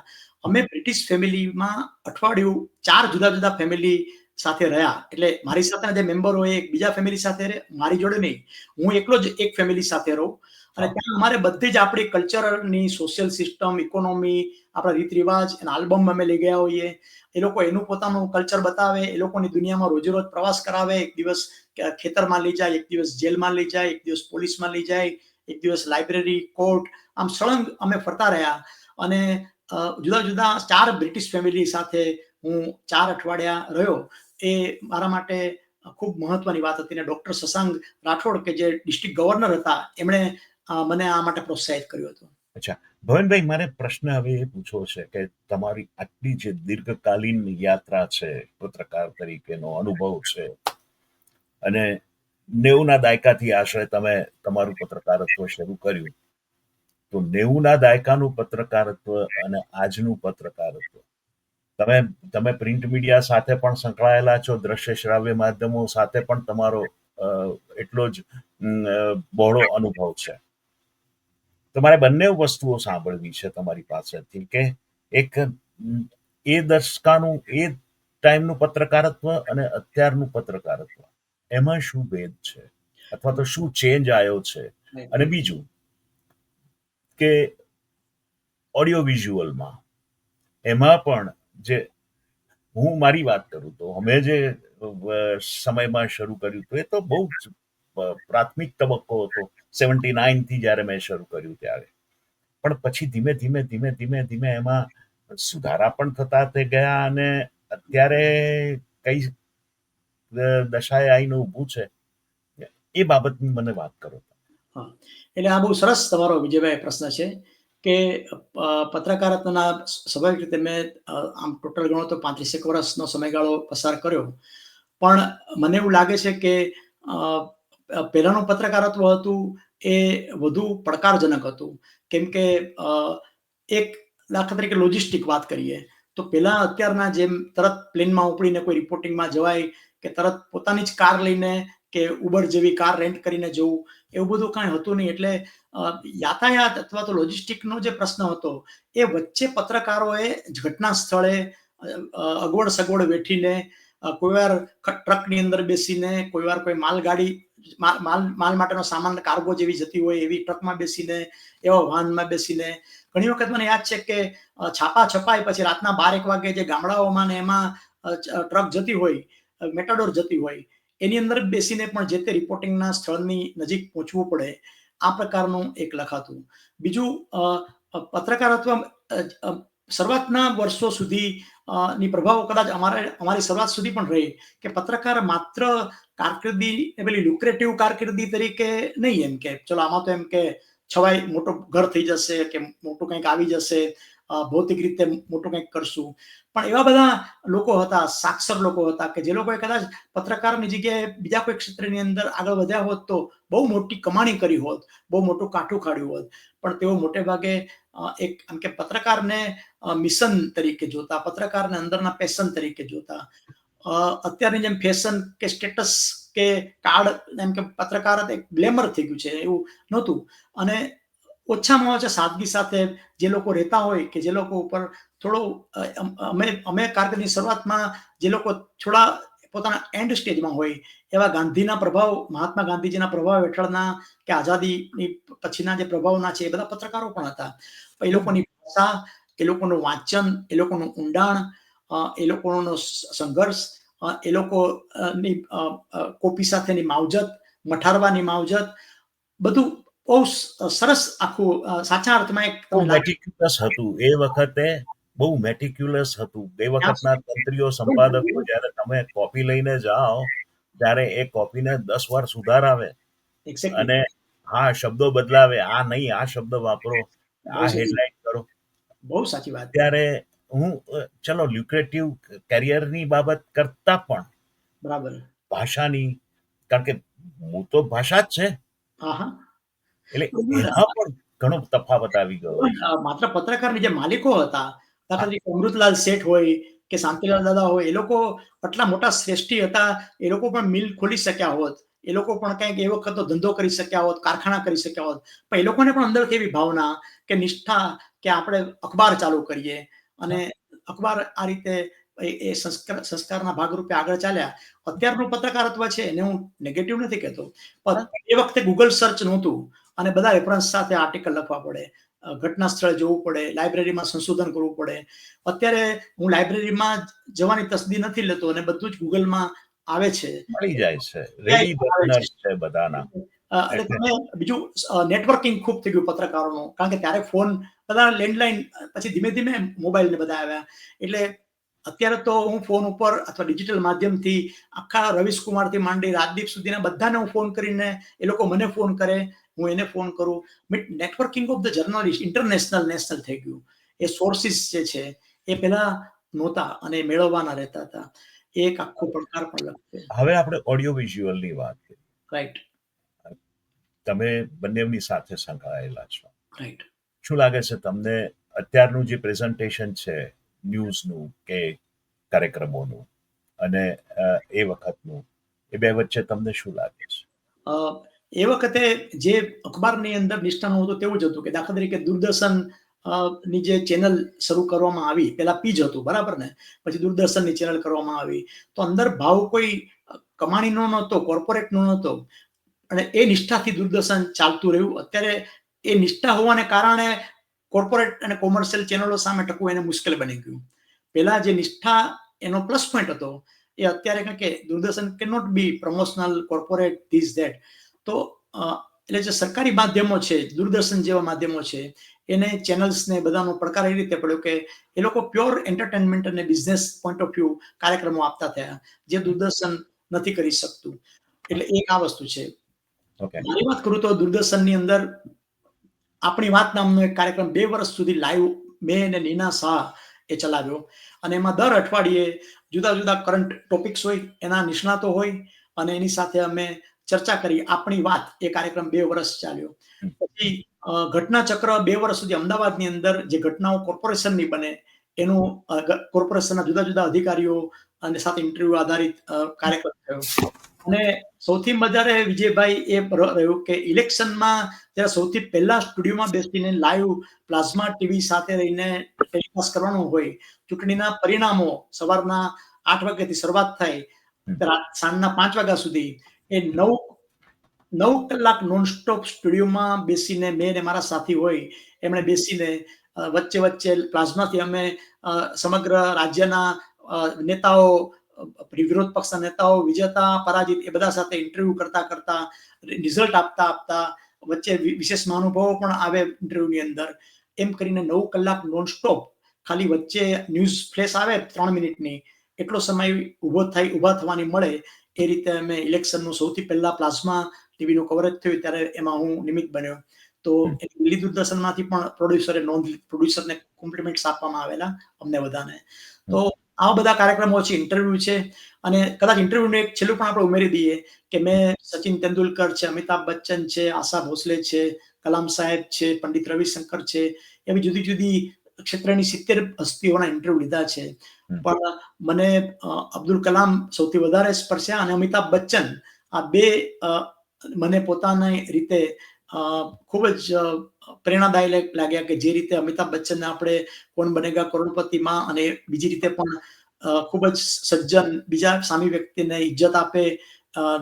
અમે બ્રિટિશ ફેમિલીમાં અઠવાડિયું 4 જુદા-જુદા ફેમિલી સાથે રહ્યા. એટલે મારી સાથેના જે મેમ્બર હોય એક બીજા ફેમિલી સાથે રહે, મારી જોડે નહીં. હું એકલો જ એક ફેમિલી સાથે રહું અને હા, ત્યાં અમારે બધી જ આપણી કલ્ચરની, સોશિયલ સિસ્ટમ, ઇકોનોમી, આપણા રીત-રિવાજ અને આલ્બમ અમે લઈ ગયા હોઈએ. એ લોકો એનું પોતાનું કલ્ચર બતાવે, એ લોકોની દુનિયામાં રોજેરોજ પ્રવાસ કરાવે. એક દિવસ ખેતરમાં લઈ જાય, એક દિવસ જેલમાં લઈ જાય, એક દિવસ પોલીસમાં લઈ જાય, એક દિવસ લાઇબ્રેરી, કોર્ટ, આમ સળંગ અમે ફરતા રહ્યા અને જુદા-જુદા 4 બ્રિટિશ ફેમિલી સાથે હું 4 અઠવાડિયા રહ્યો. એ મારા માટે ખૂબ મહત્વની વાત હતી અને ડોક્ટર શશાંક રાઠોડ કે જે ડિસ્ટ્રિક્ટ ગવર્નર હતા, એમણે મને આ માટે પ્રોત્સાહિત કર્યો હતો. અચ્છા. ભવનભાઈ, મારે પ્રશ્ન હવે એ પૂછવો છે કે તમારી આટલી જે દીર્ઘકાલીન યાત્રા છે, પત્રકાર તરીકેનો અનુભવ છે અને 90ના દાયકાથી આશરે તમે તમારું પત્રકારત્વ શરૂ કર્યું. તો 90ના દાયકાનું પત્રકારત્વ અને આજનું પત્રકારત્વ, તમે તમે પ્રિન્ટ મીડિયા સાથે પણ સંકળાયેલા છો, દ્રશ્ય શ્રાવ્ય માધ્યમો સાથે પણ તમારો અ, એટલો જ બહોળો અનુભવ છે. તમારે બંને વસ્તુઓ સાંભળવી છે તમારી પાસેથી કે એક એ દશકાનું એ ટાઈમનું પત્રકારત્વ અને અત્યારનું પત્રકારત્વ, એમાં શું ભેદ છે અથવા તો શું ચેન્જ આવ્યો છે. અને બીજું કે ઓડિયો વિઝ્યુઅલમાં એમાં પણ જે હું મારી વાત કરું તો અમે જે સમયમાં શરૂ કર્યું હતું એ તો બહુ જ પ્રાથમિક તબક્કો હતો. 79 થી જ્યારે મેં શરૂ કર્યું ત્યારે. પણ પછી ધીમે ધીમે ધીમે ધીમે ધીમે એમાં સુધારા પણ થતા તે ગયા અને અત્યારે કઈ દશાએ આવીને ઊભું છે એ બાબતની મને વાત કરો. હા, એટલે આ બહુ સરસ તમારો વિજયભાઈ પ્રશ્ન છે કે પત્રકારત્વના સ્વાભાવિક રીતે મેં આમ ટોટલ ગણો તો 35 વર્ષનો સમયગાળો પસાર કર્યો. પણ મને એવું લાગે છે કે પહેલાનું પત્રકારત્વ હતું એ વધુ પડકારજનક હતું. કેમ કે એક દાખલા તરીકે લોજિસ્ટિક વાત કરીએ તો પહેલા અત્યારના જેમ તરત પ્લેનમાં ઉપડીને કોઈ રિપોર્ટિંગમાં જવાય કે તરત પોતાની જ કાર લઈને કે ઉબર જેવી કાર રેન્ટ કરીને જવું, એવું બધું કાંઈ હતું નહીં. એટલે યાતાયાત અથવા તો લોજિસ્ટિકનો જે પ્રશ્ન હતો એ વચ્ચે પત્રકારોએ ઘટના સ્થળે અગવડ સગવડ વેઠીને કોઈવાર ટ્રકની અંદર બેસીને, કોઈવાર કોઈ માલગાડી માલ માટેનો સામાન કાર્ગો જેવી જતી હોય એવી ટ્રકમાં બેસીને, એવા વાહનમાં બેસીને ઘણી વખત મને યાદ છે કે છાપા છપાય પછી રાતના 12-1 વાગે જે ગામડાઓમાં ને એમાં ટ્રક જતી હોય, મેટાડોર જતી હોય, એની અંદર બેસીને પણ જે તે રિપોર્ટિંગના સ્થળની નજીક પહોંચવું પડે. આ પ્રકારનું એક લખાતું. બીજું પત્રકારત્વ શરૂઆતના વર્ષો સુધી ની પ્રભાવ કદાચ અમારી શરૂઆત સુધી પણ રહી કે પત્રકાર માત્ર કારકિર્દી પેલી લુક્રેટિવ કારકિર્દી તરીકે નહીં, એમ કે ચલો આમાં તો એમ કે છવાય મોટું ઘર થઈ જશે કે મોટું કંઈક આવી જશે, ભૌતિક રીતે મોટું કંઈક કરશું. પણ એવા બધા લોકો હતા, સાક્ષર લોકો હતા કે જે લોકોએ કદાચ પત્રકારની જગ્યાએ બીજા કોઈ ક્ષેત્રની અંદર આગળ વધ્યા હોત તો બહુ મોટી કમાણી કરી હોત, બહુ મોટું કાઠું કાઢ્યું હોત. પણ તેઓ મોટે ભાગે એક એમ કે પત્રકારને મિશન તરીકે જોતા, પત્રકારને અંદરના પેશન તરીકે જોતા. અત્યારની જેમ ફેશન કે સ્ટેટસ કે કાર્ડ એમ કે પત્રકાર એક ગ્લેમર થઈ ગયું છે એવું નહોતું. અને ઓછામાં ઓછા સાદગી સાથે જે લોકો રહેતા હોય કે જે લોકો ઉપર થોડો અમે કારકિર્દીની શરૂઆતમાં જે લોકો થોડા પોતાના એન્ડ સ્ટેજમાં હોય એવા ગાંધીના પ્રભાવ, મહાત્મા ગાંધીજીના પ્રભાવ હેઠળના કે આઝાદીની પછીના જે પ્રભાવના છે એ બધા પત્રકારો પણ હતા. એ લોકોની ભાષા, એ લોકોનું વાંચન, એ લોકોનું ઊંડાણ, એ લોકોનો સંઘર્ષ, એ લોકોની કોપી સાથેની માવજત, મઠારવાની માવજત, બધું બહુ સરસ આખું સાચા અર્થમાં એક બહુ મેટિક્યુલસ હતું એ વખતે, બહુ મેટિક્યુલસ હતું એ વખતના તંત્રીઓ, સંપાદકો. જ્યારે તમે કોપી લઈને જાઓ ત્યારે એ કોપીને 10 વાર સુધારાવે અને હા શબ્દો બદલાવે, આ નહીં આ શબ્દ વાપરો, આ હેડલાઇન કરો. બહુ સાચી વાત. ત્યારે હું ચલો લ્યુક્રેટિવ કેરિયરની બાબત કરતા પણ બરાબર ભાષાની, કારણ કે હું તો ભાષા જ છે એટલે એમાં પણ ઘણો તફાવત આવી ગયો. માત્ર પત્રકારની જે માલિકો હતા, દાખલા તરીકે અમૃતલાલ શેઠ હોય કે શાંતિલાલ દાદા હોય, એ લોકો આટલા મોટા શ્રેષ્ઠી હતા, એ લોકો પણ મિલ ખોલી શક્યા હોત, એ લોકો પણ કંઈક એ વખતનો ધંધો કરી શક્યા હોત, કારખાના કરી શક્યા હોત. પણ એ લોકોને પણ અંદરથી એવી ભાવના કે નિષ્ઠા કે આપણે અખબાર ચાલુ કરીએ અને અખબાર આ રીતે એ સંસ્કારના ભાગરૂપે આગળ ચાલ્યા. અત્યારનું પત્રકારત્વ છે એને હું નેગેટિવ નથી કહેતો, પણ એ વખતે ગૂગલ સર્ચ નહોતું અને બધા રેફરન્સ સાથે આર્ટિકલ લખવા પડે, ઘટના સ્થળે જવું પડે, લાઇબ્રેરીમાં સંશોધન કરવું પડે. અત્યારે હું લાઇબ્રેરીમાં જવાની તસ્દી નથી લેતો અને બધું જ ગૂગલમાં આવે છે, મળી જાય છે, રેડી બર્નર છે બધાના. એટલે તમે બીજું નેટવર્કિંગ ખૂબ થઈ ગયું પત્રકારોનું, કારણ કે ત્યારે ફોન બધા લેન્ડલાઇન, પછી ધીમે ધીમે મોબાઈલ ને બધા આવ્યા. એટલે અત્યારે તો હું ફોન ઉપર અથવા ડિજિટલ માધ્યમથી આખા રવીશ કુમારથી માંડી રાજદીપ સુધીના બધાને હું ફોન કરીને, એ લોકો મને ફોન કરે, હું એને ફોન કરું. Networking of the journalist international national થઈ ગયું. એ સોર્સિસ જે છે એ પેલા નહોતા અને મેળવવાના રહેતા હતા. એક આખો પડકાર પણ લખશે. હવે આપણે ઓડિયો વિઝ્યુઅલની વાત કરીએ. રાઈટ. તમે બંનેની સાથે સંકળાયેલા છો. રાઈટ. શું લાગે છે તમને અત્યારનું જે પ્રેઝન્ટેશન છે ન્યૂઝનું કે કાર્યક્રમોનું અને એ વખતનું, એ બે વચ્ચે તમને શું લાગે છે? એ વખતે જે અખબારની અંદર નિષ્ઠાનું હતું તેવું જ હતું કે દાખલા તરીકે દૂરદર્શન ની જે ચેનલ શરૂ કરવામાં આવી, પેલા પીજ હતું બરાબર ને, પછી દૂરદર્શનની ચેનલ કરવામાં આવી, તો અંદર ભાવ કોઈ કમાણીનો નહોતો, કોર્પોરેટનો નહોતો અને એ નિષ્ઠાથી દૂરદર્શન ચાલતું રહ્યું. અત્યારે એ નિષ્ઠા હોવાને કારણે કોર્પોરેટ અને કોમર્શિયલ ચેનલો સામે ટકવું એને મુશ્કેલ બની ગયું. પેલા જે નિષ્ઠા એનો પ્લસ પોઈન્ટ હતો એ અત્યારે કારણ કે Doordarshan can not be promotional, corporate, this that. તો એટલે જે સરકારી માધ્યમો છે, દૂરદર્શન જેવા માધ્યમો છે, એને ચેનલ્સને બધાનો પડકાર એ રીતે પડ્યો કે એ લોકો પ્યોર એન્ટરટેનમેન્ટ અને બિઝનેસ પોઈન્ટ ઓફ વ્યૂ કાર્યક્રમો આપતા થયા, જે દૂરદર્શન નથી કરી શકતું. એટલે એક આ વસ્તુ છે. મારી વાત કરું તો દૂરદર્શનની અંદર આપણી વાત નામનો એક કાર્યક્રમ 2 વર્ષ સુધી લાઈવ મેં અને નીના શાહ એ ચલાવ્યો અને એમાં દર અઠવાડિયે જુદા જુદા કરંટ ટોપિક્સ હોય, એના નિષ્ણાતો હોય અને એની સાથે અમે ચર્ચા કરી. આપણી વાત એ કાર્યક્રમ 2 વર્ષ ચાલ્યો. પછી ઘટના ચક્ર 2 વર્ષ સુધી અમદાવાદની અંદર જે ઘટનાઓ કોર્પોરેશનની બને એનું કોર્પોરેશનના જુદા જુદા અધિકારીઓ અને સાથે ઇન્ટરવ્યુ આધારિત કાર્યક્રમ થયો. અને સૌથી વધારે વિજયભાઈ એ રહ્યું કે ઇલેક્શનમાં જ્યારે સૌથી પહેલા સ્ટુડિયોમાં બેસીને લાઈવ પ્લાઝમા ટીવી સાથે રહીને ટેલિકાસ્ટ કરવાનો હોય, ચૂંટણીના પરિણામો સવારના 8 વાગ્યાથી શરૂઆત થાય સાંજના 5 વાગ્યા સુધી, એ 9 9 કલાક નોનસ્ટોપ સ્ટુડિયોમાં બેસીને મેં ને મારા સાથી હોય એમણે બેસીને વચ્ચે વચ્ચે પ્લાઝમાથી અમે સમગ્ર રાજ્યના નેતાઓ, વિરોધ પક્ષના નેતાઓ, વિજેતા પરાજિત એ બધા સાથે ઇન્ટરવ્યુ કરતા કરતા, રિઝલ્ટ આપતા આપતા, વચ્ચે વિશેષ મહાનુભાવો પણ આવે ઇન્ટરવ્યુની અંદર, એમ કરીને 9 કલાક નોનસ્ટોપ, ખાલી વચ્ચે ન્યૂઝ ફ્લેશ આવે 3 મિનિટની, એટલો સમય ઊભા થવાની મળે એ રીતે અમે ઇલેક્શનનું સૌથી પહેલા પ્લાઝમા ટીવીનું કવરેજ થયું ત્યારે એમાં હું નિમિત્ત બન્યો. તો દિલ્હી દૂરદર્શનમાંથી પણ પ્રોડ્યુસરને કોમ્પ્લિમેન્ટ્સ આપવામાં આવેલા અમને બધાને. તો આવા બધા કાર્યક્રમો છે, ઇન્ટરવ્યુ છે, અને કદાચ ઇન્ટરવ્યુનું એક છેલ્લું પણ આપણે ઉમેરી દઈએ કે મેં સચિન તેંડુલકર છે, અમિતાભ બચ્ચન છે, આશા ભોસલે છે, કલામ સાહેબ છે, પંડિત રવિશંકર છે, એવી જુદી જુદી ક્ષેત્રની 70 હસ્તીઓના ઇન્ટરવ્યુ લીધા છે. પણ મને અબ્દુલ કલામ સૌથી વધારે સ્પર્શ્યા અને અમિતાભ બચ્ચન, આ બે મને પોતાની રીતે ખૂબ જ પ્રેરણાદાયી લાગ્યા કે જે રીતે અમિતાભ બચ્ચનને આપણે કોણ બનેગા કરોડપતિમાં અને બીજી રીતે પણ ખૂબ જ સજ્જન, બીજા સામી વ્યક્તિને ઇજ્જત આપે,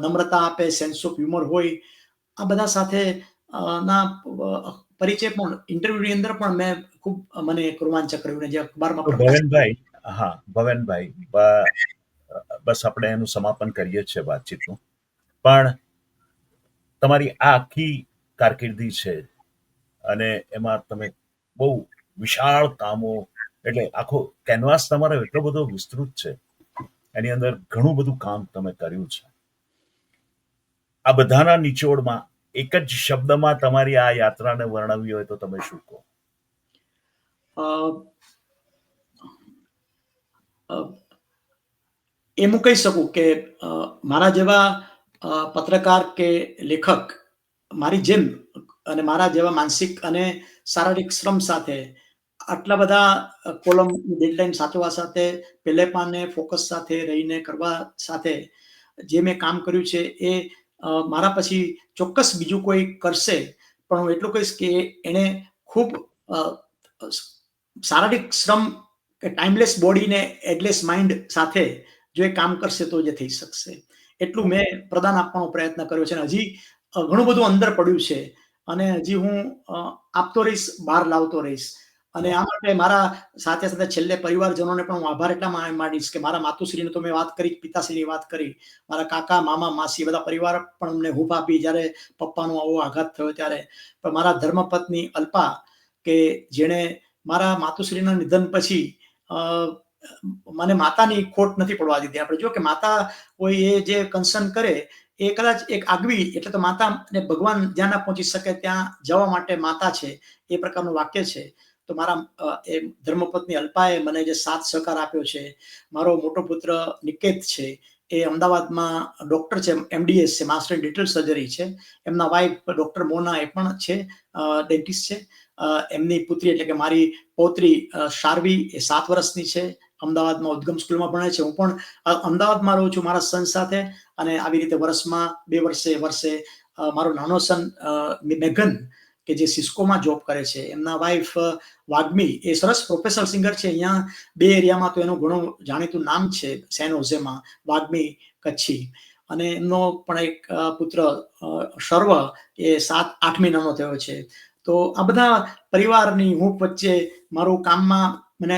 નમ્રતા આપે, સેન્સ ઓફ હ્યુમર હોય, આ બધા સાથે ના પરિચય પણ ઇન્ટરવ્યુની અંદર પણ મેં ખૂબ મને રોમાંચક કર્યું ને જે અખબારમાં ભવનભાઈ, હા ભવનભાઈ, બસ આપણે એનું સમાપન કરીએ છીએ વાતચીતનું. પણ તમારી આ આખી કારકિર્દી છે અને એમાં તમે બહુ વિશાળ કામો, એટલે આખો કેનવાસ તમારો એટલો બધો વિસ્તૃત છે, એની અંદર ઘણું બધું કામ તમે કર્યું છે. આ બધાના નિચોડમાં એક જ શબ્દમાં તમારી આ યાત્રાને વર્ણવી હોય તો તમે શું કહો? એમ હું કહી શકું કે મારા જેવા પત્રકાર કે લેખક મારી જેમ અને મારા જેવા માનસિક અને શારીરિક શ્રમ સાથે આટલા બધા કોલમ ડેડલાઇન સાચવવા સાથે, પહેલે પાને ફોકસ સાથે રહીને કરવા સાથે જે મેં કામ કર્યું છે એ મારા પછી ચોક્કસ બીજું કોઈ કરશે, પણ હું એટલું કહીશ કે એણે ખૂબ શારીરિક શ્રમ કે ટાઈમલેસ બોડીને એડલેસ માઇન્ડ સાથે જો એ કામ કરશે તો જે થઈ શકશે. એટલું મેં પ્રદાન આપવાનો પ્રયત્ન કર્યો છે અને હજી ઘણું બધું અંદર પડ્યું છે અને હજી હું આપતો રહીશ, બહાર લાવતો રહીશ. અને આ માટે મારા સાથે સાથે છેલ્લે પરિવારજનોને પણ હું આભાર એટલા માનીશ કે મારા માતુશ્રીને તો મેં વાત કરી, પિતાશ્રીની વાત કરી, મારા કાકા, મામા, માસી બધા પરિવાર પણ અમને હૂંફ આપી જ્યારે પપ્પાનો આવો આઘાત થયો ત્યારે. પણ મારા ધર્મપત્ની અલ્પા કે જેણે મારા માતુશ્રીના નિધન પછી મને માતાની ખોટ નથી પડવા દીધી. આપણે જો કે માતા હોય એ જે કન્સર્ન કરે એ કદાચ એક આગવી, એટલે તો માતા ને ભગવાન જ્યાં ના પહોંચી શકે ત્યાં જવા માટે માતા છે, એ પ્રકારનું વાક્ય છે. તો મારા એ ધર્મપત્ની અલ્પાએ મને જે સાથ સહકાર આપ્યો છે. મારો મોટો પુત્ર નિકેત છે, એ અમદાવાદમાં ડોક્ટર છે, MDS છે, માસ્ટર ઇન ડિટેલ સર્જરી છે. એમના વાઇફ ડોક્ટર મોના એ પણ છે, ડેન્ટિસ્ટ છે. એમની પુત્રી એટલે કે મારી પૌત્રી શાર્વી એ 7 વર્ષની છે, અમદાવાદમાં ઉદ્ગમ સ્કૂલમાં ભણે છે. હું પણ અમદાવાદમાં રહું છું મારા સન સાથે, અને આવી રીતે વર્ષમાં 2 વર્ષે મારો નાનો સન મેઘન કે જે સિસ્કોમાં જોબ કરે છે, એમના વાઇફ વાગ્મી એ સરસ પ્રોફેશનલ સિંગર છે. અહીંયા બે એરિયામાં તો એનું ઘણું જાણીતું નામ છે, સેન હોઝેમાં, વાગ્મી કચ્છી. અને એમનો પણ એક પુત્ર શર્વ એ 7-8 મહિનાનો થયો છે. તો આ બધા પરિવારની હૂંફ વચ્ચે મારું કામમાં મને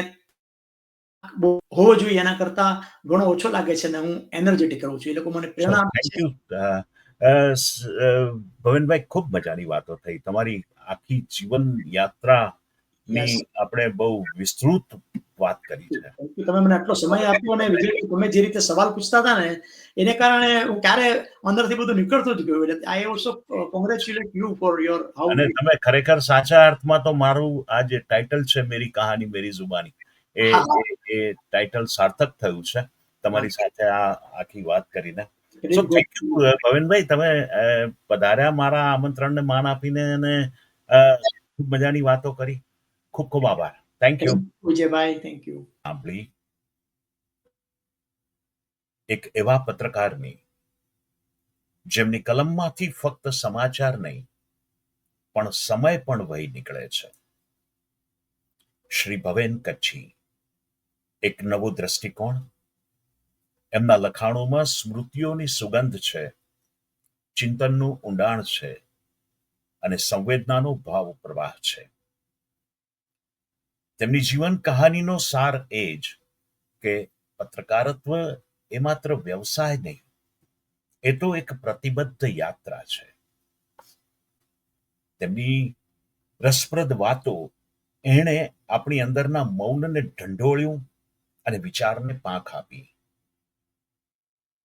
હોવો જોઈએ એના કરતા ઘણો ઓછો લાગે છે અને હું એનર્જેટિક રહું છું. એ લોકો મને પ્રેરણા આપે થેન્ક છે. યુ. ભવનભાઈ, ખૂબ મજાની વાતો થઈ. તમારી આખી જીવન યાત્રાની આપણે બહુ વિસ્તૃત વાત કરી છે. તમે મને આટલો સમય આપ્યો અને વિજયભાઈ તમે જે રીતે સવાલ પૂછતા હતા ને એને કારણે હું ક્યારે અંદરથી બધું નીકળતું જ ગયું. એટલે I also congratulate you for your how. અને તમે ખરેખર સાચા અર્થમાં તો મારું આ જે ટાઇટલ છે, મેરી કહાની મેરી જુબાની, એ ટાઇટલ સાર્થક થયું છે તમારી સાથે આ આખી વાત કરીને. સો થેન્ક યુ ભવનભાઈ, તમે પધાર્યા મારા આમંત્રણને માન આપીને અને ખૂબ મજાની વાતો કરી. ખૂબ ખૂબ આભાર. Thank you Vijaybhai, thank you. સાંભળી એક એવા પત્રકારની જેમની કલમમાંથી ફક્ત સમાચાર નહીં પણ સમય પણ વહી નીકળે છે. શ્રી ભવેન કચ્છી, એક નવો દ્રષ્ટિકોણ. એમના લખાણોમાં સ્મૃતિઓની સુગંધ છે, ચિંતનનું ઊંડાણ છે અને સંવેદનાનો ભાવ પ્રવાહ છે. તેમની જીવન કહાનીનો સાર એ જ કે પત્રકારત્વ એ માત્ર વ્યવસાય નહીં, એ તો એક પ્રતિબદ્ધ યાત્રા છે. તેમની રસપ્રદ વાતો એણે આપણી અંદરના મૌનને ઢંઢોળ્યું અને વિચારને પાંખ આપી.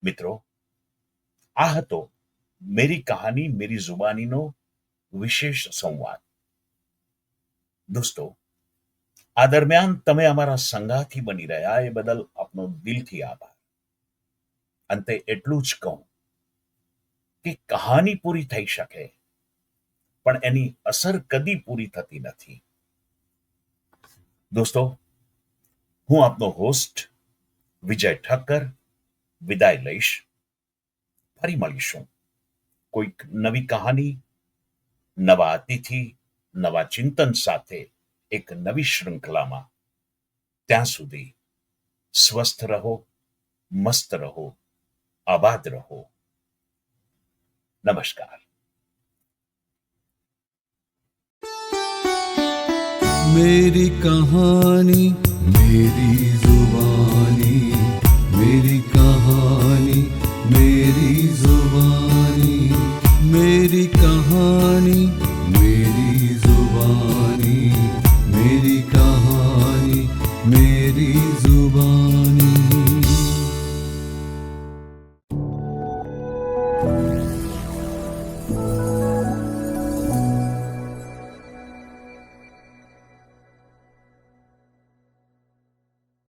મિત્રો, આ હતો મેરી કહાની મેરી જુબાનીનો વિશેષ સંવાદ. દોસ્તો, આ દરમિયાન તમે અમારા સંગાથી બની રહ્યા એ બદલ આપનો દિલથી આભાર. અંતે એટલું જ કહું કે કહાની પૂરી થઈ શકે, પણ એની અસર કદી પૂરી થતી નથી. દોસ્તો, હું આપનો હોસ્ટ વિજય ઠક્કર વિદાય લઈશ. ફરી મળીશું કોઈક નવી કહાની, નવા અતિથિ, નવા ચિંતન સાથે એક નવી શૃંખલામાં. ત્યાં સુધી સ્વસ્થ રહો, મસ્ત રહો, આબાદ રહો. નમસ્કાર. मेरी कहानी मेरी जुबानी, मेरी कहानी मेरी जुबानी, मेरी कहानी मेरी जुबानी, मेरी कहानी मेरी जुबानी.